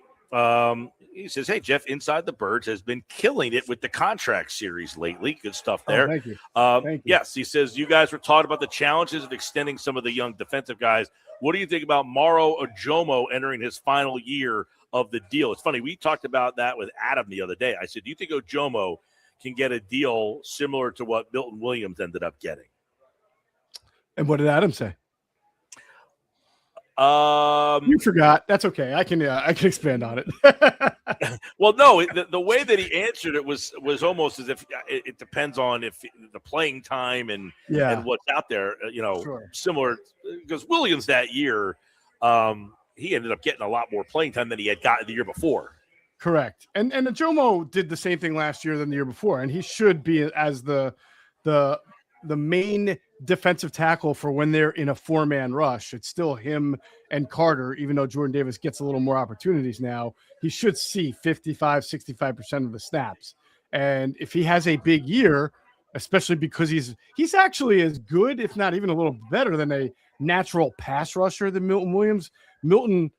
He says, hey, Jeff, Inside the Birds has been killing it with the contract series lately. Good stuff there. Thank you. Thank you. Yes, he says, you guys were talking about the challenges of extending some of the young defensive guys. What do you think about Maro Ojomo entering his final year of the deal? It's funny, we talked about that with Adam the other day. I said, do you think Ojomo can get a deal similar to what Milton Williams ended up getting? And what did Adam say? You forgot. That's okay. I can expand on it. Well, no, the way that he answered it was almost as if it depends on if the playing time and what's out there, similar, because Williams that year, he ended up getting a lot more playing time than he had gotten the year before. Correct. And Jomo did the same thing last year than the year before, and he should be as the main defensive tackle for when they're in a 4-man rush. It's still him and Carter, even though Jordan Davis gets a little more opportunities now. He should see 65% of the snaps. And if he has a big year, especially because he's actually as good, if not even a little better than a natural pass rusher than Milton Williams. Milton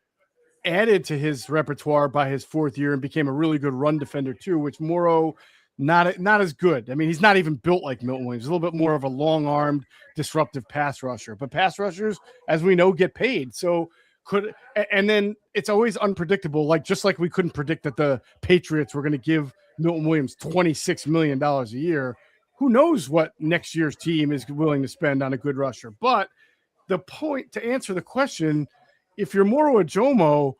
added to his repertoire by his 4th year and became a really good run defender too, which Morrow not as good. I mean, he's not even built like Milton Williams. He's a little bit more of a long-armed, disruptive pass rusher. But pass rushers, as we know, get paid. So and then it's always unpredictable. Just like we couldn't predict that the Patriots were going to give Milton Williams $26 million a year. Who knows what next year's team is willing to spend on a good rusher? But the point to answer the question, if you're Moro Ojomo,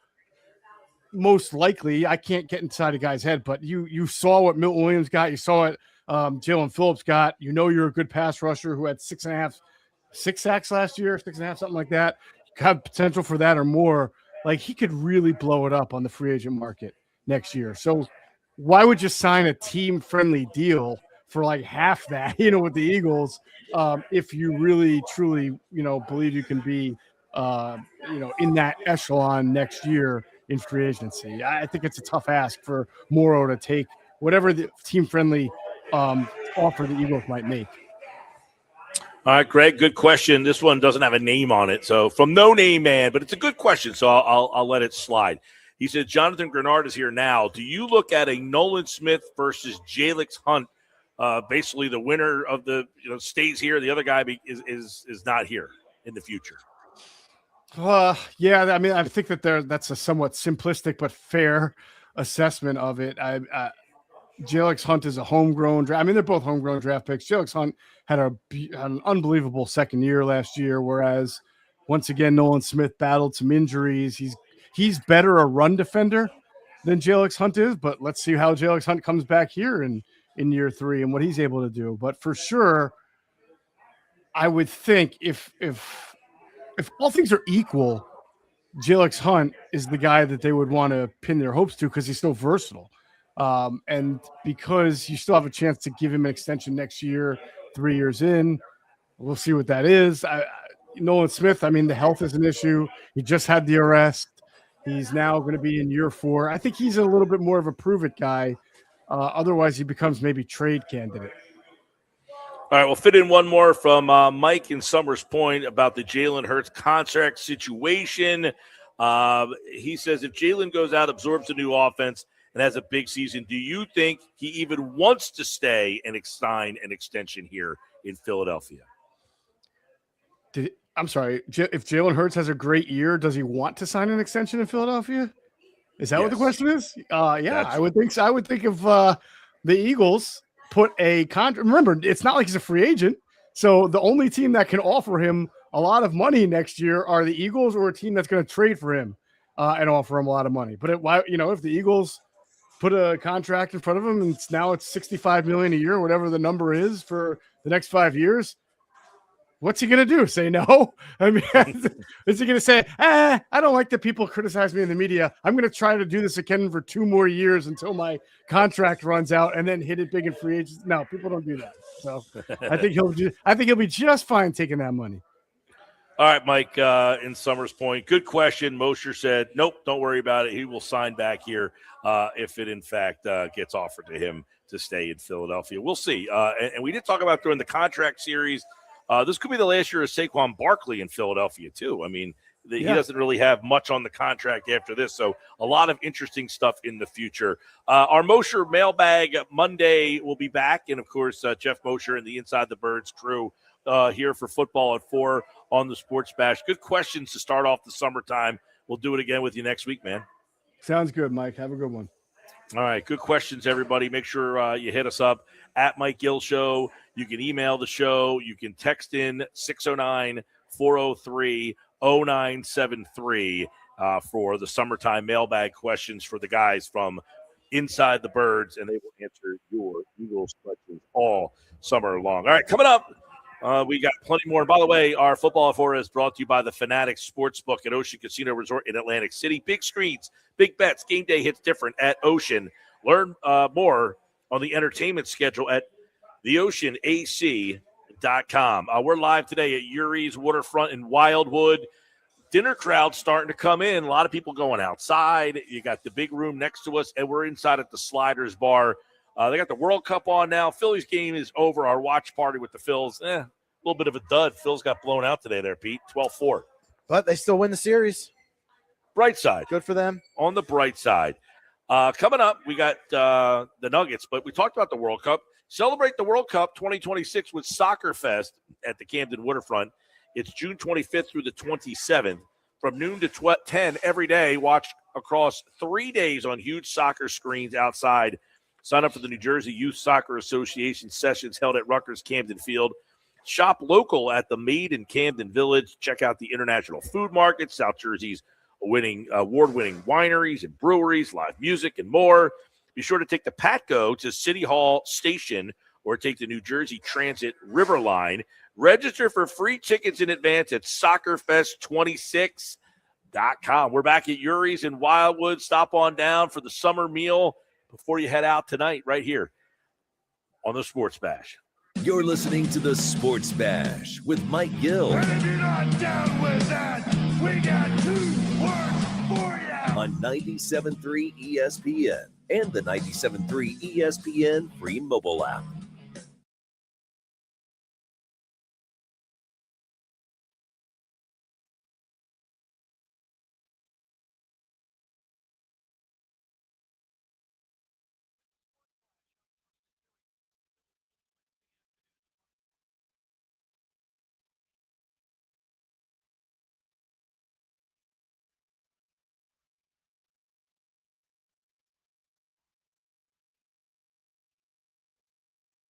most likely, I can't get inside a guy's head, but you saw what Milton Williams got. You saw what Jalen Phillips got. You're a good pass rusher who had 6 sacks last year, 6.5, something like that. Have potential for that or more. He could really blow it up on the free agent market next year. So why would you sign a team-friendly deal for half that, with the Eagles, if you really, truly, believe you can be in that echelon next year in free agency. I think it's a tough ask for Morrow to take whatever the team-friendly offer the Eagles might make. All right, Greg, good question. This one doesn't have a name on it, so from No Name Man, but it's a good question, so I'll let it slide. He said, Jonathan Grenard is here now. Do you look at a Nolan Smith versus Jalix Hunt? Basically, the winner of the stays here, the other guy is not here in the future. Yeah, I mean, I think that that's a somewhat simplistic but fair assessment of it. Jalix Hunt is a homegrown draft. I mean, they're both homegrown draft picks. Jalix Hunt had an unbelievable second year last year, whereas once again, Nolan Smith battled some injuries. He's better a run defender than Jalix Hunt is, but let's see how Jalix Hunt comes back here in year 3 and what he's able to do. But for sure, I would think if all things are equal, Jalix Hunt is the guy that they would want to pin their hopes to because he's so versatile. And because you still have a chance to give him an extension next year, 3 years in, we'll see what that is. Nolan Smith, I mean, the health is an issue. He just had the arrest. He's now going to be in year 4. I think he's a little bit more of a prove-it guy. Otherwise, he becomes maybe trade candidate. All right, we'll fit in one more from Mike in Summers Point about the Jalen Hurts contract situation. He says if Jalen goes out, absorbs a new offense, and has a big season, do you think he even wants to stay and sign an extension here in Philadelphia? I'm sorry, if Jalen Hurts has a great year, does he want to sign an extension in Philadelphia? Is that what the question is? Yeah, I would think so. I would think if the Eagles put a contract. Remember, it's not like he's a free agent. So the only team that can offer him a lot of money next year are the Eagles or a team that's going to trade for him and offer him a lot of money. But if the Eagles put a contract in front of him and now it's $65 million a year, whatever the number is for the next 5 years, what's he going to do? Say no? I mean, is he going to say, I don't like that people criticize me in the media. I'm going to try to do this again for 2 more years until my contract runs out and then hit it big in free agency. No, people don't do that. So I think he'll be just fine taking that money. All right, Mike, in Summers Point. Good question. Mosher said, nope, don't worry about it. He will sign back here if it, in fact, gets offered to him to stay in Philadelphia. We'll see. And we did talk about during the contract series, this could be the last year of Saquon Barkley in Philadelphia, too. I mean, he doesn't really have much on the contract after this, so a lot of interesting stuff in the future. Our Mosher mailbag Monday will be back, and, of course, Geoff Mosher and the Inside the Birds crew here for football at 4 on the Sports Bash. Good questions to start off the summertime. We'll do it again with you next week, man. Sounds good, Mike. Have a good one. All right, good questions, everybody. Make sure you hit us up at Mike Gill Show. You can email the show. You can text in 609-403-0973 for the summertime mailbag questions for the guys from Inside the Birds, and they will answer your Eagles questions all summer long. All right, coming up, we got plenty more. And by the way, our Football at 4 is brought to you by the Fanatics Sportsbook at Ocean Casino Resort in Atlantic City. Big screens, big bets, game day hits different at Ocean. Learn more on the entertainment schedule at theoceanac.com. We're live today at Urie's Waterfront in Wildwood. Dinner crowd starting to come in. A lot of people going outside. You got the big room next to us, and we're inside at the Sliders Bar. They got the World Cup on now. Phillies game is over. Our watch party with the Phils, a little bit of a dud. Phils got blown out today there, Pete, 12-4. But they still win the series. Bright side. Good for them. On the bright side. Coming up, we got the Nuggets, but we talked about the World Cup. Celebrate the World Cup 2026 with Soccer Fest at the Camden Waterfront. It's June 25th through the 27th. From noon to 10 every day, watch across 3 days on huge soccer screens outside. Sign up for the New Jersey Youth Soccer Association sessions held at Rutgers Camden Field. Shop local at the Made in Camden Village. Check out the International Food Market, South Jersey's award-winning wineries and breweries, live music, and more. Be sure to take the Patco to City Hall Station or take the New Jersey Transit River Line. Register for free tickets in advance at soccerfest26.com. We're back at Urie's in Wildwood. Stop on down for the summer meal before you head out tonight right here on the Sports Bash. You're listening to the Sports Bash with Mike Gill. And if you're not down with that, We got 2 words for you. On 97.3 ESPN and the 97.3 ESPN free mobile app.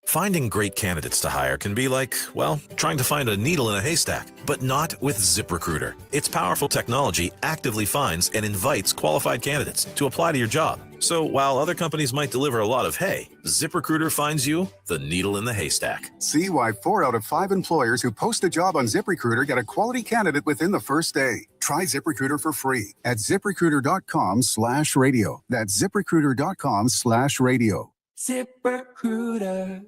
Finding great candidates to hire can be like, well, trying to find a needle in a haystack, but not with ZipRecruiter. Its powerful technology actively finds and invites qualified candidates to apply to your job. So while other companies might deliver a lot of hay, ZipRecruiter finds you the needle in the haystack. See why 4 out of 5 employers who post a job on ZipRecruiter get a quality candidate within the first day. Try ZipRecruiter for free at ZipRecruiter.com/radio. That's ZipRecruiter.com/radio. ZipRecruiter.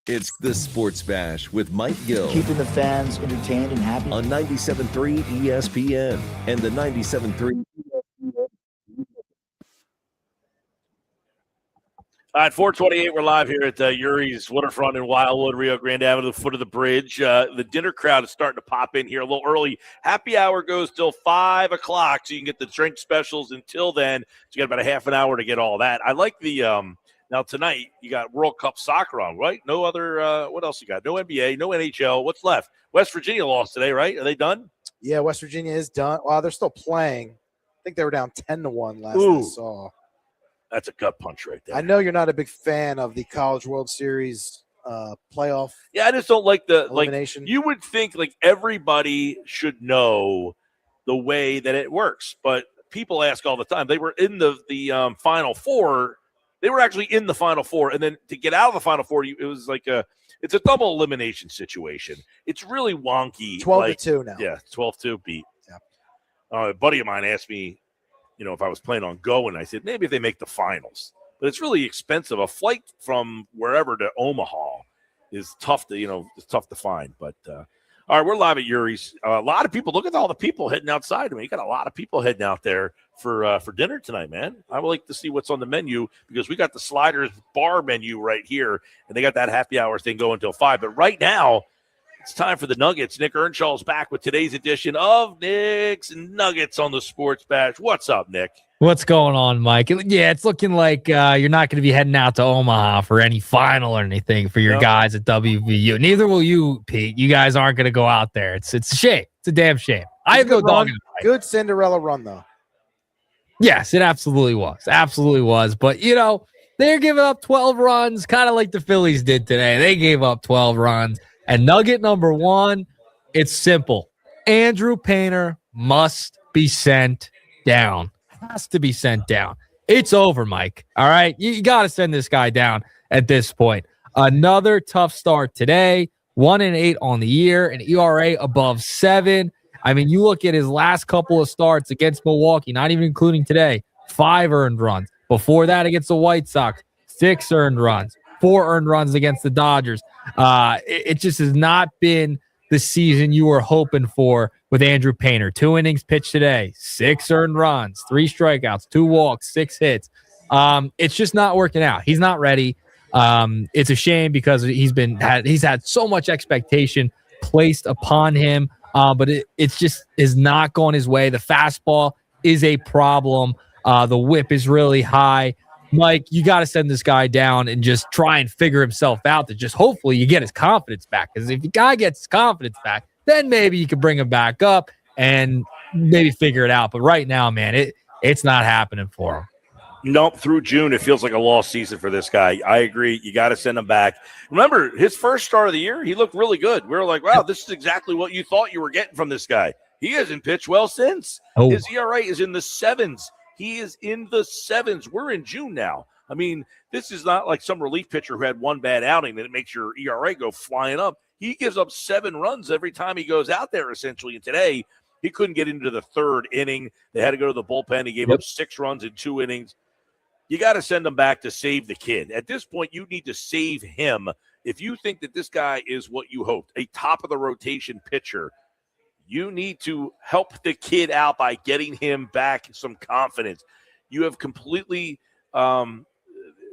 It's the Sports Bash with Mike Gill. Keeping the fans entertained and happy. On 97.3 ESPN and the 97.3. All right, 428, we're live here at Yuri's Waterfront in Wildwood, Rio Grande Avenue, the foot of the bridge. The dinner crowd is starting to pop in here a little early. Happy hour goes till 5 o'clock, so you can get the drink specials until then. So you got about a half an hour to get all that. I like the now tonight you got World Cup soccer on, right? No other what else you got? No NBA, no NHL. What's left? West Virginia lost today, right? Are they done? Yeah, West Virginia is done. Well, they're still playing. I think they were down 10-1 last I saw. That's a gut punch right there. I know you're not a big fan of the College World Series playoff. Yeah, I just don't like the elimination. You would think like everybody should know the way that it works, but people ask all the time. They were in the Final Four. They were actually in the Final Four, and then to get out of the Final Four, it was like it's a double elimination situation. It's really wonky. 12-2 now. Yeah, 12-2 beat. Yeah. A buddy of mine asked me, if I was planning on going, I said maybe if they make the finals, but it's really expensive. A flight from wherever to Omaha is tough to find. But all right, we're live at Yuri's. A lot of people. Look at all the people heading outside. I mean, you got a lot of people heading out there for dinner tonight, man. I would like to see what's on the menu because we got the Sliders bar menu right here, and they got that happy hour thing going until 5. But right now, it's time for the Nuggets. Nick Earnshaw's back with today's edition of Nick's Nuggets on the Sports Bash. What's up, Nick? What's going on, Mike? Yeah, it's looking like you're not going to be heading out to Omaha for any final or anything for your guys at WVU. Neither will you, Pete. You guys aren't going to go out there. It's a shame. It's a damn shame. I have no dog in the fight. Good Cinderella run, though. Yes, it absolutely was. Absolutely was. But, they're giving up 12 runs, kind of like the Phillies did today. They gave up 12 runs. And nugget number one, it's simple. Andrew Painter must be sent down. Has to be sent down. It's over, Mike. All right? You got to send this guy down at this point. Another tough start today. 1-8 on the year, an ERA above 7. I mean, you look at his last couple of starts against Milwaukee, not even including today, 5 earned runs. Before that, against the White Sox, 6 earned runs, 4 earned runs against the Dodgers. It just has not been the season you were hoping for with Andrew Painter. 2 innings pitched today, 6 earned runs, 3 strikeouts, 2 walks, 6 hits. It's just not working out. He's not ready. It's a shame because he's had so much expectation placed upon him, but it's just is not going his way. The fastball is a problem. The whip is really high. Mike, you got to send this guy down and just try and figure himself out to just hopefully you get his confidence back. Because if the guy gets his confidence back, then maybe you can bring him back up and maybe figure it out. But right now, man, it's not happening for him. Nope, through June, it feels like a lost season for this guy. I agree. You got to send him back. Remember, his first start of the year, he looked really good. We were like, wow, this is exactly what you thought you were getting from this guy. He hasn't pitched well since. Oh. His ERA is in the 7s. He is in the 7s. We're in June now. I mean, this is not like some relief pitcher who had one bad outing that it makes your ERA go flying up. He gives up 7 runs every time he goes out there, essentially. And today, he couldn't get into the 3rd inning. They had to go to the bullpen. He gave up 6 runs in 2 innings. You got to send him back to save the kid. At this point, you need to save him. If you think that this guy is what you hoped, a top-of-the-rotation pitcher, you need to help the kid out by getting him back some confidence. You have completely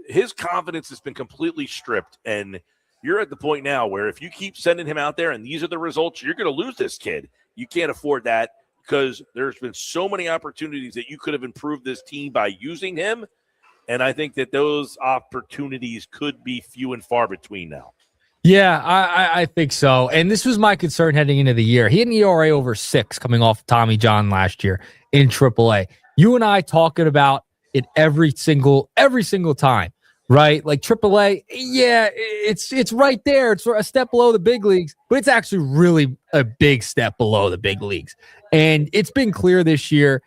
his confidence has been completely stripped, and you're at the point now where if you keep sending him out there and these are the results, you're going to lose this kid. You can't afford that because there's been so many opportunities that you could have improved this team by using him, and I think that those opportunities could be few and far between now. Yeah, I think so. And this was my concern heading into the year. He had an ERA over 6 coming off Tommy John last year in AAA. You and I talking about it every single time, right? Like AAA, yeah, it's right there. It's a step below the big leagues, but it's actually really a big step below the big leagues. And it's been clear this year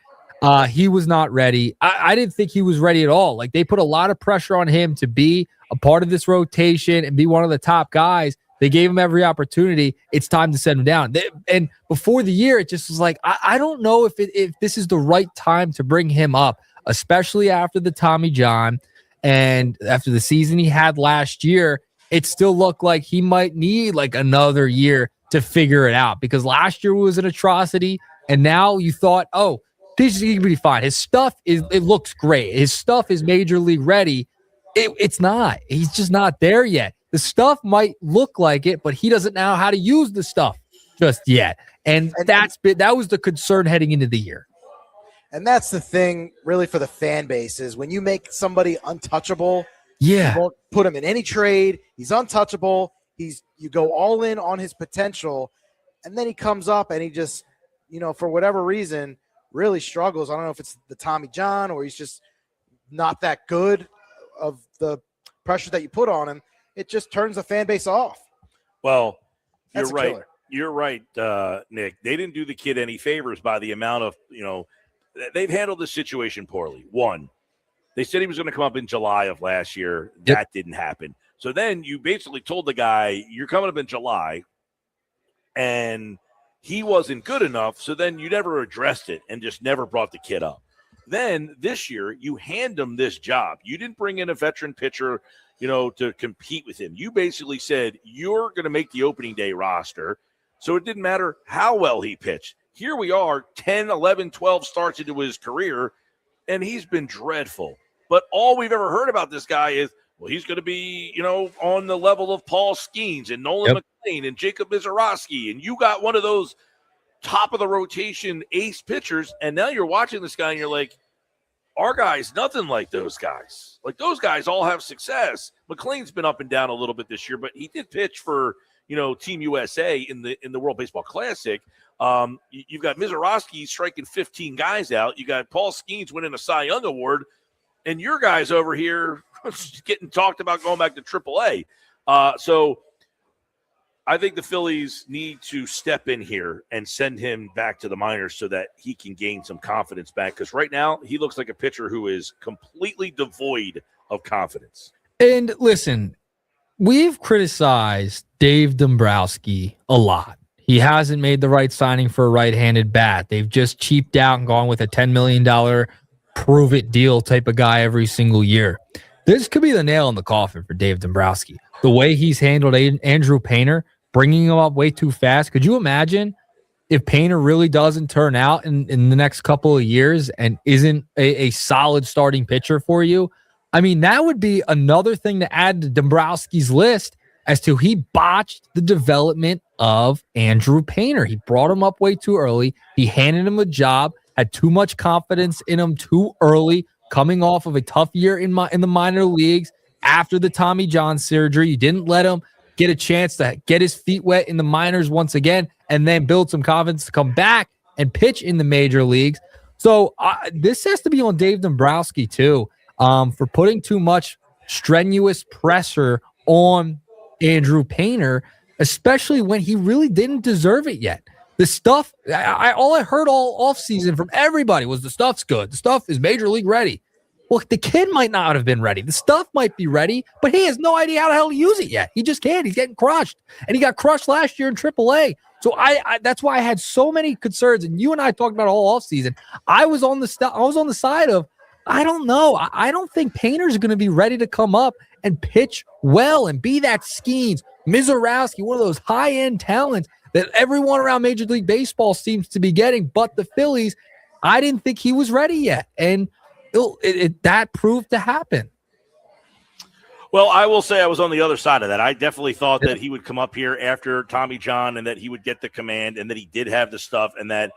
he was not ready. I didn't think he was ready at all. Like they put a lot of pressure on him to be a part of this rotation and be one of the top guys. They gave him every opportunity. It's time to send him down. And before the year, it just was like, I don't know if this is the right time to bring him up, especially after the Tommy John and after the season he had last year. it still looked like he might need like another year to figure it out, because last year was an atrocity, and now you thought, oh, this is going to be fine. His stuff it looks great. His stuff is major league ready. It's not. He's just not there yet. The stuff might look like it, but he doesn't know how to use the stuff just yet. And that was the concern heading into the year. And that's the thing, really, for the fan base is when you make somebody untouchable. Yeah, you won't put him in any trade. He's untouchable. You go all in on his potential, and then he comes up and he just, for whatever reason, really struggles. I don't know if it's the Tommy John or he's just not that good of the pressure that you put on him. It just turns the fan base off. Well, That's you're right. Killer. You're right, Nick. They didn't do the kid any favors by the amount of, they've handled this situation poorly. One, they said he was going to come up in July of last year. That didn't happen. So then you basically told the guy, you're coming up in July, and he wasn't good enough. So then you never addressed it and just never brought the kid up. Then this year, you hand him this job. You didn't bring in a veteran pitcher, to compete with him. You basically said, you're going to make the opening day roster. So it didn't matter how well he pitched. Here we are, 10, 11, 12 starts into his career, and he's been dreadful. But all we've ever heard about this guy is, well, he's going to be, on the level of Paul Skeens and Nolan McLean and Jacob Mizorowski. And you got one of those top of the rotation ace pitchers. And now you're watching this guy and you're like, our guy's nothing like those guys. Like, those guys all have success. McLean's been up and down a little bit this year, but he did pitch for, Team USA in the World Baseball Classic. You've got Mizorowski striking 15 guys out. You got Paul Skeens winning a Cy Young Award. And your guys over here getting talked about going back to AAA. So I think the Phillies need to step in here and send him back to the minors so that he can gain some confidence back. Because right now he looks like a pitcher who is completely devoid of confidence. And listen, we've criticized Dave Dombrowski a lot. He hasn't made the right signing for a right-handed bat. They've just cheaped out and gone with a $10 million prove-it deal type of guy every single year. This could be the nail in the coffin for Dave Dombrowski. The way he's handled Andrew Painter, bringing him up way too fast. Could you imagine if Painter really doesn't turn out in the next couple of years and isn't a solid starting pitcher for you? I mean, that would be another thing to add to Dombrowski's list as to he botched the development of Andrew Painter. He brought him up way too early. He handed him a job, had too much confidence in him too early, coming off of a tough year in the minor leagues after the Tommy John surgery. You didn't let him get a chance to get his feet wet in the minors once again and then build some confidence to come back and pitch in the major leagues. So this has to be on Dave Dombrowski too, for putting too much strenuous pressure on Andrew Painter, especially when he really didn't deserve it yet. The stuff, all I heard all offseason from everybody was the stuff's good. The stuff is major league ready. Well, the kid might not have been ready. The stuff might be ready, but he has no idea how the hell to use it yet. He just can't. He's getting crushed. And he got crushed last year in AAA. So I that's why I had so many concerns. And you and I talked about it all offseason. I was on the side of, I don't know. I don't think Painter's going to be ready to come up and pitch well and be that Skeens, Mizorowski, one of those high-end talents that everyone around Major League Baseball seems to be getting. But the Phillies, I didn't think he was ready yet. And that proved to happen. Well, I will say I was on the other side of that. I definitely thought that he would come up here after Tommy John and that he would get the command and that he did have the stuff and that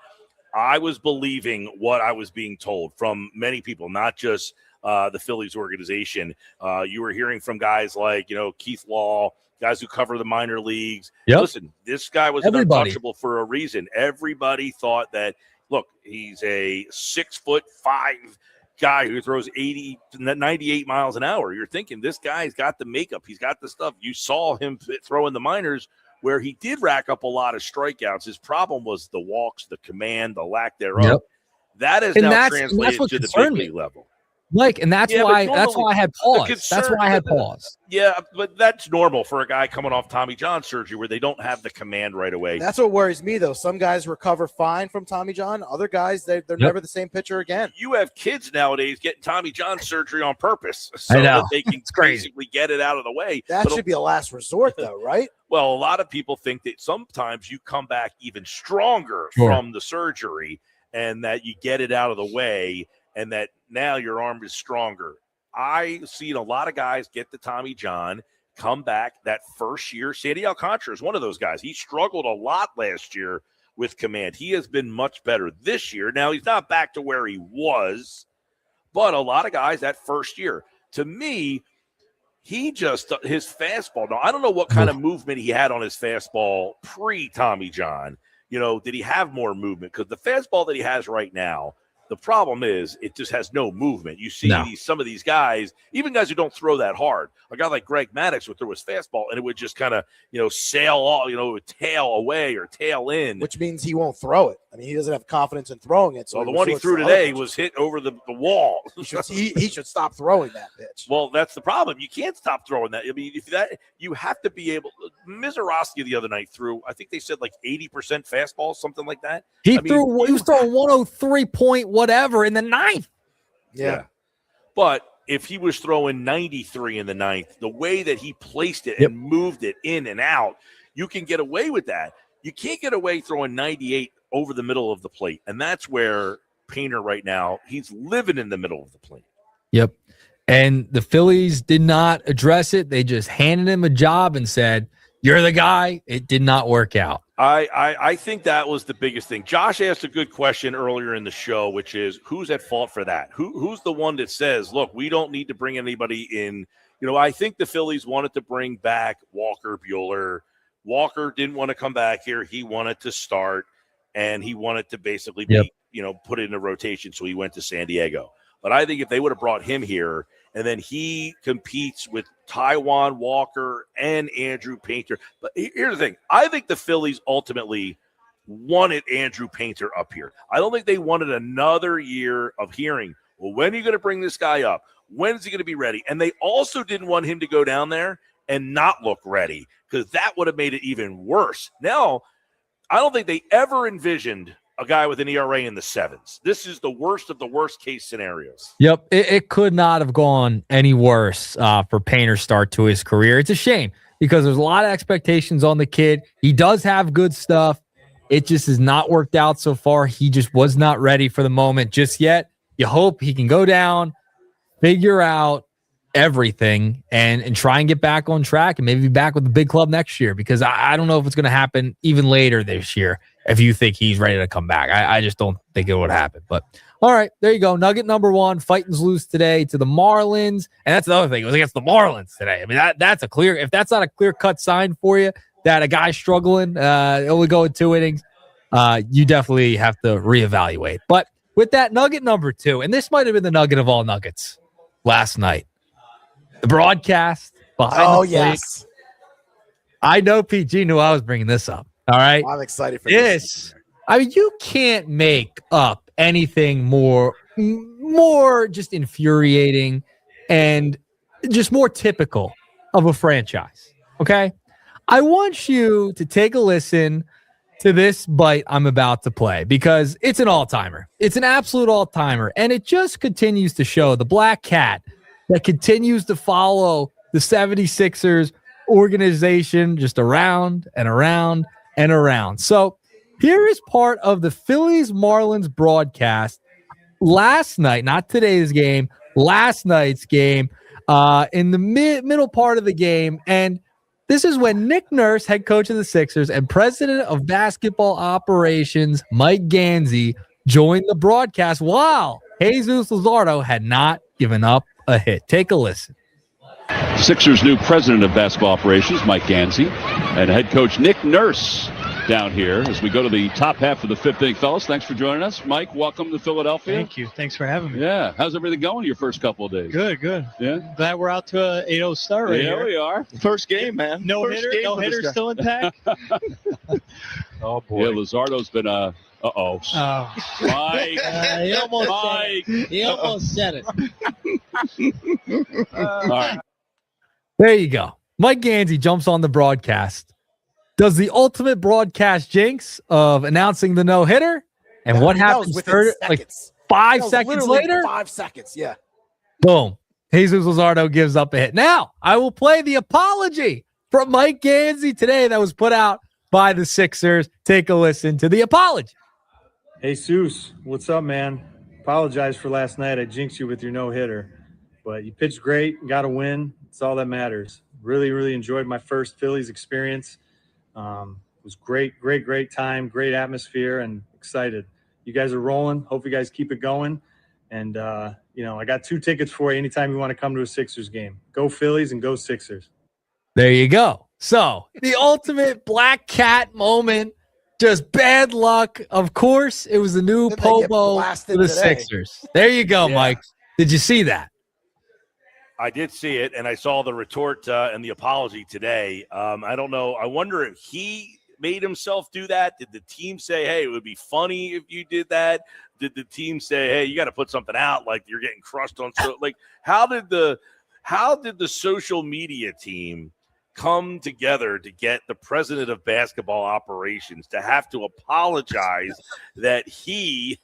I was believing what I was being told from many people, not just the Phillies organization. You were hearing from guys like, Keith Law, guys who cover the minor leagues. Yep. Listen, this guy was untouchable for a reason. Everybody thought that, look, he's a 6'5" guy who throws 98 miles an hour. You're thinking this guy's got the makeup. He's got the stuff. You saw him throw in the minors where he did rack up a lot of strikeouts. His problem was the walks, the command, the lack thereof. Yep. That is now translated to the big league level. Mike, and that's Yeah, why but that's why I had pause. That's why I had pause. Yeah, but that's normal for a guy coming off Tommy John surgery where they don't have the command right away. That's what worries me, though. Some guys recover fine from Tommy John. Other guys, they're never the same pitcher again. You have kids nowadays getting Tommy John surgery on purpose so I know. that they can basically get it out of the way. That should be a last resort, though, right? Well, a lot of people think that sometimes you come back even stronger Sure. from the surgery and that you get it out of the way and that now your arm is stronger. I've seen a lot of guys get the Tommy John, come back that first year. Sandy Alcantara is one of those guys. He struggled a lot last year with command. He has been much better this year. Now, he's not back to where he was, but a lot of guys that first year. To me, his fastball. Now, I don't know what kind of movement he had on his fastball pre-Tommy John. Did he have more movement? Because the fastball that he has right now, the problem is it just has no movement. You see some of these guys, even guys who don't throw that hard. A guy like Greg Maddux would throw his fastball and it would just kind of, sail off, it would tail away or tail in. Which means he won't throw it. I mean, he doesn't have confidence in throwing it. So well, the one he threw today was hit over the wall. He should stop throwing that pitch. Well, that's the problem. You can't stop throwing that. I mean, you have to be able. Mizorowski the other night threw, I think they said like 80% fastball, something like that. He was throwing 103 point whatever in the ninth. Yeah. But if he was throwing 93 in the ninth, the way that he placed it and moved it in and out, you can get away with that. You can't get away throwing 98 over the middle of the plate. And that's where Painter right now, he's living in the middle of the plate. Yep. And the Phillies did not address it. They just handed him a job and said, "You're the guy." It did not work out. I think that was the biggest thing. Josh asked a good question earlier in the show, which is who's at fault for that? Who's the one that says, look, we don't need to bring anybody in? I think the Phillies wanted to bring back Walker Buehler. Walker didn't want to come back here. He wanted to start, and he wanted to basically be, put it in a rotation, so he went to San Diego. But I think if they would have brought him here, and then he competes with Taijuan Walker and Andrew Painter. But here's the thing. I think the Phillies ultimately wanted Andrew Painter up here. I don't think they wanted another year of hearing, well, when are you going to bring this guy up? When is he going to be ready? And they also didn't want him to go down there and not look ready because that would have made it even worse. Now, I don't think they ever envisioned a guy with an ERA in the sevens. This is the worst of the worst case scenarios. Yep. It could not have gone any worse for Painter's start to his career. It's a shame because there's a lot of expectations on the kid. He does have good stuff. It just has not worked out so far. He just was not ready for the moment just yet. You hope he can go down, figure out everything, and try and get back on track and maybe be back with the big club next year because I don't know if it's going to happen even later this year if you think he's ready to come back. I just don't think it would happen. But all right, there you go. Nugget number one, Fightins lose today to the Marlins. And that's the other thing. It was against the Marlins today. I mean, that's a clear – if that's not a clear-cut sign for you that a guy's struggling, only going 2 innings, you definitely have to reevaluate. But with that, nugget number 2, and this might have been the nugget of all nuggets last night, the broadcast behind the plate. Yes. I know PG knew I was bringing this up. All right. I'm excited for this. I mean, you can't make up anything more just infuriating and just more typical of a franchise. Okay. I want you to take a listen to this bite I'm about to play because it's an all-timer. It's an absolute all-timer. And it just continues to show the black cat that continues to follow the 76ers organization just around and around and around. So here is part of the Phillies Marlins broadcast last night, not today's game, last night's game, in the middle part of the game. And this is when Nick Nurse, head coach of the Sixers, and president of basketball operations, Mike Gansey, joined the broadcast while Jesus Luzardo had not given up a hit. Take a listen. Sixers' new president of basketball operations, Mike Gansey, and head coach Nick Nurse down here as we go to the top half of the fifth inning. Fellas, thanks for joining us. Mike, welcome to Philadelphia. Thank you. Thanks for having me. Yeah. How's everything going your first couple of days? Good, good. Yeah. Glad we're out to a 8-0 start right here. Yeah, we are. First game, man. No First hitter, game no for this hitter guy. still intact. Oh, boy. Yeah, Luzardo's been uh-oh. Mike. He almost said it. All right. There you go. Mike Gansey jumps on the broadcast, does the ultimate broadcast jinx of announcing the no-hitter, and what happens like 5 seconds later? 5 seconds, yeah. Boom. Jesus Luzardo gives up a hit. Now, I will play the apology from Mike Gansey today that was put out by the Sixers. Take a listen to the apology. Hey, Seuss, what's up, man? Apologize for last night. I jinxed you with your no-hitter. But you pitched great, got a win. It's all that matters. Really, really enjoyed my first Phillies experience. It was great time, great atmosphere, and excited. You guys are rolling. Hope you guys keep it going. And, I got 2 tickets for you anytime you want to come to a Sixers game. Go Phillies and go Sixers. There you go. So, the ultimate black cat moment. Just bad luck. Of course, it was the new Pobo for the Sixers. There you go, Yeah. Mike. Did you see that? I did see it, and I saw the retort and the apology today. I don't know. I wonder if he made himself do that. Did the team say, hey, it would be funny if you did that? Did the team say, hey, you got to put something out like you're getting crushed on? So, like, how did the social media team come together to get the president of basketball operations to have to apologize that he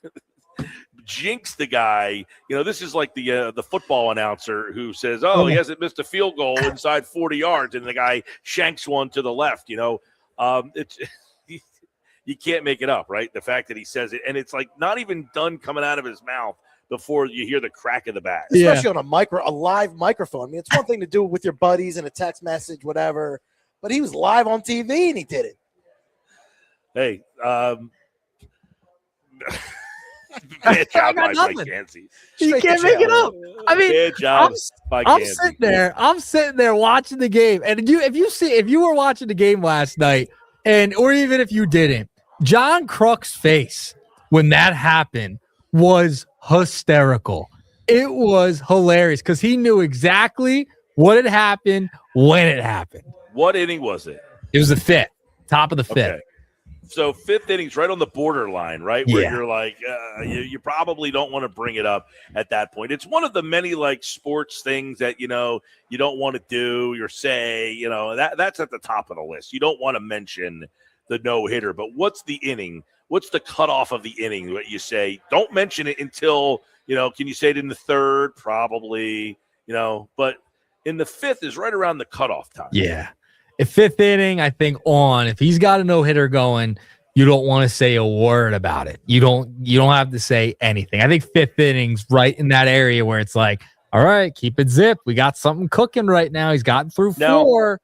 jinx the guy? This is like the football announcer who says, he hasn't missed a field goal inside 40 yards, and the guy shanks one to the left. It's you can't make it up, right? The fact that he says it, and it's like not even done coming out of his mouth before you hear the crack of the bat. Especially on a live microphone. I mean, it's one thing to do it with your buddies and a text message, whatever, but he was live on TV and he did it. Hey, bad job by Mike Gansey. You can't make it up. I mean, Bad job by I'm Gansey. I'm sitting there watching the game, and if you were watching the game last night, or even if you didn't, John Kruk's face when that happened was hysterical. It was hilarious because he knew exactly what had happened when it happened. What inning was it? It was the fifth, top of the fifth. Okay. So fifth inning's right on the borderline, right? Where Yeah. you're like, you probably don't want to bring it up at that point. It's one of the many like sports things that, you don't want to do or say, that's at the top of the list. You don't want to mention the no-hitter, but what's the inning? What's the cutoff of the inning? What you say, don't mention it until, can you say it in the third? Probably, but in the fifth is right around the cutoff time. Yeah. If fifth inning, I think if he's got a no-hitter going, you don't want to say a word about it. You don't have to say anything. I think fifth inning's right in that area where it's like, all right, keep it zipped. We got something cooking right now. He's gotten through 4.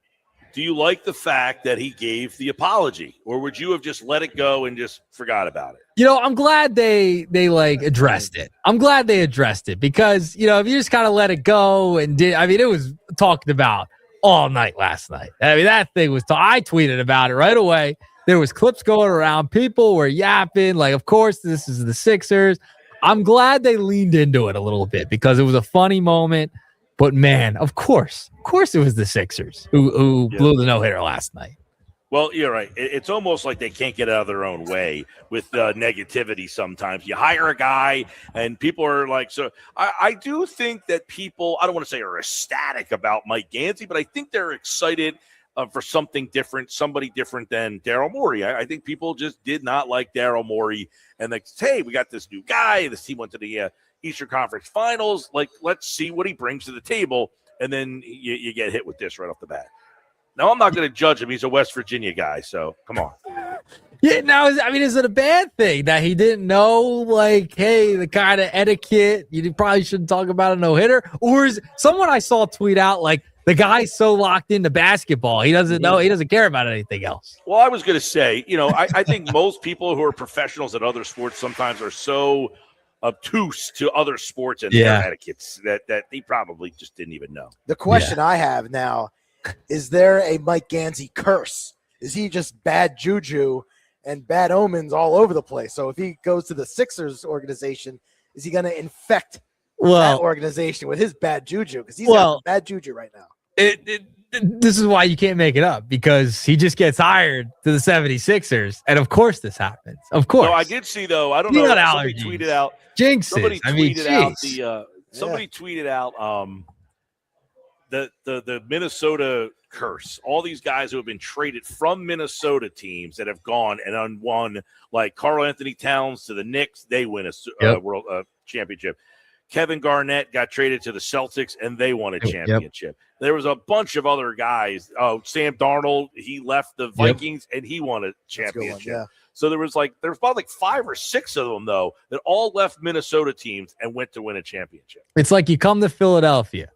Do you like the fact that he gave the apology, or would you have just let it go and just forgot about it? I'm glad they like addressed it. I'm glad they addressed it because, if you just kind of let it go and it was talked about all night last night. I mean, that thing was, I tweeted about it right away. There was clips going around. People were yapping. Like, of course, this is the Sixers. I'm glad they leaned into it a little bit because it was a funny moment. But man, of course it was the Sixers who blew the no-hitter last night. Well, you're right. It's almost like they can't get out of their own way with negativity sometimes. You hire a guy and people are like, so I do think that people, I don't want to say are ecstatic about Mike Gansey, but I think they're excited for something different, somebody different than Daryl Morey. I think people just did not like Daryl Morey and like, hey, we got this new guy. This team went to the Eastern Conference Finals. Like, let's see what he brings to the table. And then you get hit with this right off the bat. Now, I'm not going to judge him. He's a West Virginia guy, so come on. Yeah, now, is it a bad thing that he didn't know, like, hey, the kind of etiquette, you probably shouldn't talk about a no-hitter? Or is someone I saw tweet out, like, the guy's so locked into basketball, he doesn't know, he doesn't care about anything else. Well, I was going to say, I think most people who are professionals at other sports sometimes are so obtuse to other sports and their etiquettes that he probably just didn't even know. The question I have now, is there a Mike Gansey curse? is he just bad juju and bad omens all over the place? So if he goes to the Sixers organization, is he going to infect that organization with his bad juju? Because he's got some bad juju right now. This is why you can't make it up, because he just gets hired to the 76ers. And of course this happens. Of course. So I did see, though, I don't Peanut know, allergies. somebody tweeted out. Jinxes. Somebody I mean, tweeted out jeez. somebody tweeted out the Minnesota curse. All these guys who have been traded from Minnesota teams that have gone and won, like Karl Anthony Towns to the Knicks, they win a world championship. Kevin Garnett got traded to the Celtics, and they won a championship. There was a bunch of other guys. Sam Darnold, he left the Vikings, and he won a championship. So there was about 5 or 6 of them, though, that all left Minnesota teams and went to win a championship. It's like you come to Philadelphia,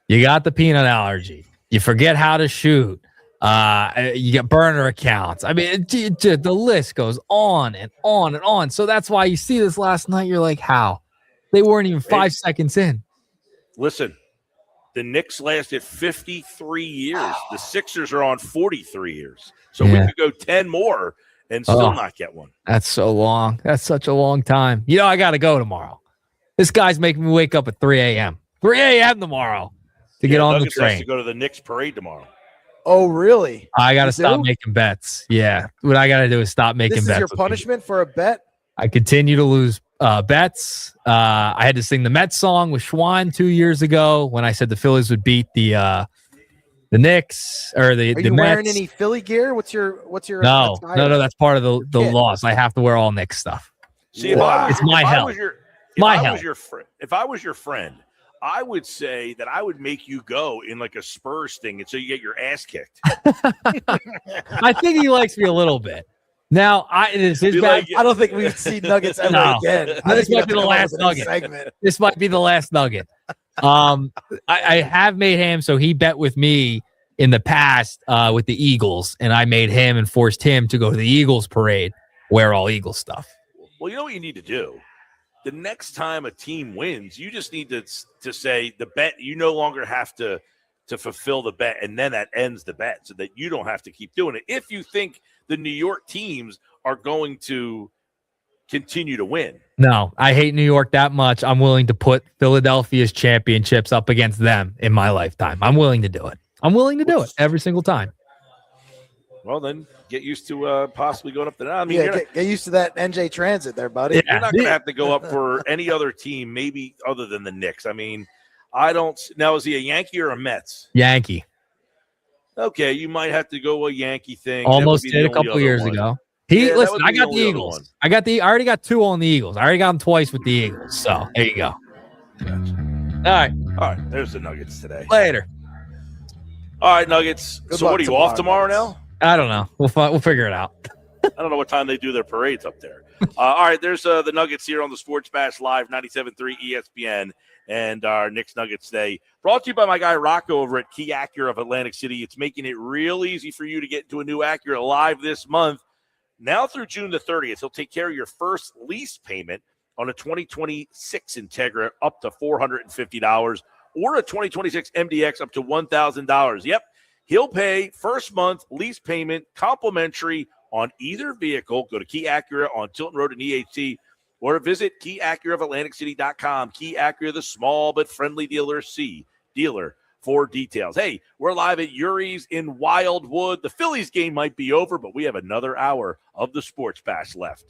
you got the peanut allergy, you forget how to shoot, you get burner accounts. I mean, the list goes on and on and on. So that's why you see this last night. You're like, how? They weren't even 5 seconds in. Listen, the Knicks lasted 53 years. The Sixers are on 43 years. So we could go 10 more and still not get one. That's so long. That's such a long time. I got to go tomorrow. This guy's making me wake up at 3 a.m. 3 a.m. tomorrow to get on Nuggets the train. has to go to the Knicks parade tomorrow. Oh, really? I got to stop making bets. Yeah. What I got to do is stop making bets. This is your punishment for a bet? I continue to lose bets. I had to sing the Mets song with Schwan 2 years ago when I said the Phillies would beat the Knicks or the Mets. Are you wearing any Philly gear? What's your No, that's part of the loss. I have to wear all Knicks stuff. See, if I was your friend, I would say that I would make you go in like a Spurs thing until you get your ass kicked. I think he likes me a little bit. Now, I don't think we've seen Nuggets ever again. This might be the last nugget. This might be the last nugget. I have made him, so he bet with me in the past with the Eagles, and I made him and forced him to go to the Eagles parade, wear all Eagles stuff. Well, you know what you need to do? The next time a team wins, you just need to say the bet. You no longer have to fulfill the bet, and then that ends the bet so that you don't have to keep doing it. If you think the New York teams are going to continue to win. No, I hate New York that much. I'm willing to put Philadelphia's championships up against them in my lifetime. I'm willing to do it. I'm willing to do it every single time. Well, then get used to possibly going up there. I mean, get used to that NJ Transit there, buddy. You're not going to have to go up for any other team, maybe other than the Knicks. I mean, I don't. Now, is he a Yankee or a Mets? Yankee. Okay, you might have to go a Yankee thing. Almost did a couple years ago. Listen, I got the Eagles. I already got 2 on the Eagles. I already got them twice with the Eagles. So there you go. All right. There's the Nuggets today. Later. All right, Nuggets. So what are you off tomorrow now? I don't know. We'll figure it out. I don't know what time they do their parades up there. All right, there's the Nuggets here on the Sports Bash Live, 97.3 ESPN, and our Knicks Nuggets Day. Brought to you by my guy Rocco over at Key Acura of Atlantic City. It's making it real easy for you to get into a new Acura live this month. Now through June the 30th, he'll take care of your first lease payment on a 2026 Integra up to $450 or a 2026 MDX up to $1,000. Yep, he'll pay first month lease payment complimentary on either vehicle. Go to Key Acura on Tilton Road in EHT or visit KeyAcuraofAtlanticCity.com. Key Acura, the small but friendly dealer for details. Hey, we're live at Yuri's in Wildwood. The Phillies game might be over, but we have another hour of the Sports Bash left.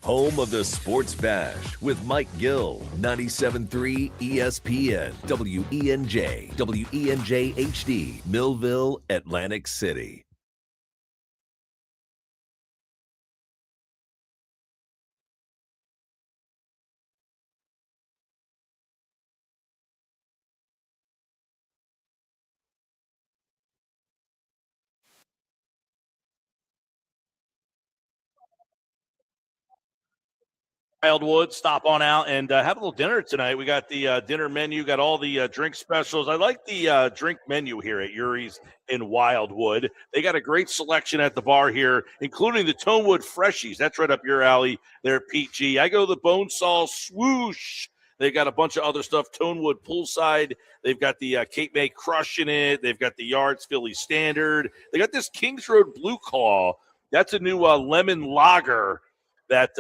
Home of the Sports Bash with Mike Gill, 97.3 ESPN, WENJ, WENJ HD, Millville, Atlantic City. Wildwood, stop on out and have a little dinner tonight. We got the dinner menu, got all the drink specials. I like the drink menu here at Yuri's in Wildwood. They got a great selection at the bar here, including the Tonewood Freshies. That's right up your alley there, PG. I go the Bonesaw Swoosh. They got a bunch of other stuff. Tonewood Poolside. They've got the Cape May Crush in it. They've got the Yards Philly Standard. They got this Kings Road Blue Claw. That's a new lemon lager that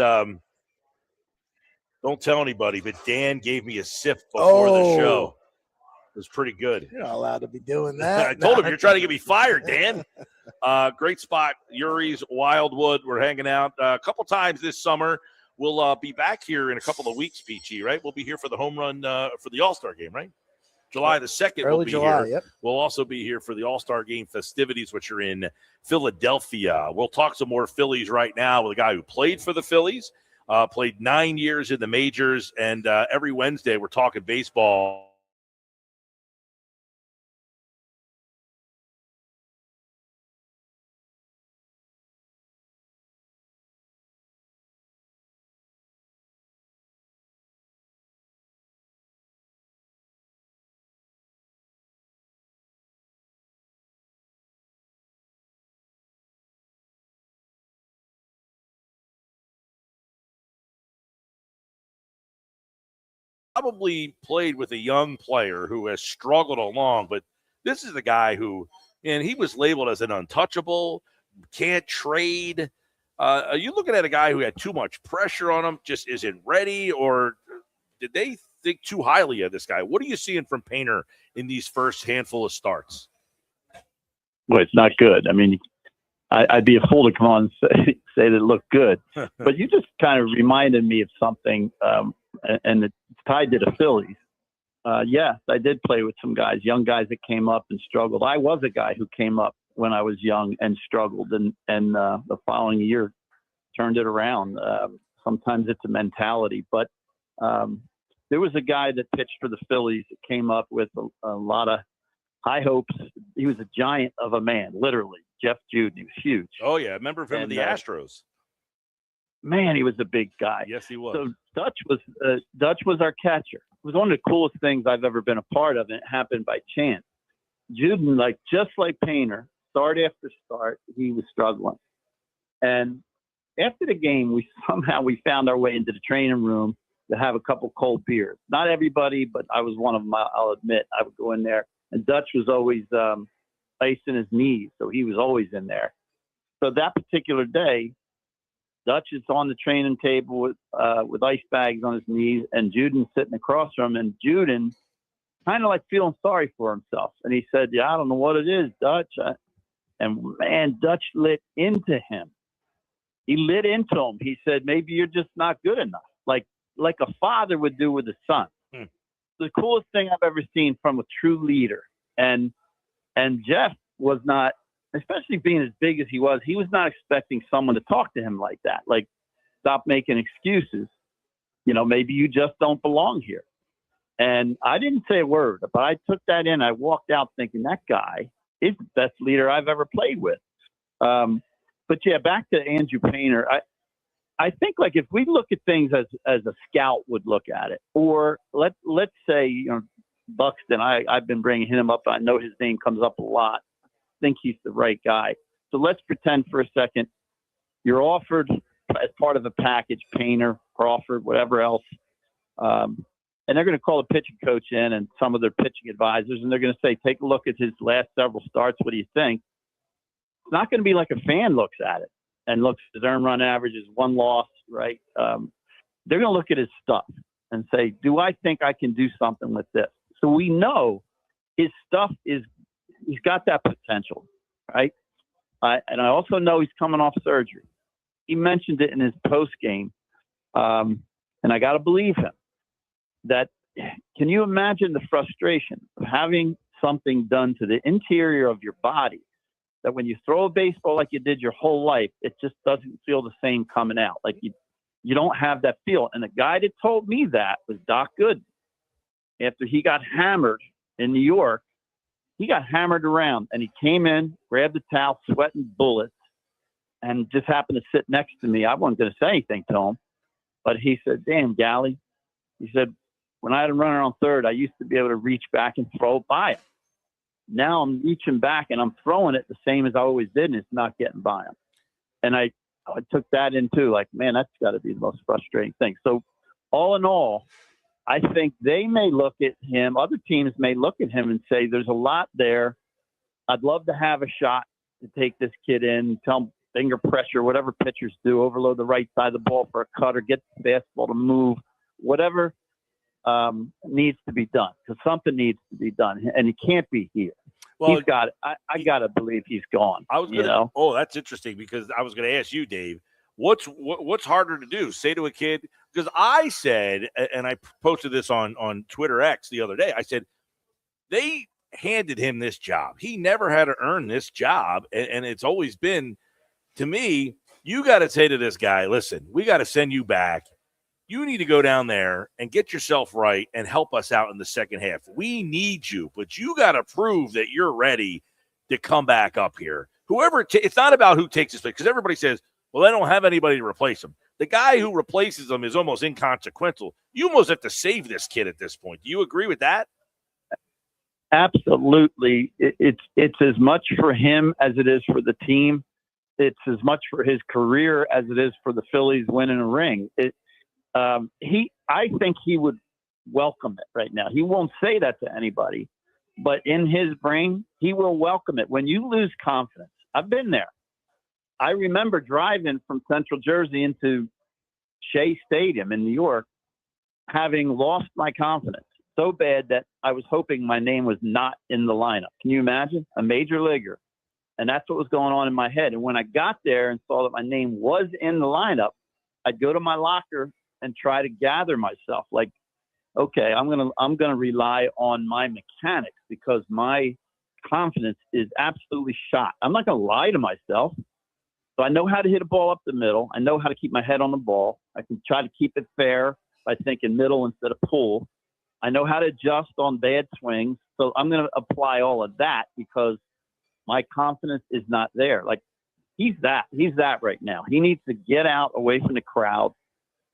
don't tell anybody, but Dan gave me a sip before the show. It was pretty good. You're not allowed to be doing that. I told him you're trying to get me fired, Dan. Great spot, Yuri's Wildwood. We're hanging out a couple times this summer. We'll be back here in a couple of weeks, Peachy, right? We'll be here for the home run for the All-Star game, right? July the 2nd, Early we'll be July, here. yep. We'll also be here for the All-Star game festivities, which are in Philadelphia. We'll talk some more Phillies right now with a guy who played for the Phillies. Played 9 years in the majors, and every Wednesday we're talking baseball. Probably played with a young player who has struggled along, but this is the guy who, and he was labeled as an untouchable, can't trade. Are you looking at a guy who had too much pressure on him, just isn't ready, or did they think too highly of this guy? What are you seeing from Painter in these first handful of starts? Well, it's not good. I mean, I'd be a fool to come on and say that it looked good. But you just kind of reminded me of something, and it's tied to the Phillies. Yes, I did play with some guys, young guys that came up and struggled. I was a guy who came up when I was young and struggled, and the following year turned it around. Sometimes it's a mentality, but there was a guy that pitched for the Phillies that came up with a lot of high hopes. He was a giant of a man, literally. Jeff Jude, he was huge. Oh, yeah. I remember him in the Astros. Man, he was a big guy. Yes, he was. So Dutch was our catcher. It was one of the coolest things I've ever been a part of, and it happened by chance. Juden, just like Painter, start after start, he was struggling. And after the game, we found our way into the training room to have a couple cold beers. Not everybody, but I was one of them. I'll admit, I would go in there, and Dutch was always icing his knees, so he was always in there. So that particular day, Dutch is on the training table with ice bags on his knees, and Juden's sitting across from him, and Juden kind of like feeling sorry for himself. And he said, "Yeah, I don't know what it is, Dutch." And man, Dutch lit into him. He lit into him. He said, "Maybe you're just not good enough," like a father would do with a son. The coolest thing I've ever seen from a true leader. And Jeff was not, especially being as big as he was not expecting someone to talk to him like that. Like, stop making excuses. Maybe you just don't belong here. And I didn't say a word, but I took that in. I walked out thinking that guy is the best leader I've ever played with. But yeah, back to Andrew Painter. I think if we look at things as a scout would look at it, or let's say, Buxton, I've been bringing him up. I know his name comes up a lot. I think he's the right guy. So let's pretend for a second you're offered as part of a package, Painter, Crawford, whatever else. And they're going to call a pitching coach in and some of their pitching advisors, and they're going to say, take a look at his last several starts. What do you think? It's not going to be like a fan looks at it and looks at his earned run average is one loss, right? They're going to look at his stuff and say, do I think I can do something with this? So we know his stuff he's got that potential, right? And I also know he's coming off surgery. He mentioned it in his post game. And I got to believe him. Can you imagine the frustration of having something done to the interior of your body that when you throw a baseball like you did your whole life, it just doesn't feel the same coming out? Like you don't have that feel. And the guy that told me that was Doc Gooden. After he got hammered in New York, he got hammered around, and he came in, grabbed the towel, sweating bullets, and just happened to sit next to me. I wasn't going to say anything to him, but he said, "Damn, Gally," he said, "when I had a runner on third, I used to be able to reach back and throw it by him. Now I'm reaching back and I'm throwing it the same as I always did, and it's not getting by him." And I took that in too, like, man, that's got to be the most frustrating thing. So all in all, I think they may look at him, other teams may look at him and say, there's a lot there. I'd love to have a shot to take this kid in, tell him finger pressure, whatever pitchers do, overload the right side of the ball for a cutter, get the fastball to move, whatever needs to be done, because something needs to be done, and he can't be here. Well, he's got. I got to believe he's gone. I was gonna, Oh, that's interesting, because I was going to ask you, Dave, what's harder to do? Say to a kid, because I said, and I posted this on Twitter X the other day, I said they handed him this job. He never had to earn this job, and it's always been, to me, you got to say to this guy, listen, we got to send you back. You need to go down there and get yourself right and help us out in the second half. We need you, but you got to prove that you're ready to come back up here. It's not about who takes his place, because everybody says, well, they don't have anybody to replace him. The guy who replaces him is almost inconsequential. You almost have to save this kid at this point. Do you agree with that? Absolutely. It's as much for him as it is for the team. It's as much for his career as it is for the Phillies winning a ring. I think he would welcome it right now. He won't say that to anybody, but in his brain, he will welcome it. When you lose confidence, I've been there. I remember driving from Central Jersey into Shea Stadium in New York, having lost my confidence so bad that I was hoping my name was not in the lineup. Can you imagine? A major leaguer. And that's what was going on in my head. And when I got there and saw that my name was in the lineup, I'd go to my locker and try to gather myself. Like, okay, I'm gonna rely on my mechanics, because my confidence is absolutely shot. I'm not gonna lie to myself. So I know how to hit a ball up the middle. I know how to keep my head on the ball. I can try to keep it fair by thinking middle instead of pull. I know how to adjust on bad swings. So I'm going to apply all of that, because my confidence is not there. Like, he's that right now. He needs to get out away from the crowd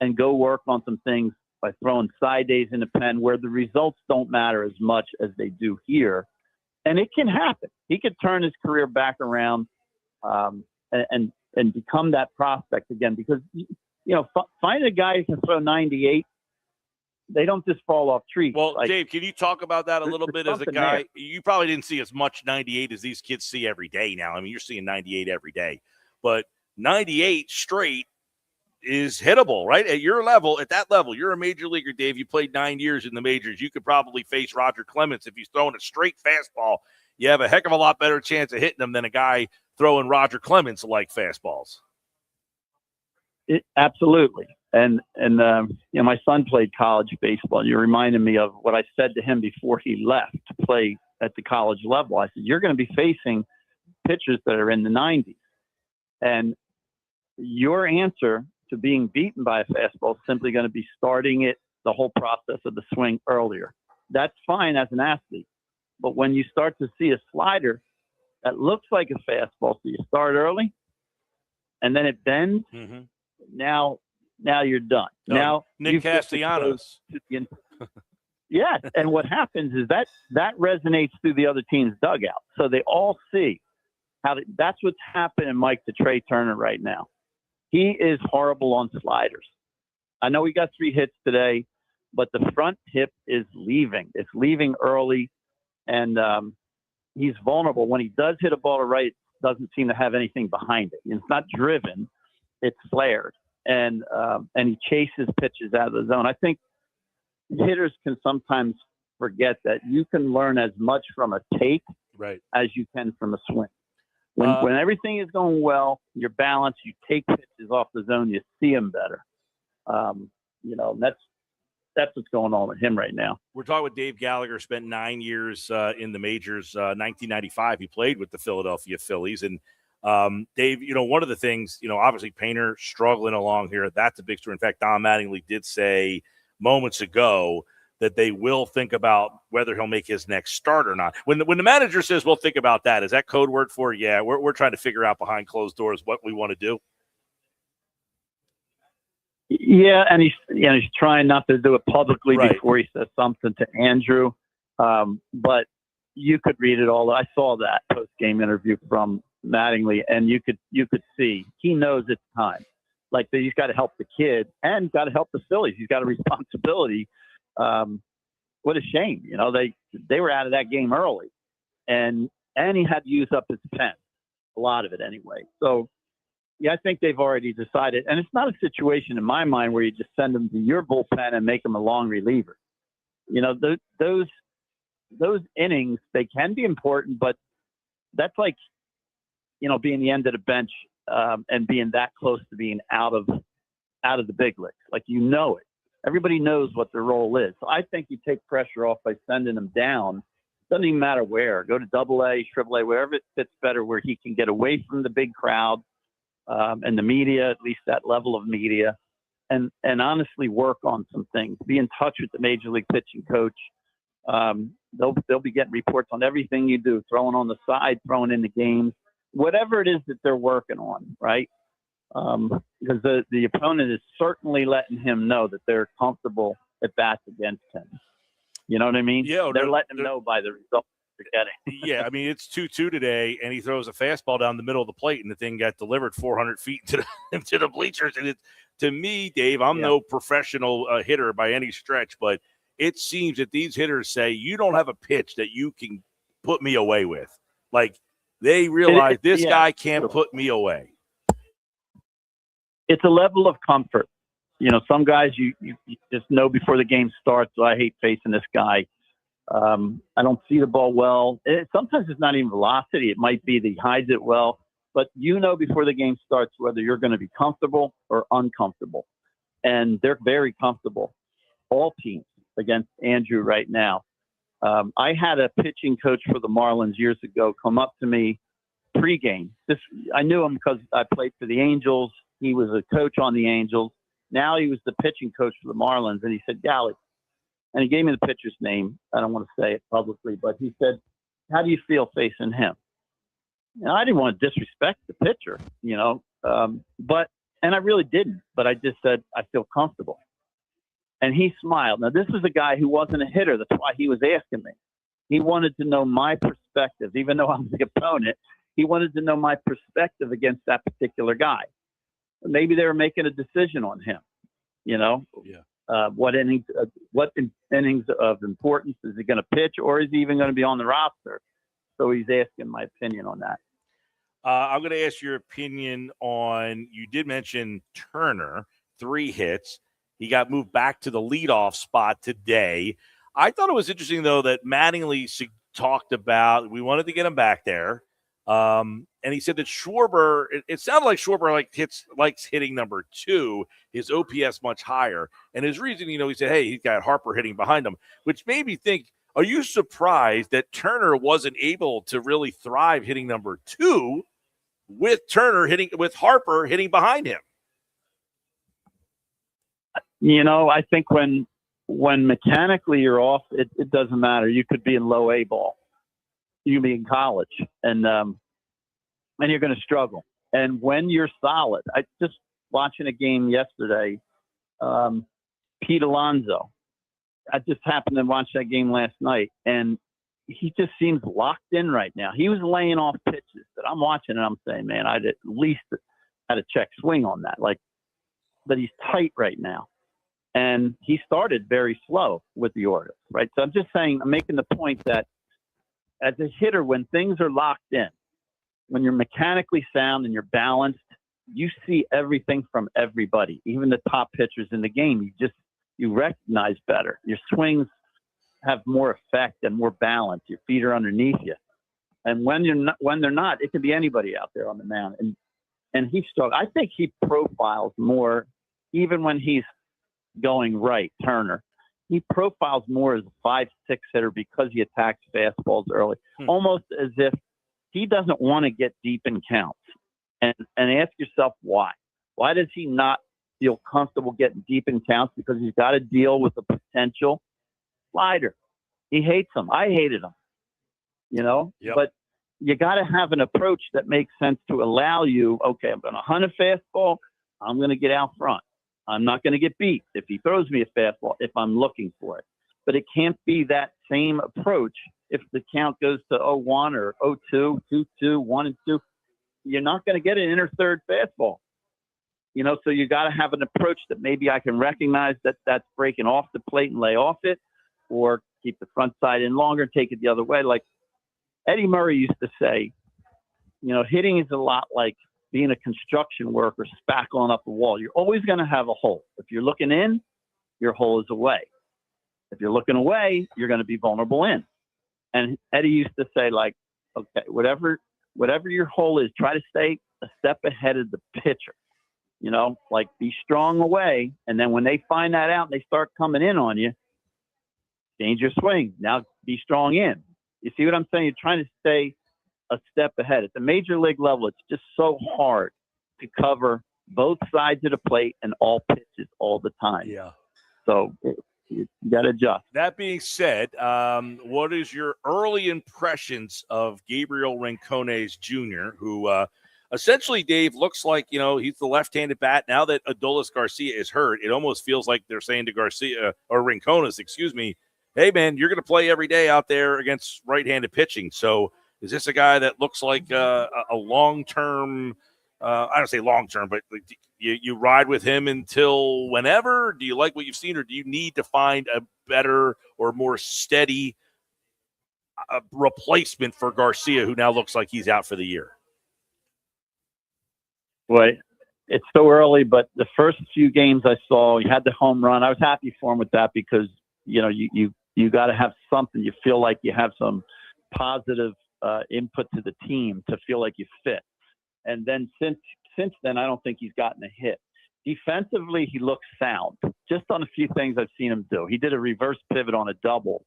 and go work on some things by throwing side days in the pen where the results don't matter as much as they do here. And it can happen. He could turn his career back around, and become that prospect again, because, find a guy who can throw 98. They don't just fall off trees. Well, Dave, can you talk about that a little bit as a guy? There. You probably didn't see as much 98 as these kids see every day now. I mean, you're seeing 98 every day, but 98 straight is hittable, right? At your level, at that level, you're a major leaguer, Dave. You played 9 years in the majors. You could probably face Roger Clemens. If he's throwing a straight fastball, you have a heck of a lot better chance of hitting him than a guy throwing Roger Clemens like fastballs. Absolutely. And my son played college baseball. You reminded me of what I said to him before he left to play at the college level. I said, you're going to be facing pitchers that are in the 90s. And your answer to being beaten by a fastball is simply going to be starting it, the whole process of the swing earlier. That's fine as an athlete. But when you start to see a slider that looks like a fastball, so you start early and then it bends, now you're done. Now Nick Castellanos. Yeah, and what happens is that resonates through the other team's dugout. So they all see that's what's happening, Mike, to Trey Turner right now. He is horrible on sliders. I know he got 3 hits today, but the front hip is leaving. It's leaving early, and he's vulnerable. When he does hit a ball to right, it doesn't seem to have anything behind it. It's not driven. It's flared. And he chases pitches out of the zone. I think hitters can sometimes forget that you can learn as much from a take as you can from a swing. When everything is going well, you're balanced, you take pitches off the zone, you see them better. That's what's going on with him right now. We're talking with Dave Gallagher, spent 9 years in the majors. 1995, he played with the Philadelphia Phillies. And Dave, one of the things, obviously Painter struggling along here. That's a big story. In fact, Don Mattingly did say moments ago that they will think about whether he'll make his next start or not. When the manager says we'll think about that, is that code word for, we're trying to figure out behind closed doors what we want to do? Yeah, and he's trying not to do it publicly before he says something to Andrew. But you could read it all. I saw that post-game interview from Mattingly, and you could see he knows it's time. Like, he's got to help the kid and got to help the Phillies. He's got a responsibility. What a shame, they were out of that game early, and he had to use up his pen, a lot of it anyway. So. Yeah, I think they've already decided. And it's not a situation in my mind where you just send them to your bullpen and make them a long reliever. Those innings, they can be important, but that's like, being the end of the bench and being that close to being out of the big leagues. Like, it. Everybody knows what their role is. So I think you take pressure off by sending them down. Doesn't even matter where. Go to AA, AAA, wherever it fits better, where he can get away from the big crowd. And the media, at least that level of media, and honestly work on some things. Be in touch with the major league pitching coach. They'll be getting reports on everything you do, throwing on the side, throwing in the games, whatever it is that they're working on, right? Because the opponent is certainly letting him know that they're comfortable at bats against him. You know what I mean? Yeah, they're letting him know by the result. Yeah, I mean, it's 2-2 today, and he throws a fastball down the middle of the plate, and the thing got delivered 400 feet into the bleachers. And to me, Dave, I'm no professional hitter by any stretch, but it seems that these hitters say, you don't have a pitch that you can put me away with. Like, they realize this guy can't put me away. It's a level of comfort. Some guys you just know before the game starts, so I hate facing this guy. I don't see the ball well. Sometimes it's not even velocity. It might be that he hides it well. But before the game starts whether you're going to be comfortable or uncomfortable. And they're very comfortable, all teams, against Andrew right now. I had a pitching coach for the Marlins years ago come up to me pregame. I knew him because I played for the Angels. He was a coach on the Angels. Now he was the pitching coach for the Marlins. And he said, Gallagher. And he gave me the pitcher's name. I don't want to say it publicly, but he said, how do you feel facing him? And I didn't want to disrespect the pitcher, and I really didn't, but I just said, I feel comfortable. And he smiled. Now, this was a guy who wasn't a hitter. That's why he was asking me. He wanted to know my perspective, even though I'm the opponent. He wanted to know my perspective against that particular guy. Maybe they were making a decision on him, Yeah. What innings of importance is he going to pitch, or is he even going to be on the roster? So he's asking my opinion on that. I'm going to ask your opinion on, you did mention Turner, 3 hits. He got moved back to the leadoff spot today. I thought it was interesting, though, that Mattingly talked about, we wanted to get him back there. And he said that Schwarber, it sounded like Schwarber likes hitting number 2, his OPS much higher. And his reason, he said, hey, he's got Harper hitting behind him, which made me think, are you surprised that Turner wasn't able to really thrive hitting number 2 with Harper hitting behind him? I think when mechanically you're off, it doesn't matter. You could be in low A ball. You can be in college, and you're going to struggle. And when you're solid, I just watching a game yesterday, Pete Alonso. I just happened to watch that game last night, and he just seems locked in right now. He was laying off pitches that I'm watching, and I'm saying, man, I'd at least had a check swing on that. But he's tight right now. And he started very slow with the Orioles, right? So I'm making the point that as a hitter, when things are locked in, when you're mechanically sound and you're balanced, you see everything from everybody, even the top pitchers in the game. You recognize better. Your swings have more effect and more balance. Your feet are underneath you. And when they're not, it could be anybody out there on the mound. And he struggled. I think he profiles more, even when he's going right, Turner. He profiles more as a 5-6 hitter because he attacks fastballs early, almost as if he doesn't want to get deep in counts. And ask yourself why. Why does he not feel comfortable getting deep in counts? Because he's got to deal with a potential slider. He hates them. I hated him, But you got to have an approach that makes sense to allow you, okay, I'm going to hunt a fastball. I'm going to get out front. I'm not going to get beat if he throws me a fastball if I'm looking for it. But it can't be that same approach if the count goes to 0-1 or 0-2, 2-2, 1-2. You're not going to get an inner third fastball. So you got to have an approach that maybe I can recognize that that's breaking off the plate and lay off it, or keep the front side in longer and take it the other way. Like Eddie Murray used to say, hitting is a lot like being a construction worker spackling up a wall. You're always going to have a hole. If you're looking in, your hole is away. If you're looking away, you're going to be vulnerable in. And Eddie used to say, like, okay, whatever your hole is, try to stay a step ahead of the pitcher. Like be strong away. And then when they find that out and they start coming in on you, change your swing. Now be strong in. You see what I'm saying? You're trying to stay a step ahead. At the major league level, it's just so hard to cover both sides of the plate and all pitches all the time. Yeah. So you got to adjust. That being said, what is your early impressions of Gabriel Rincones Jr., who essentially, Dave, looks like, he's the left-handed bat. Now that Adolis Garcia is hurt, it almost feels like they're saying to Garcia, or Rincones, excuse me, hey, man, you're going to play every day out there against right-handed pitching. So is this a guy that looks like a long-term, I don't say long-term, but you ride with him until whenever? Do you like what you've seen, or do you need to find a better or more steady replacement for Garcia, who now looks like he's out for the year? Well, it's so early, but the first few games I saw, he had the home run. I was happy for him with that because, you got to have something. You feel like you have some positive input to the team to feel like you fit. And then since then, I don't think he's gotten a hit. Defensively, he looks sound. Just on a few things I've seen him do. He did a reverse pivot on a double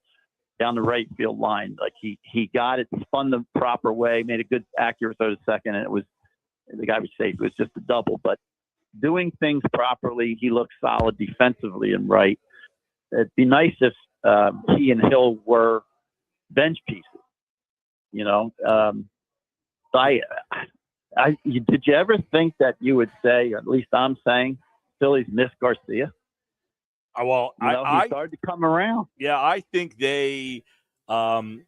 down the right field line. Like he got it, spun the proper way, made a good accurate throw to second, and the guy was safe. It was just a double. But doing things properly, he looks solid defensively and right. It'd be nice if he and Hill were bench pieces. Did you ever think that you would say, or at least I'm saying, Phillies miss Garcia? Well, he started to come around. Yeah, I think they, because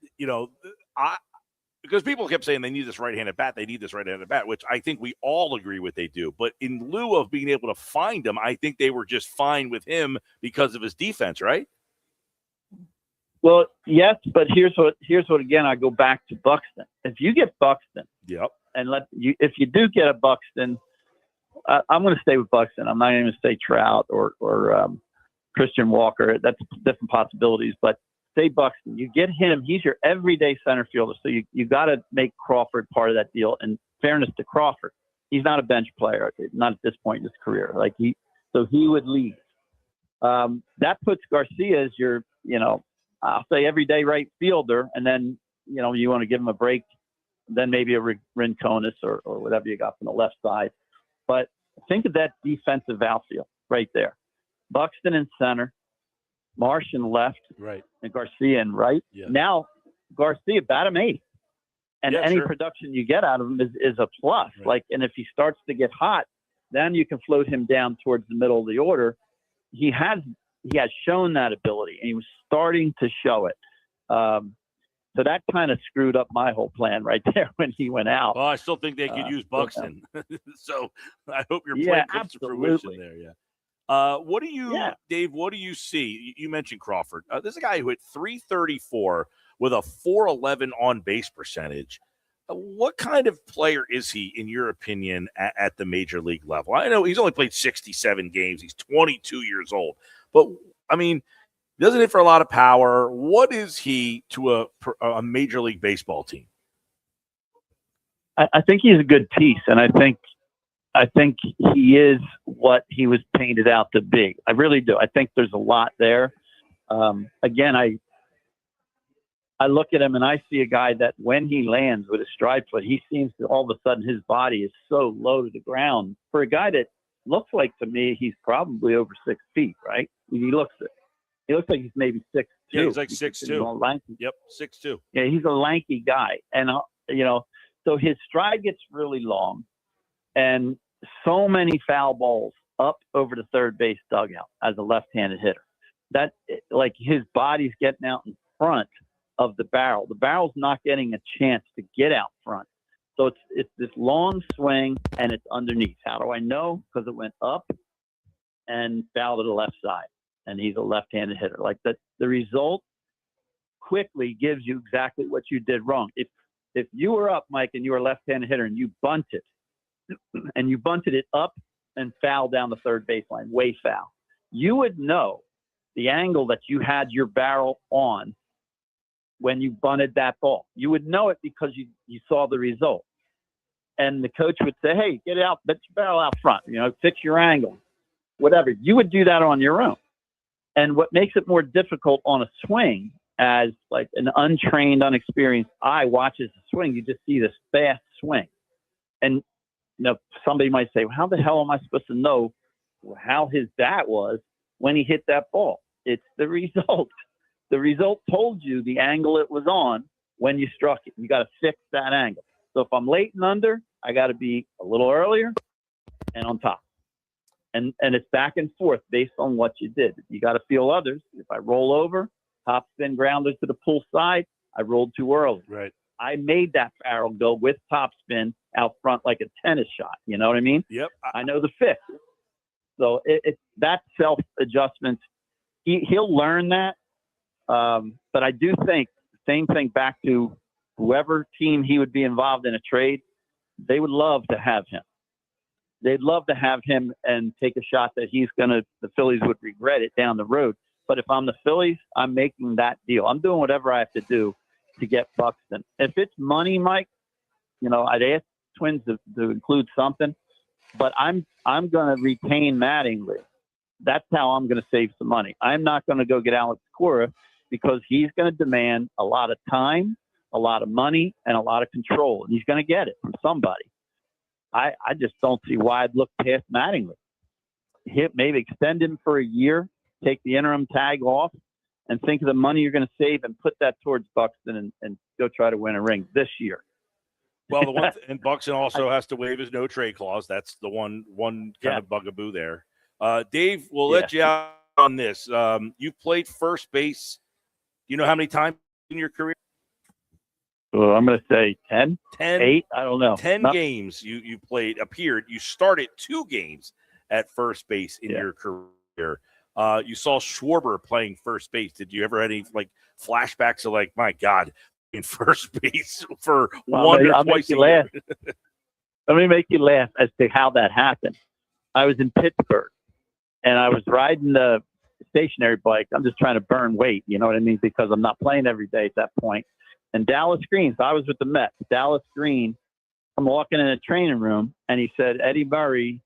people kept saying they need this right-handed bat, which I think we all agree what they do. But in lieu of being able to find him, I think they were just fine with him because of his defense, right? Well, yes, but here's what again, I go back to Buxton. If you get Buxton, yep, and if you do get a Buxton, I'm going to stay with Buxton. I'm not going to say Trout or Christian Walker. That's different possibilities, but say Buxton. You get him. He's your everyday center fielder. So you got to make Crawford part of that deal. And fairness to Crawford, he's not a bench player, not at this point in his career. So he would leave. That puts Garcia as your, I'll say everyday right fielder, and then you want to give him a break, then maybe a Rincones or whatever you got from the left side. But think of that defensive outfield right there: Buxton in center, Marsh in left, right, and Garcia in right. Yeah. Now Garcia bat him 8, and any sure. production you get out of him is a plus. Right. And if he starts to get hot, then you can float him down towards the middle of the order. He has shown that ability, and he was starting to show it. So that kind of screwed up my whole plan right there when he went out. Well, I still think they could use Buxton. So I hope your plan comes to fruition there. Yeah. What do you, Dave, what do you see? You mentioned Crawford. This is a guy who hit .334 with a .411 on base percentage. What kind of player is he, in your opinion, at the major league level? I know he's only played 67 games. He's 22 years old. But, I mean, he doesn't hit for a lot of power. What is he to a Major League Baseball team? I think he's a good piece, and I think I think he is what he was painted out to be. I really do. I think there's a lot there. Again, I look at him and I see a guy that when he lands with a stride foot, he seems to all of a sudden his body is so low to the ground. For a guy that looks like to me he's probably over 6 feet, right? He looks like he's maybe 6'2". Yeah, he's like 6'2". Yep, 6'2". Yeah, he's a lanky guy, and so his stride gets really long, and so many foul balls up over the third base dugout as a left-handed hitter. That like his body's getting out in front of the barrel. The barrel's not getting a chance to get out front. So it's this long swing and it's underneath. How do I know? Because it went up and foul to the left side, and he's a left-handed hitter. Like that, the result quickly gives you exactly what you did wrong. If you were up, Mike, and you were a left-handed hitter and you bunted, and you bunted it up and foul down the third baseline, way foul, you would know the angle that you had your barrel on when you bunted that ball. You would know it because you saw the result. And the coach would say, hey, get out, bet your barrel out front, fix your angle, whatever. You would do that on your own. And what makes it more difficult on a swing, as like an untrained, unexperienced eye watches the swing, you just see this fast swing. And somebody might say, well, how the hell am I supposed to know how his bat was when he hit that ball? It's the result. The result told you the angle it was on when you struck it. You got to fix that angle. So if I'm late and under, I got to be a little earlier and on top. And it's back and forth based on what you did. You got to feel others. If I roll over, top spin grounder to the pull side, I rolled too early. Right. I made that barrel go with top spin out front like a tennis shot. You know what I mean? Yep. I know the fix. So it's that self-adjustment. He'll learn that. But I do think the same thing back to whoever team he would be involved in a trade, they would love to have him. They'd love to have him and take a shot that the Phillies would regret it down the road. But if I'm the Phillies, I'm making that deal. I'm doing whatever I have to do to get Buxton. If it's money, Mike, I'd ask Twins to include something, but I'm going to retain Mattingly. That's how I'm going to save some money. I'm not going to go get Alex Cora because he's going to demand a lot of time, a lot of money, and a lot of control, and he's going to get it from somebody. I just don't see why I'd look past Mattingly. Maybe extend him for a year, take the interim tag off, and think of the money you're going to save and put that towards Buxton and go try to win a ring this year. Well, and Buxton also has to waive his no trade clause. That's the one kind of bugaboo there. Dave, we'll let you out on this. You've played first base. You know how many times in your career? Well, I'm going to say 10, 10, 8, I don't know. 10 games you appeared. You started 2 games at first base in your career. You saw Schwarber playing first base. Did you ever have any flashbacks of my God, in first base for one or twice a year? Let me make you laugh as to how that happened. I was in Pittsburgh, and I was riding the stationary bike. I'm just trying to burn weight, you know what I mean, because I'm not playing every day at that point. And Dallas Green, so I was with the Mets. Dallas Green, I'm walking in a training room, and he said, Eddie Murray,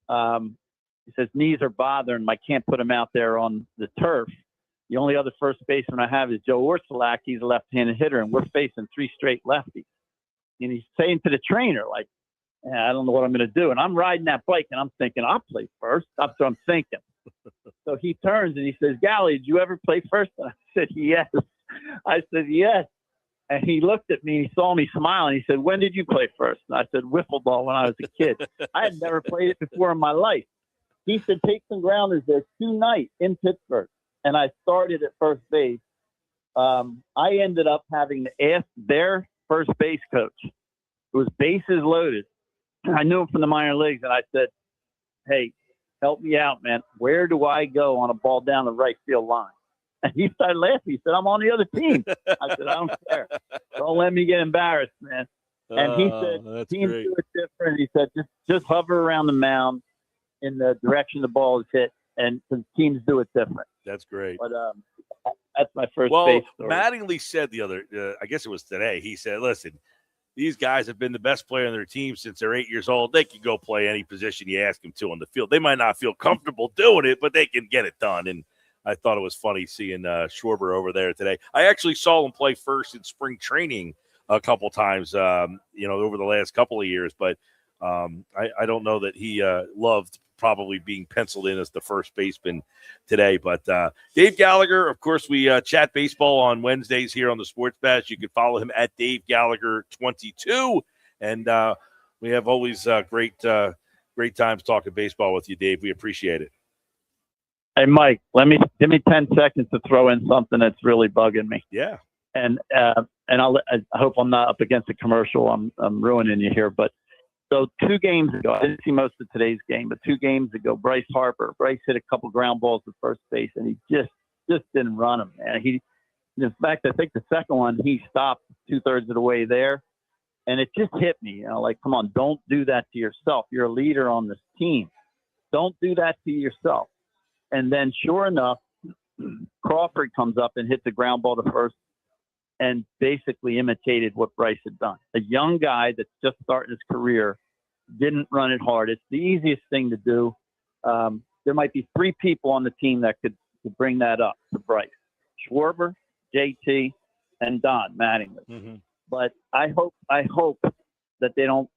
he says, knees are bothering him. I can't put him out there on the turf. The only other first baseman I have is Joe Orsulak. He's a left-handed hitter, and we're facing 3 straight lefties. And he's saying to the trainer, I don't know what I'm going to do. And I'm riding that bike, and I'm thinking, I'll play first. That's what I'm thinking. So he turns, and he says, Gally, did you ever play first? And I said, yes. I said, yes. And he looked at me, and he saw me smile, and he said, when did you play first? And I said, wiffle ball when I was a kid. I had never played it before in my life. He said, take some grounders there 2 nights in Pittsburgh. And I started at first base. I ended up having to ask their first base coach. It was bases loaded. I knew him from the minor leagues, and I said, hey, help me out, man. Where do I go on a ball down the right field line? And he started laughing. He said, I'm on the other team. I said, I don't care. Don't let me get embarrassed, man. And he said, teams do it different. He said, just hover around the mound in the direction the ball is hit, and teams do it different. That's great. But that's my first base story. Mattingly said the other, I guess it was today, he said, listen, these guys have been the best player on their team since they're 8 years old. They can go play any position you ask them to on the field. They might not feel comfortable doing it, but they can get it done. And I thought it was funny seeing Schwarber over there today. I actually saw him play first in spring training a couple times, over the last couple of years. But I don't know that he loved probably being penciled in as the first baseman today. But Dave Gallagher, of course, we chat baseball on Wednesdays here on the Sports Bash. You can follow him at Dave Gallagher 22. And we have always great times talking baseball with you, Dave. We appreciate it. Hey, Mike, give me 10 seconds to throw in something that's really bugging me. Yeah. And I hope I'm not up against a commercial. I'm ruining you here. But so 2 games ago, I didn't see most of today's game, but 2 games ago, Bryce hit a couple ground balls to first base, and he just didn't run them. And in fact, I think the second one, he stopped 2/3 of the way there. And it just hit me, like, come on, don't do that to yourself. You're a leader on this team. Don't do that to yourself. And then sure enough, Crawford comes up and hits a ground ball to first and basically imitated what Bryce had done. A young guy that's just starting his career didn't run it hard. It's the easiest thing to do. There might be 3 people on the team that could bring that up to Bryce. Schwarber, JT, and Don Mattingly. Mm-hmm. But I hope that they don't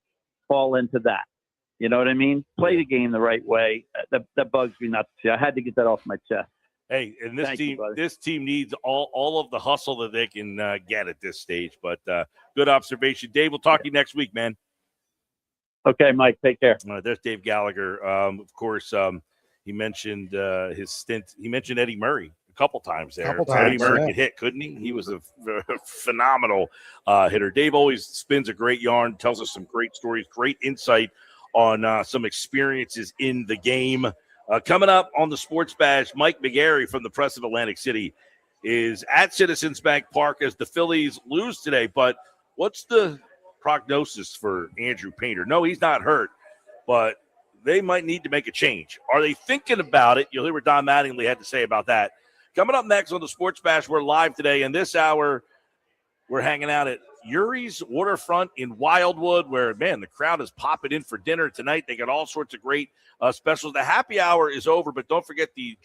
fall into that. You know what I mean? Play the game the right way. That bugs me not to see. I had to get that off my chest. Hey, and this team needs all of the hustle that they can get at this stage. But good observation, Dave. We'll talk to you next week, man. Okay, Mike. Take care. There's Dave Gallagher. Of course, he mentioned his stint. He mentioned Eddie Murray a couple times there. Eddie Murray could hit, couldn't he? He was a phenomenal hitter. Dave always spins a great yarn, tells us some great stories, great insight on some experiences in the game. Coming up on the Sports Bash, Mike McGarry from the Press of Atlantic City is at Citizens Bank Park as the Phillies lose today. But what's the prognosis for Andrew Painter? No, he's not hurt, but they might need to make a change. Are they thinking about it? You'll hear what Don Mattingly had to say about that. Coming up next on the Sports Bash, we're live today. And this hour, we're hanging out at Yuri's Waterfront in Wildwood, where, man, the crowd is popping in for dinner tonight. They got all sorts of great specials. The happy hour is over, but don't forget the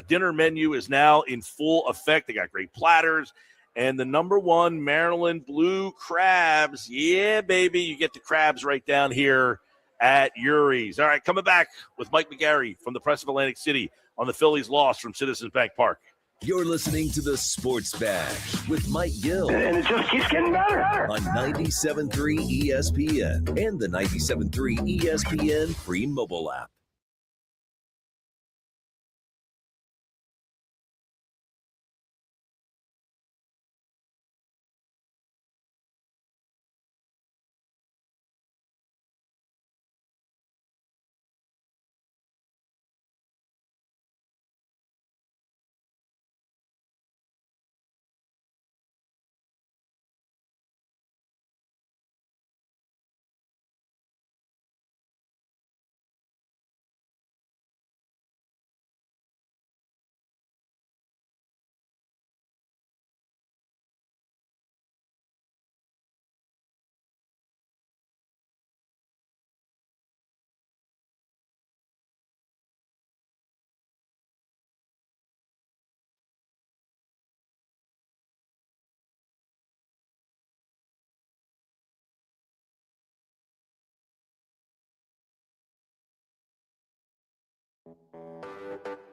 dinner menu is now in full effect. They got great platters. And the #1 Maryland blue crabs. Yeah, baby, you get the crabs right down here at Yuri's. All right, coming back with Mike McGarry from the Press of Atlantic City on the Phillies loss from Citizens Bank Park. You're listening to the Sports Bash with Mike Gill. And it just keeps getting better. On 97.3 ESPN and the 97.3 ESPN free mobile app.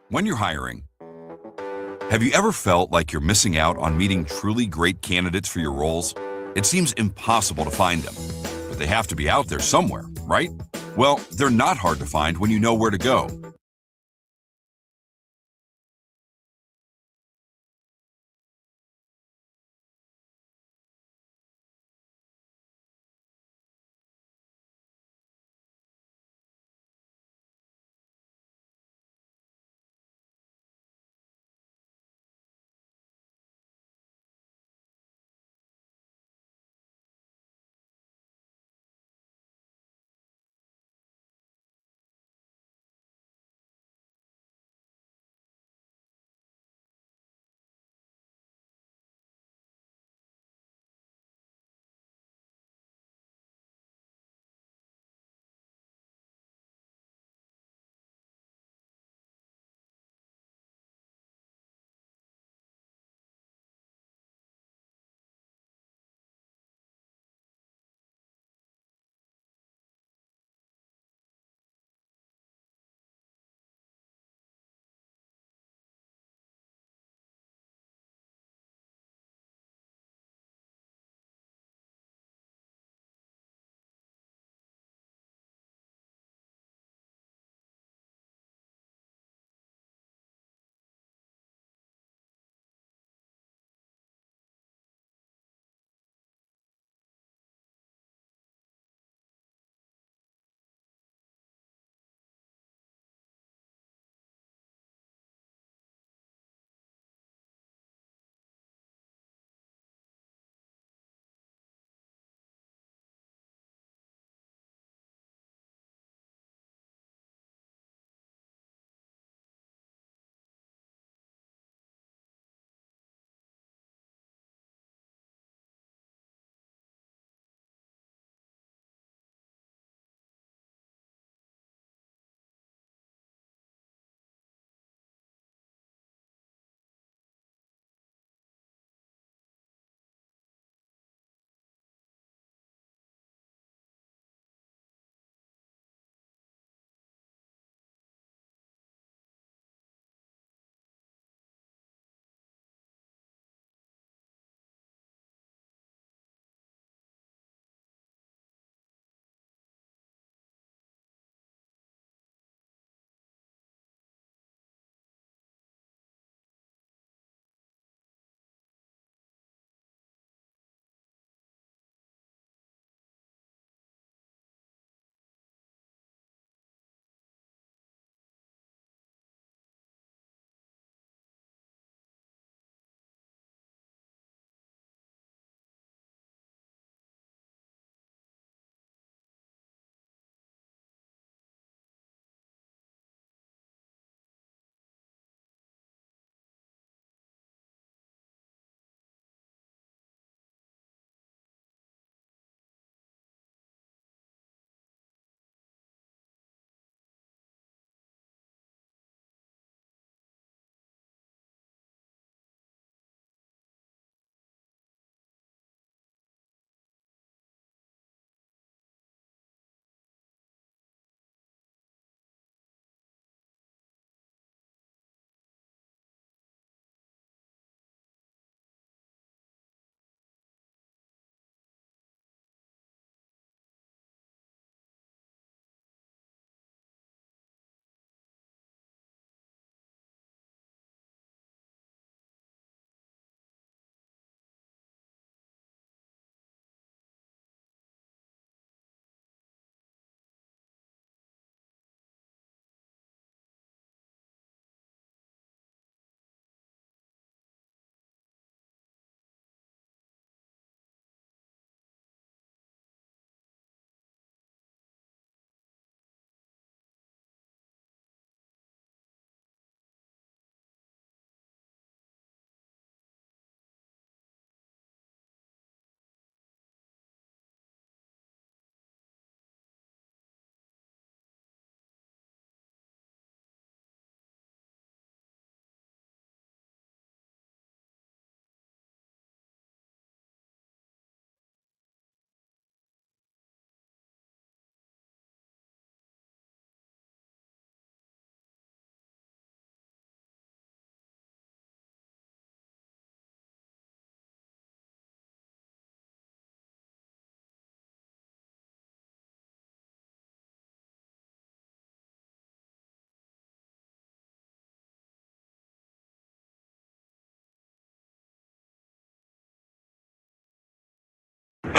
When you're hiring, have you ever felt like you're missing out on meeting truly great candidates for your roles? It seems impossible to find them, but they have to be out there somewhere, right? Well, they're not hard to find when you know where to go.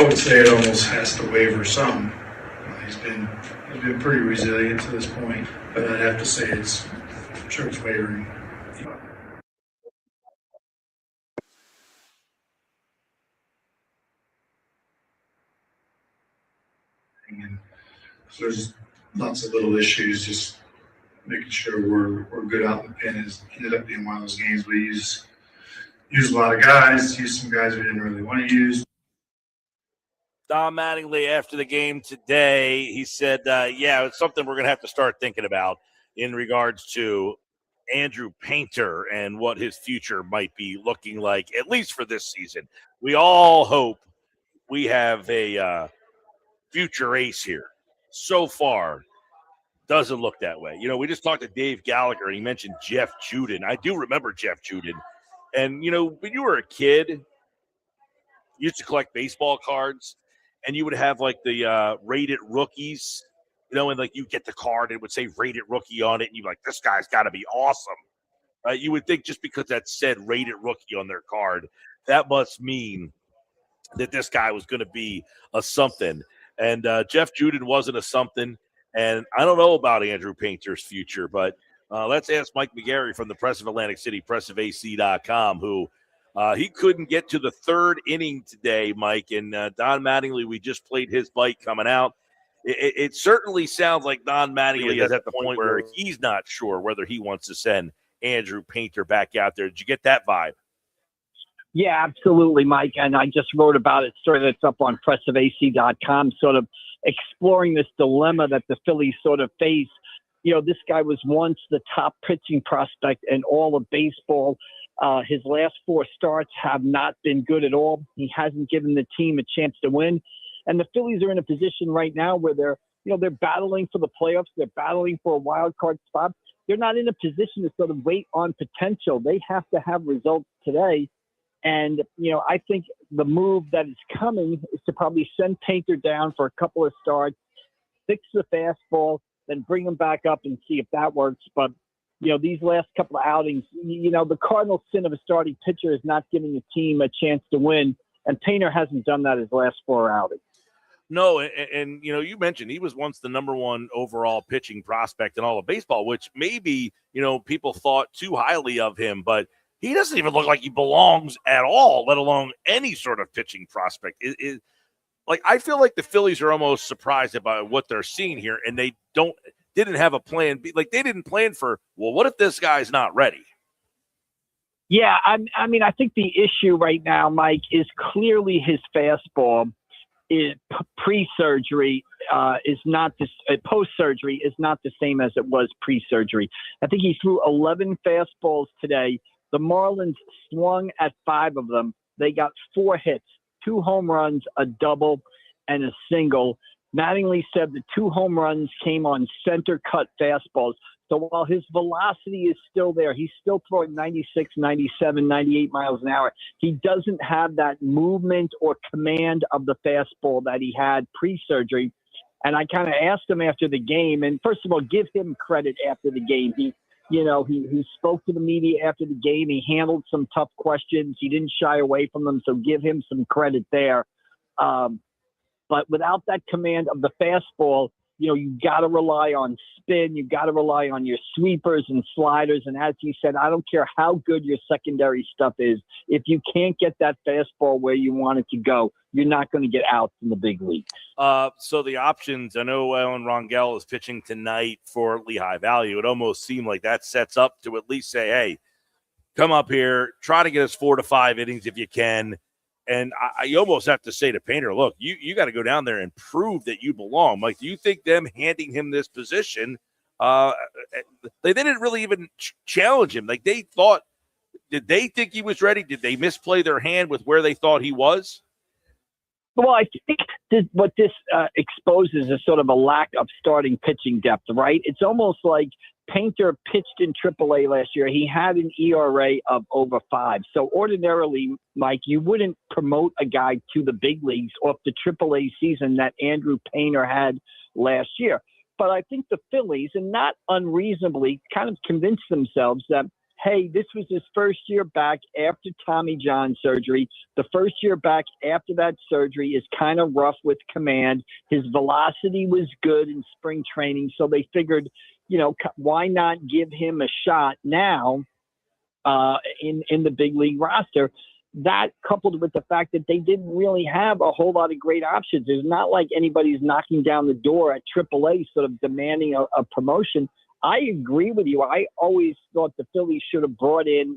I would say it almost has to waver some. He's been pretty resilient to this point, but I'd have to say it's wavering. And so there's lots of little issues, just making sure we're good out in the pen. It ended up being one of those games we use a lot of guys, use some guys we didn't really want to use. Don Mattingly, after the game today, he said, yeah, it's something we're going to have to start thinking about in regards to Andrew Painter and what his future might be looking like, at least for this season. We all hope we have a future ace here. So far, doesn't look that way. You know, we just talked to Dave Gallagher, and he mentioned Jeff Juden. I do remember Jeff Juden. And, you know, when you were a kid, you used to collect baseball cards, and you would have, like, the rated rookies, you know, and, like, you get the card, and it would say rated rookie on it, and you're like, this guy's got to be awesome. You would think just because that said rated rookie on their card, that must mean that this guy was going to be a something. And Jeff Juden wasn't a something. And I don't know about Andrew Painter's future, but let's ask Mike McGarry from the Press of Atlantic City, pressofac.com, who he couldn't get to the third inning today, Mike. And Don Mattingly, we just played his bite coming out. It certainly sounds like Don Mattingly is at the point where he's not sure whether he wants to send Andrew Painter back out there. Did you get that vibe? Yeah, absolutely, Mike. And I just wrote about it, story that's up on pressofac.com, sort of exploring this dilemma that the Phillies sort of face. You know, this guy was once the top pitching prospect in all of baseball. His last 4 starts have not been good at all. He hasn't given the team a chance to win. And the Phillies are in a position right now where they're battling for the playoffs. They're battling for a wild card spot. They're not in a position to sort of wait on potential. They have to have results today. And, you know, I think the move that is coming is to probably send Painter down for a couple of starts, fix the fastball, then bring him back up and see if that works. But, you know, these last couple of outings, you know, the cardinal sin of a starting pitcher is not giving a team a chance to win. And Painter hasn't done that his last 4 outings. No, and you know, you mentioned he was once the number 1 overall pitching prospect in all of baseball, which maybe, you know, people thought too highly of him, but he doesn't even look like he belongs at all, let alone any sort of pitching prospect. Like, I feel like the Phillies are almost surprised about what they're seeing here, and they didn't have a plan B. Like, they didn't plan for, well, what if this guy's not ready? Yeah, I mean, I think the issue right now, Mike, is clearly his fastball. Pre-surgery is not this. Post-surgery is not the same as it was pre-surgery. I think he threw 11 fastballs today. The Marlins swung at 5 of them. They got 4 hits, 2 home runs, a double, and a single. Mattingly said the 2 home runs came on center-cut fastballs. So while his velocity is still there, he's still throwing 96, 97, 98 miles an hour. He doesn't have that movement or command of the fastball that he had pre-surgery. And I kind of asked him after the game, and first of all, give him credit after the game. He spoke to the media after the game. He handled some tough questions. He didn't shy away from them, so give him some credit there. But without that command of the fastball, you know, you got to rely on spin. You got to rely on your sweepers and sliders. And as he said, I don't care how good your secondary stuff is. If you can't get that fastball where you want it to go, you're not going to get out in the big league. So the options, I know Ellen Rangel is pitching tonight for Lehigh Valley. It would almost seem like that sets up to at least say, hey, come up here, try to get us 4 to 5 innings if you can. And I almost have to say to Painter, look, you got to go down there and prove that you belong. Like, do you think them handing him this position, they didn't really even challenge him? Like, they thought, did they think he was ready? Did they misplay their hand with where they thought he was? Well, I think what this exposes is sort of a lack of starting pitching depth, right? It's almost like Painter pitched in AAA last year. He had an ERA of over 5. So ordinarily, Mike, you wouldn't promote a guy to the big leagues off the AAA season that Andrew Painter had last year. But I think the Phillies, and not unreasonably, kind of convinced themselves that, hey, this was his first year back after Tommy John surgery. The first year back after that surgery is kind of rough with command. His velocity was good in spring training, so they figured, why not give him a shot now in the big league roster? That coupled with the fact that they didn't really have a whole lot of great options. It's not like anybody's knocking down the door at AAA sort of demanding a promotion. I agree with you. I always thought the Phillies should have brought in,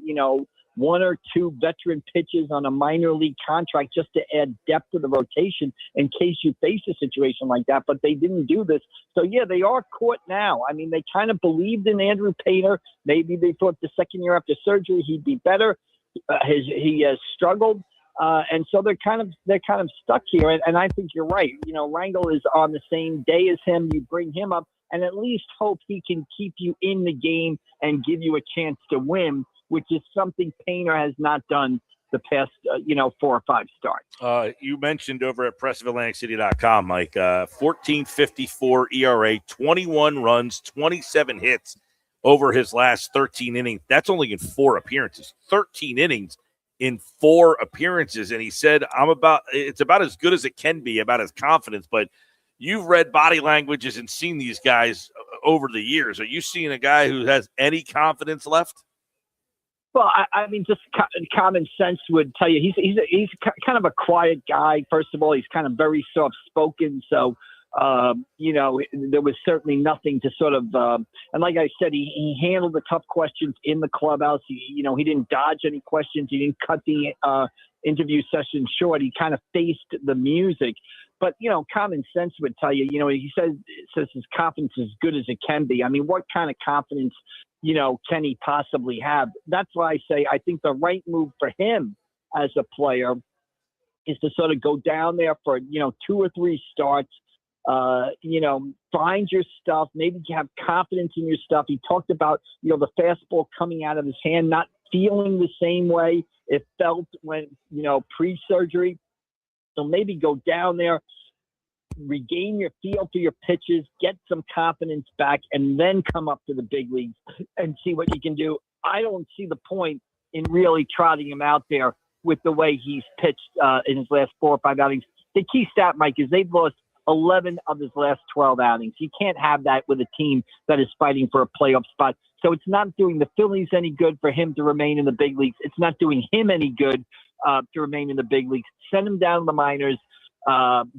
one or two veteran pitchers on a minor league contract just to add depth to the rotation in case you face a situation like that. But they didn't do this. So, yeah, they are caught now. I mean, they kind of believed in Andrew Painter. Maybe they thought the second year after surgery he'd be better. He has struggled. And so they're kind of stuck here. And I think you're right. Rangel is on the same day as him. You bring him up and at least hope he can keep you in the game and give you a chance to win, which is something Painter has not done the past, 4 or 5 starts. You mentioned over at PressOfAtlanticCity.com, Mike, 14.54 ERA, 21 runs, 27 hits over his last 13 innings. That's only in 4 appearances. 13 innings in 4 appearances. And he said, it's about as good as it can be, about his confidence. But you've read body languages and seen these guys over the years. Are you seeing a guy who has any confidence left? Well, I mean, just common sense would tell you he's kind of a quiet guy. First of all, he's kind of very soft-spoken. So, there was certainly nothing to sort of and like I said, he handled the tough questions in the clubhouse. He didn't dodge any questions. He didn't cut the interview session short. He kind of faced the music. But, common sense would tell you, he says his confidence is as good as it can be. I mean, what kind of confidence, can he possibly have? That's why I say I think the right move for him as a player is to sort of go down there for, 2 or 3 starts, find your stuff, maybe have confidence in your stuff. He talked about, the fastball coming out of his hand, not feeling the same way it felt when, pre-surgery. So maybe go down there, regain your feel for your pitches, get some confidence back, and then come up to the big leagues and see what you can do. I don't see the point in really trotting him out there with the way he's pitched in his last 4 or 5 outings. The key stat, Mike, is they've lost 11 of his last 12 outings. You can't have that with a team that is fighting for a playoff spot. So it's not doing the Phillies any good for him to remain in the big leagues. It's not doing him any good to remain in the big leagues. Send him down to the minors.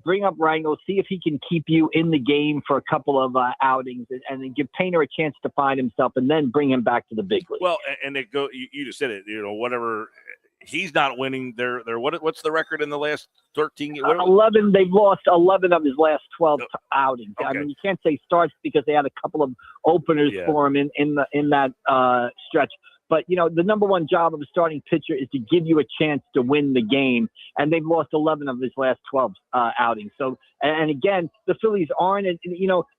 Bring up Rangel, see if he can keep you in the game for a couple of outings, and then give Painter a chance to find himself, and then bring him back to the big league. Well, and it go. You just said it. Whatever. He's not winning. What's the record in the last 13? 11. They've lost 11 of his last 12 outings. Okay. I mean, you can't say starts because they had a couple of openers for him in that stretch. But, the number one job of a starting pitcher is to give you a chance to win the game. And they've lost 11 of his last 12 outings. So, and again, the Phillies aren't,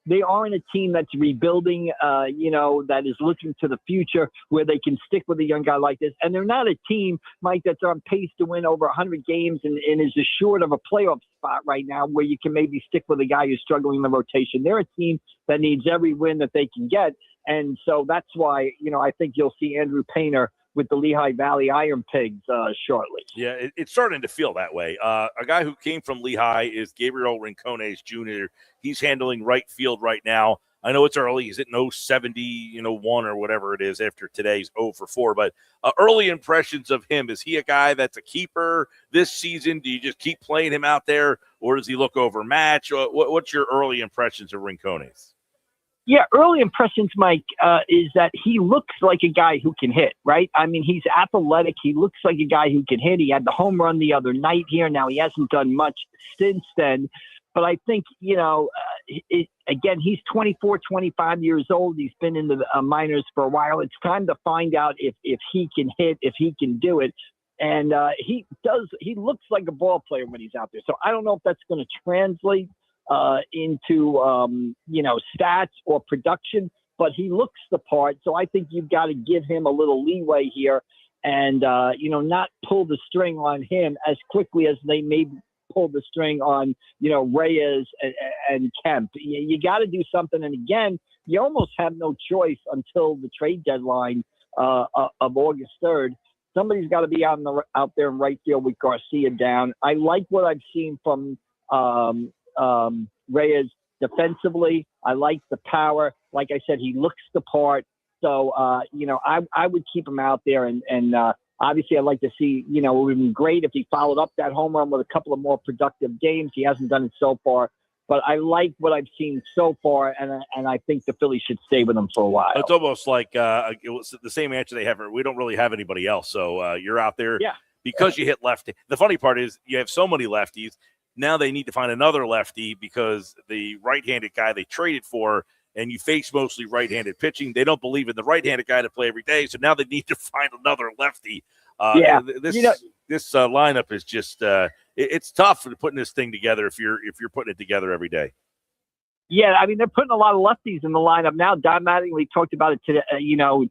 they aren't a team that's rebuilding, that is looking to the future where they can stick with a young guy like this. And they're not a team, Mike, that's on pace to win over 100 games and is assured of a playoff spot right now where you can maybe stick with a guy who's struggling in the rotation. They're a team that needs every win that they can get. And so that's why, I think you'll see Andrew Painter with the Lehigh Valley Iron Pigs shortly. Yeah, it's starting to feel that way. A guy who came from Lehigh is Gabriel Rincones Jr. He's handling right field right now. I know it's early. He's at 0.70, 1 or whatever it is after today's 0 for 4. But early impressions of him, is he a guy that's a keeper this season? Do you just keep playing him out there, or does he look overmatched? What's your early impressions of Rincones? Yeah, early impressions, Mike, is that he looks like a guy who can hit, right? I mean, he's athletic. He looks like a guy who can hit. He had the home run the other night here. Now, he hasn't done much since then. But I think, again, he's 24, 25 years old. He's been in the minors for a while. It's time to find out if he can hit, if he can do it. And he looks like a ball player when he's out there. So I don't know if that's going to translate into stats or production, but he looks the part. So I think you've got to give him a little leeway here and not pull the string on him as quickly as they may pull the string on Reyes and Kemp. You got to do something. And again, you almost have no choice until the trade deadline of August 3rd. Somebody's got to be out there in right field with Garcia down. I like what I've seen from Reyes defensively. I like the power. Like I said, he looks the part. So, I would keep him out there. And obviously, I'd like to see, it would have been great if he followed up that home run with a couple of more productive games. He hasn't done it so far. But I like what I've seen so far, and I think the Phillies should stay with him for a while. It's almost like it was the same answer they have. We don't really have anybody else, so you're out there because you hit lefty. The funny part is you have so many lefties. Now they need to find another lefty because the right-handed guy they traded for, and you face mostly right-handed pitching. They don't believe in the right-handed guy to play every day, so now they need to find another lefty. This lineup is just it's tough for putting this thing together if you're putting it together every day. Yeah, I mean, they're putting a lot of lefties in the lineup now. Don Mattingly talked about it today,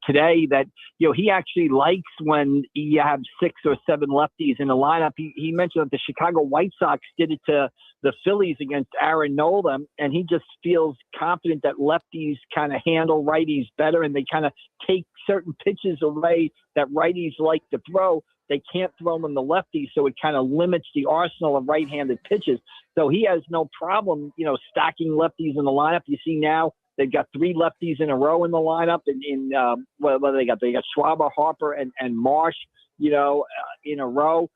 today that, he actually likes when you have 6 or 7 lefties in the lineup. He mentioned that the Chicago White Sox did it to the Phillies against Aaron Nola, and he just feels confident that lefties kind of handle righties better, and they kind of take certain pitches away that righties like to throw. They can't throw them the lefties, so it kind of limits the arsenal of right-handed pitches. So he has no problem, stacking lefties in the lineup. You see now they've got 3 lefties in a row in the lineup. What do they got? They got Schwarber, Harper, and Marsh, in a row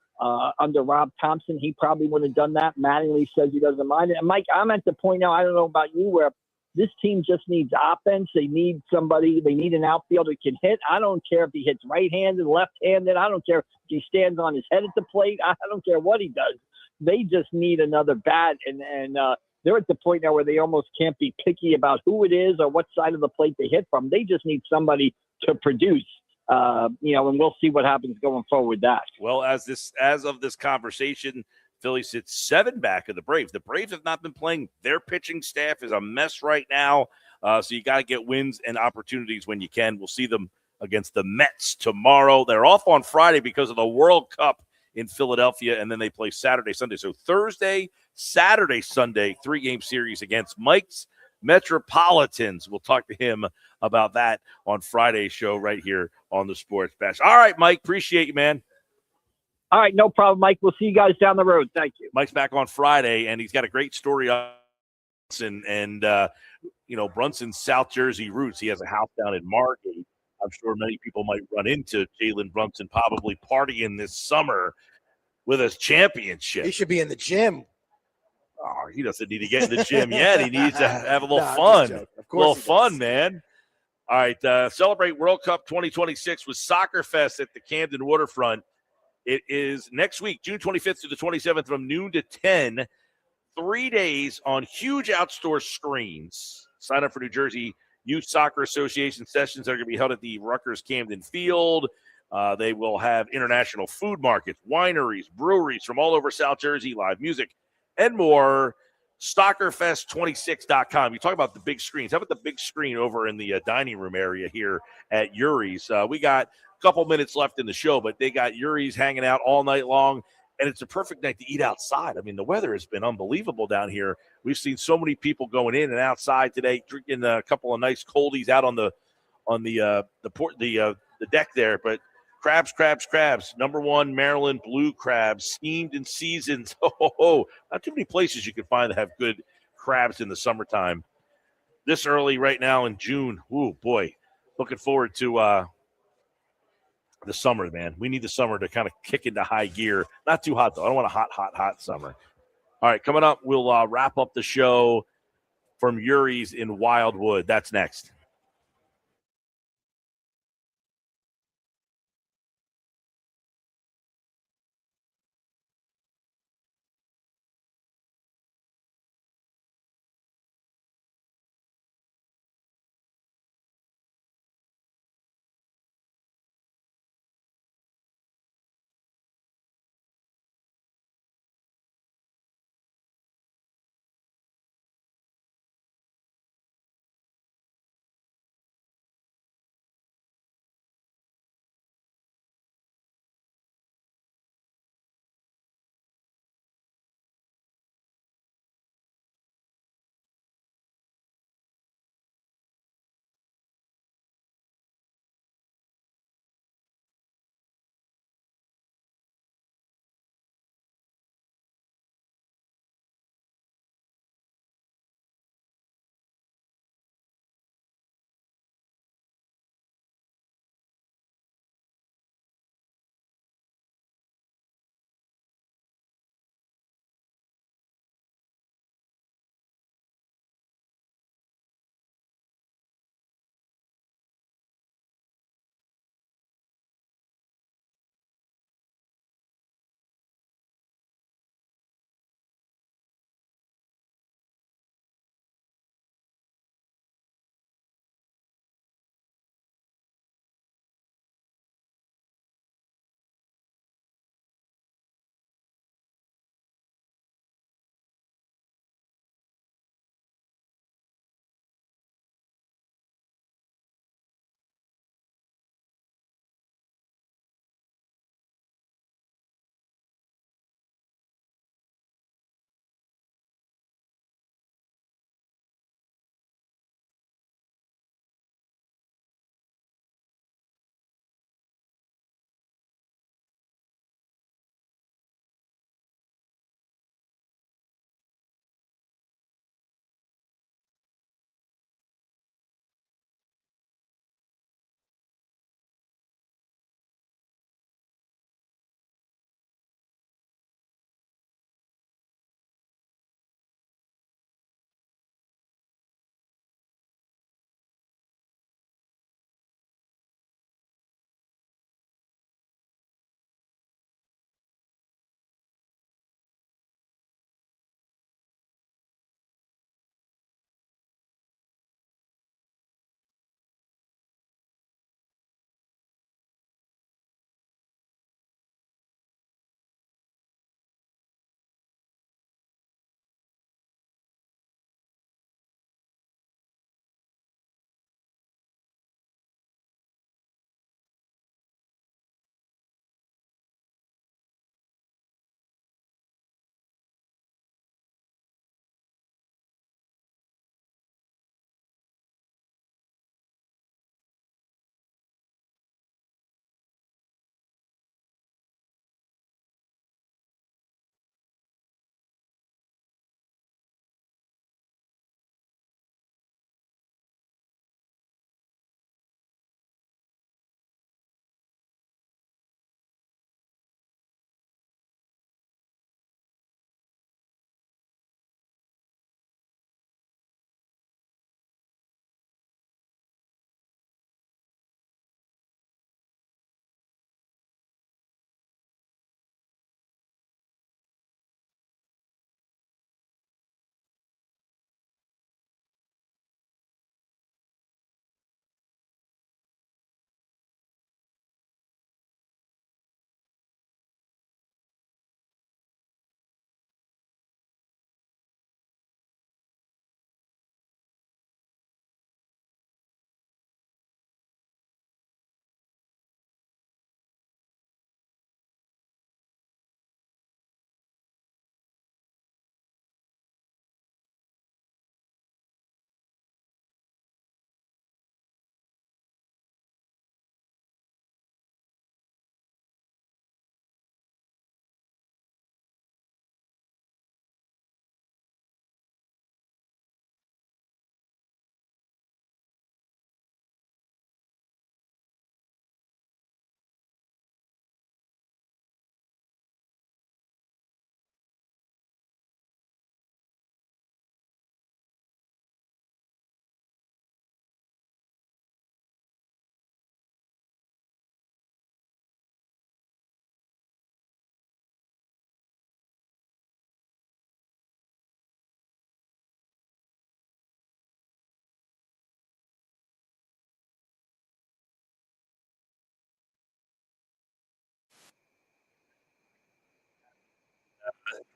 under Rob Thompson. He probably would have done that. Mattingly says he doesn't mind it. And Mike, I'm at the point now, I don't know about you, where this team just needs offense. They need somebody. They need an outfielder who can hit. I don't care if he hits right-handed, left-handed. I don't care if he stands on his head at the plate. I don't care what he does. They just need another bat, and they're at the point now where they almost can't be picky about who it is or what side of the plate they hit from. They just need somebody to produce, and we'll see what happens going forward with that. Well, as of this conversation, Phillies sit 7 back of the Braves. The Braves have not been playing. Their pitching staff is a mess right now, so you got to get wins and opportunities when you can. We'll see them against the Mets tomorrow. They're off on Friday because of the World Cup in Philadelphia, and then they play Saturday, Sunday. So Thursday, Saturday, Sunday, 3-game series against Mike's Metropolitans. We'll talk to him about that on Friday's show right here on the Sports Bash. All right, Mike, appreciate you, man. All right, no problem, Mike. We'll see you guys down the road. Thank you. Mike's back on Friday, and he's got a great story on Brunson's South Jersey roots. He has a house down in Margate. I'm sure many people might run into Jalen Brunson probably partying this summer with his championship. He should be in the gym. Oh, he doesn't need to get in the gym yet. He needs to have a little fun. Of course, a little fun, man. All right, celebrate World Cup 2026 with Soccer Fest at the Camden Waterfront. It is next week, June 25th to the 27th from noon to 10, 3 days on huge outdoor screens. Sign up for New Jersey Youth Soccer Association sessions that are going to be held at the Rutgers Camden Field. They will have international food markets, wineries, breweries from all over South Jersey, live music, and more. SoccerFest26.com. You talk about the big screens. How about the big screen over in the dining room area here at Yuri's? We got a couple minutes left in the show, but they got Yuri's hanging out all night long, and it's a perfect night to eat outside. I mean, the weather has been unbelievable down here. We've seen so many people going in and outside today, drinking a couple of nice coldies out on the deck there. But crabs, number 1 Maryland blue crabs, steamed and seasoned. Not too many places you can find that have good crabs in the summertime. This early right now in June. Oh boy, looking forward to the summer, man. We need the summer to kind of kick into high gear. Not too hot though. I don't want a hot summer. All right, coming up, we'll wrap up the show from Yuri's in Wildwood. That's next.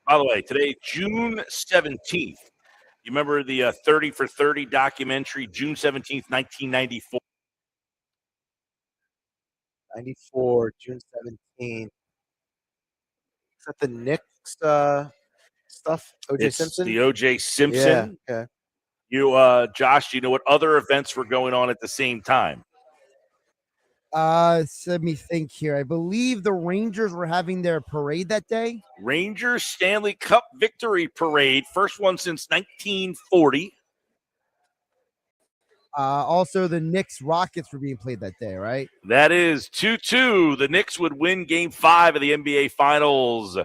By the way, today, June 17th. You remember the 30 for 30 documentary, June 17th, 1994? 94, June 17th. Is that the Knicks stuff? O.J. It's Simpson? the O.J. Simpson. Yeah, okay. You, Josh, do you know what other events were going on at the same time? So let me think here. I believe the Rangers were having their parade that day. Rangers Stanley Cup Victory Parade, first one since 1940. Also, the Knicks Rockets were being played that day, right? That is 2-2. The Knicks would win Game 5 of the NBA Finals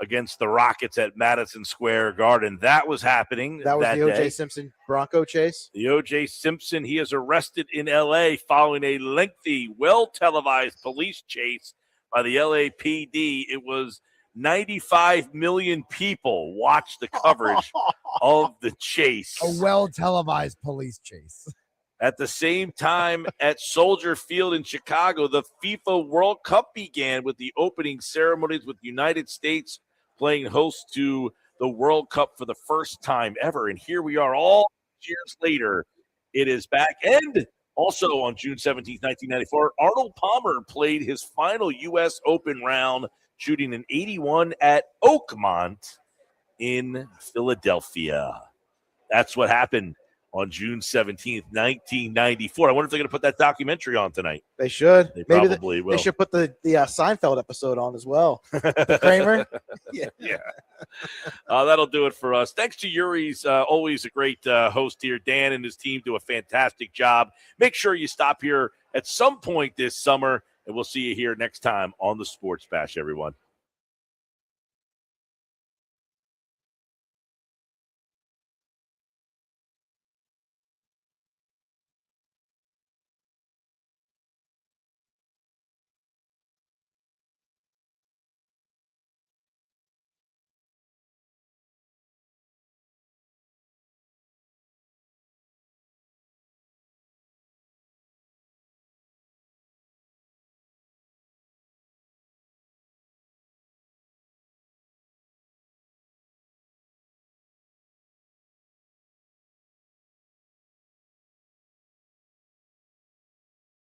against the Rockets at Madison Square Garden. That was happening. That was the O.J. day. Simpson Bronco chase? The O.J. Simpson, he is arrested in L.A. following a lengthy, well-televised police chase by the LAPD. It was 95 million people watched the coverage of the chase. A well-televised police chase. At the same time, at Soldier Field in Chicago, the FIFA World Cup began with the opening ceremonies with the United States playing host to the World Cup for the first time ever. And here we are all years later. It is back. And also on June 17th, 1994, Arnold Palmer played his final U.S. Open round, shooting an 81 at Oakmont in Philadelphia. That's what happened on June 17th, 1994. I wonder if they're going to put that documentary on tonight. They should. They Maybe probably will. They should put the Seinfeld episode on as well. The Kramer. Yeah. That'll do it for us. Thanks to Yuri's always a great host here. Dan and his team do a fantastic job. Make sure you stop here at some point this summer, and we'll see you here next time on the Sports Bash, everyone.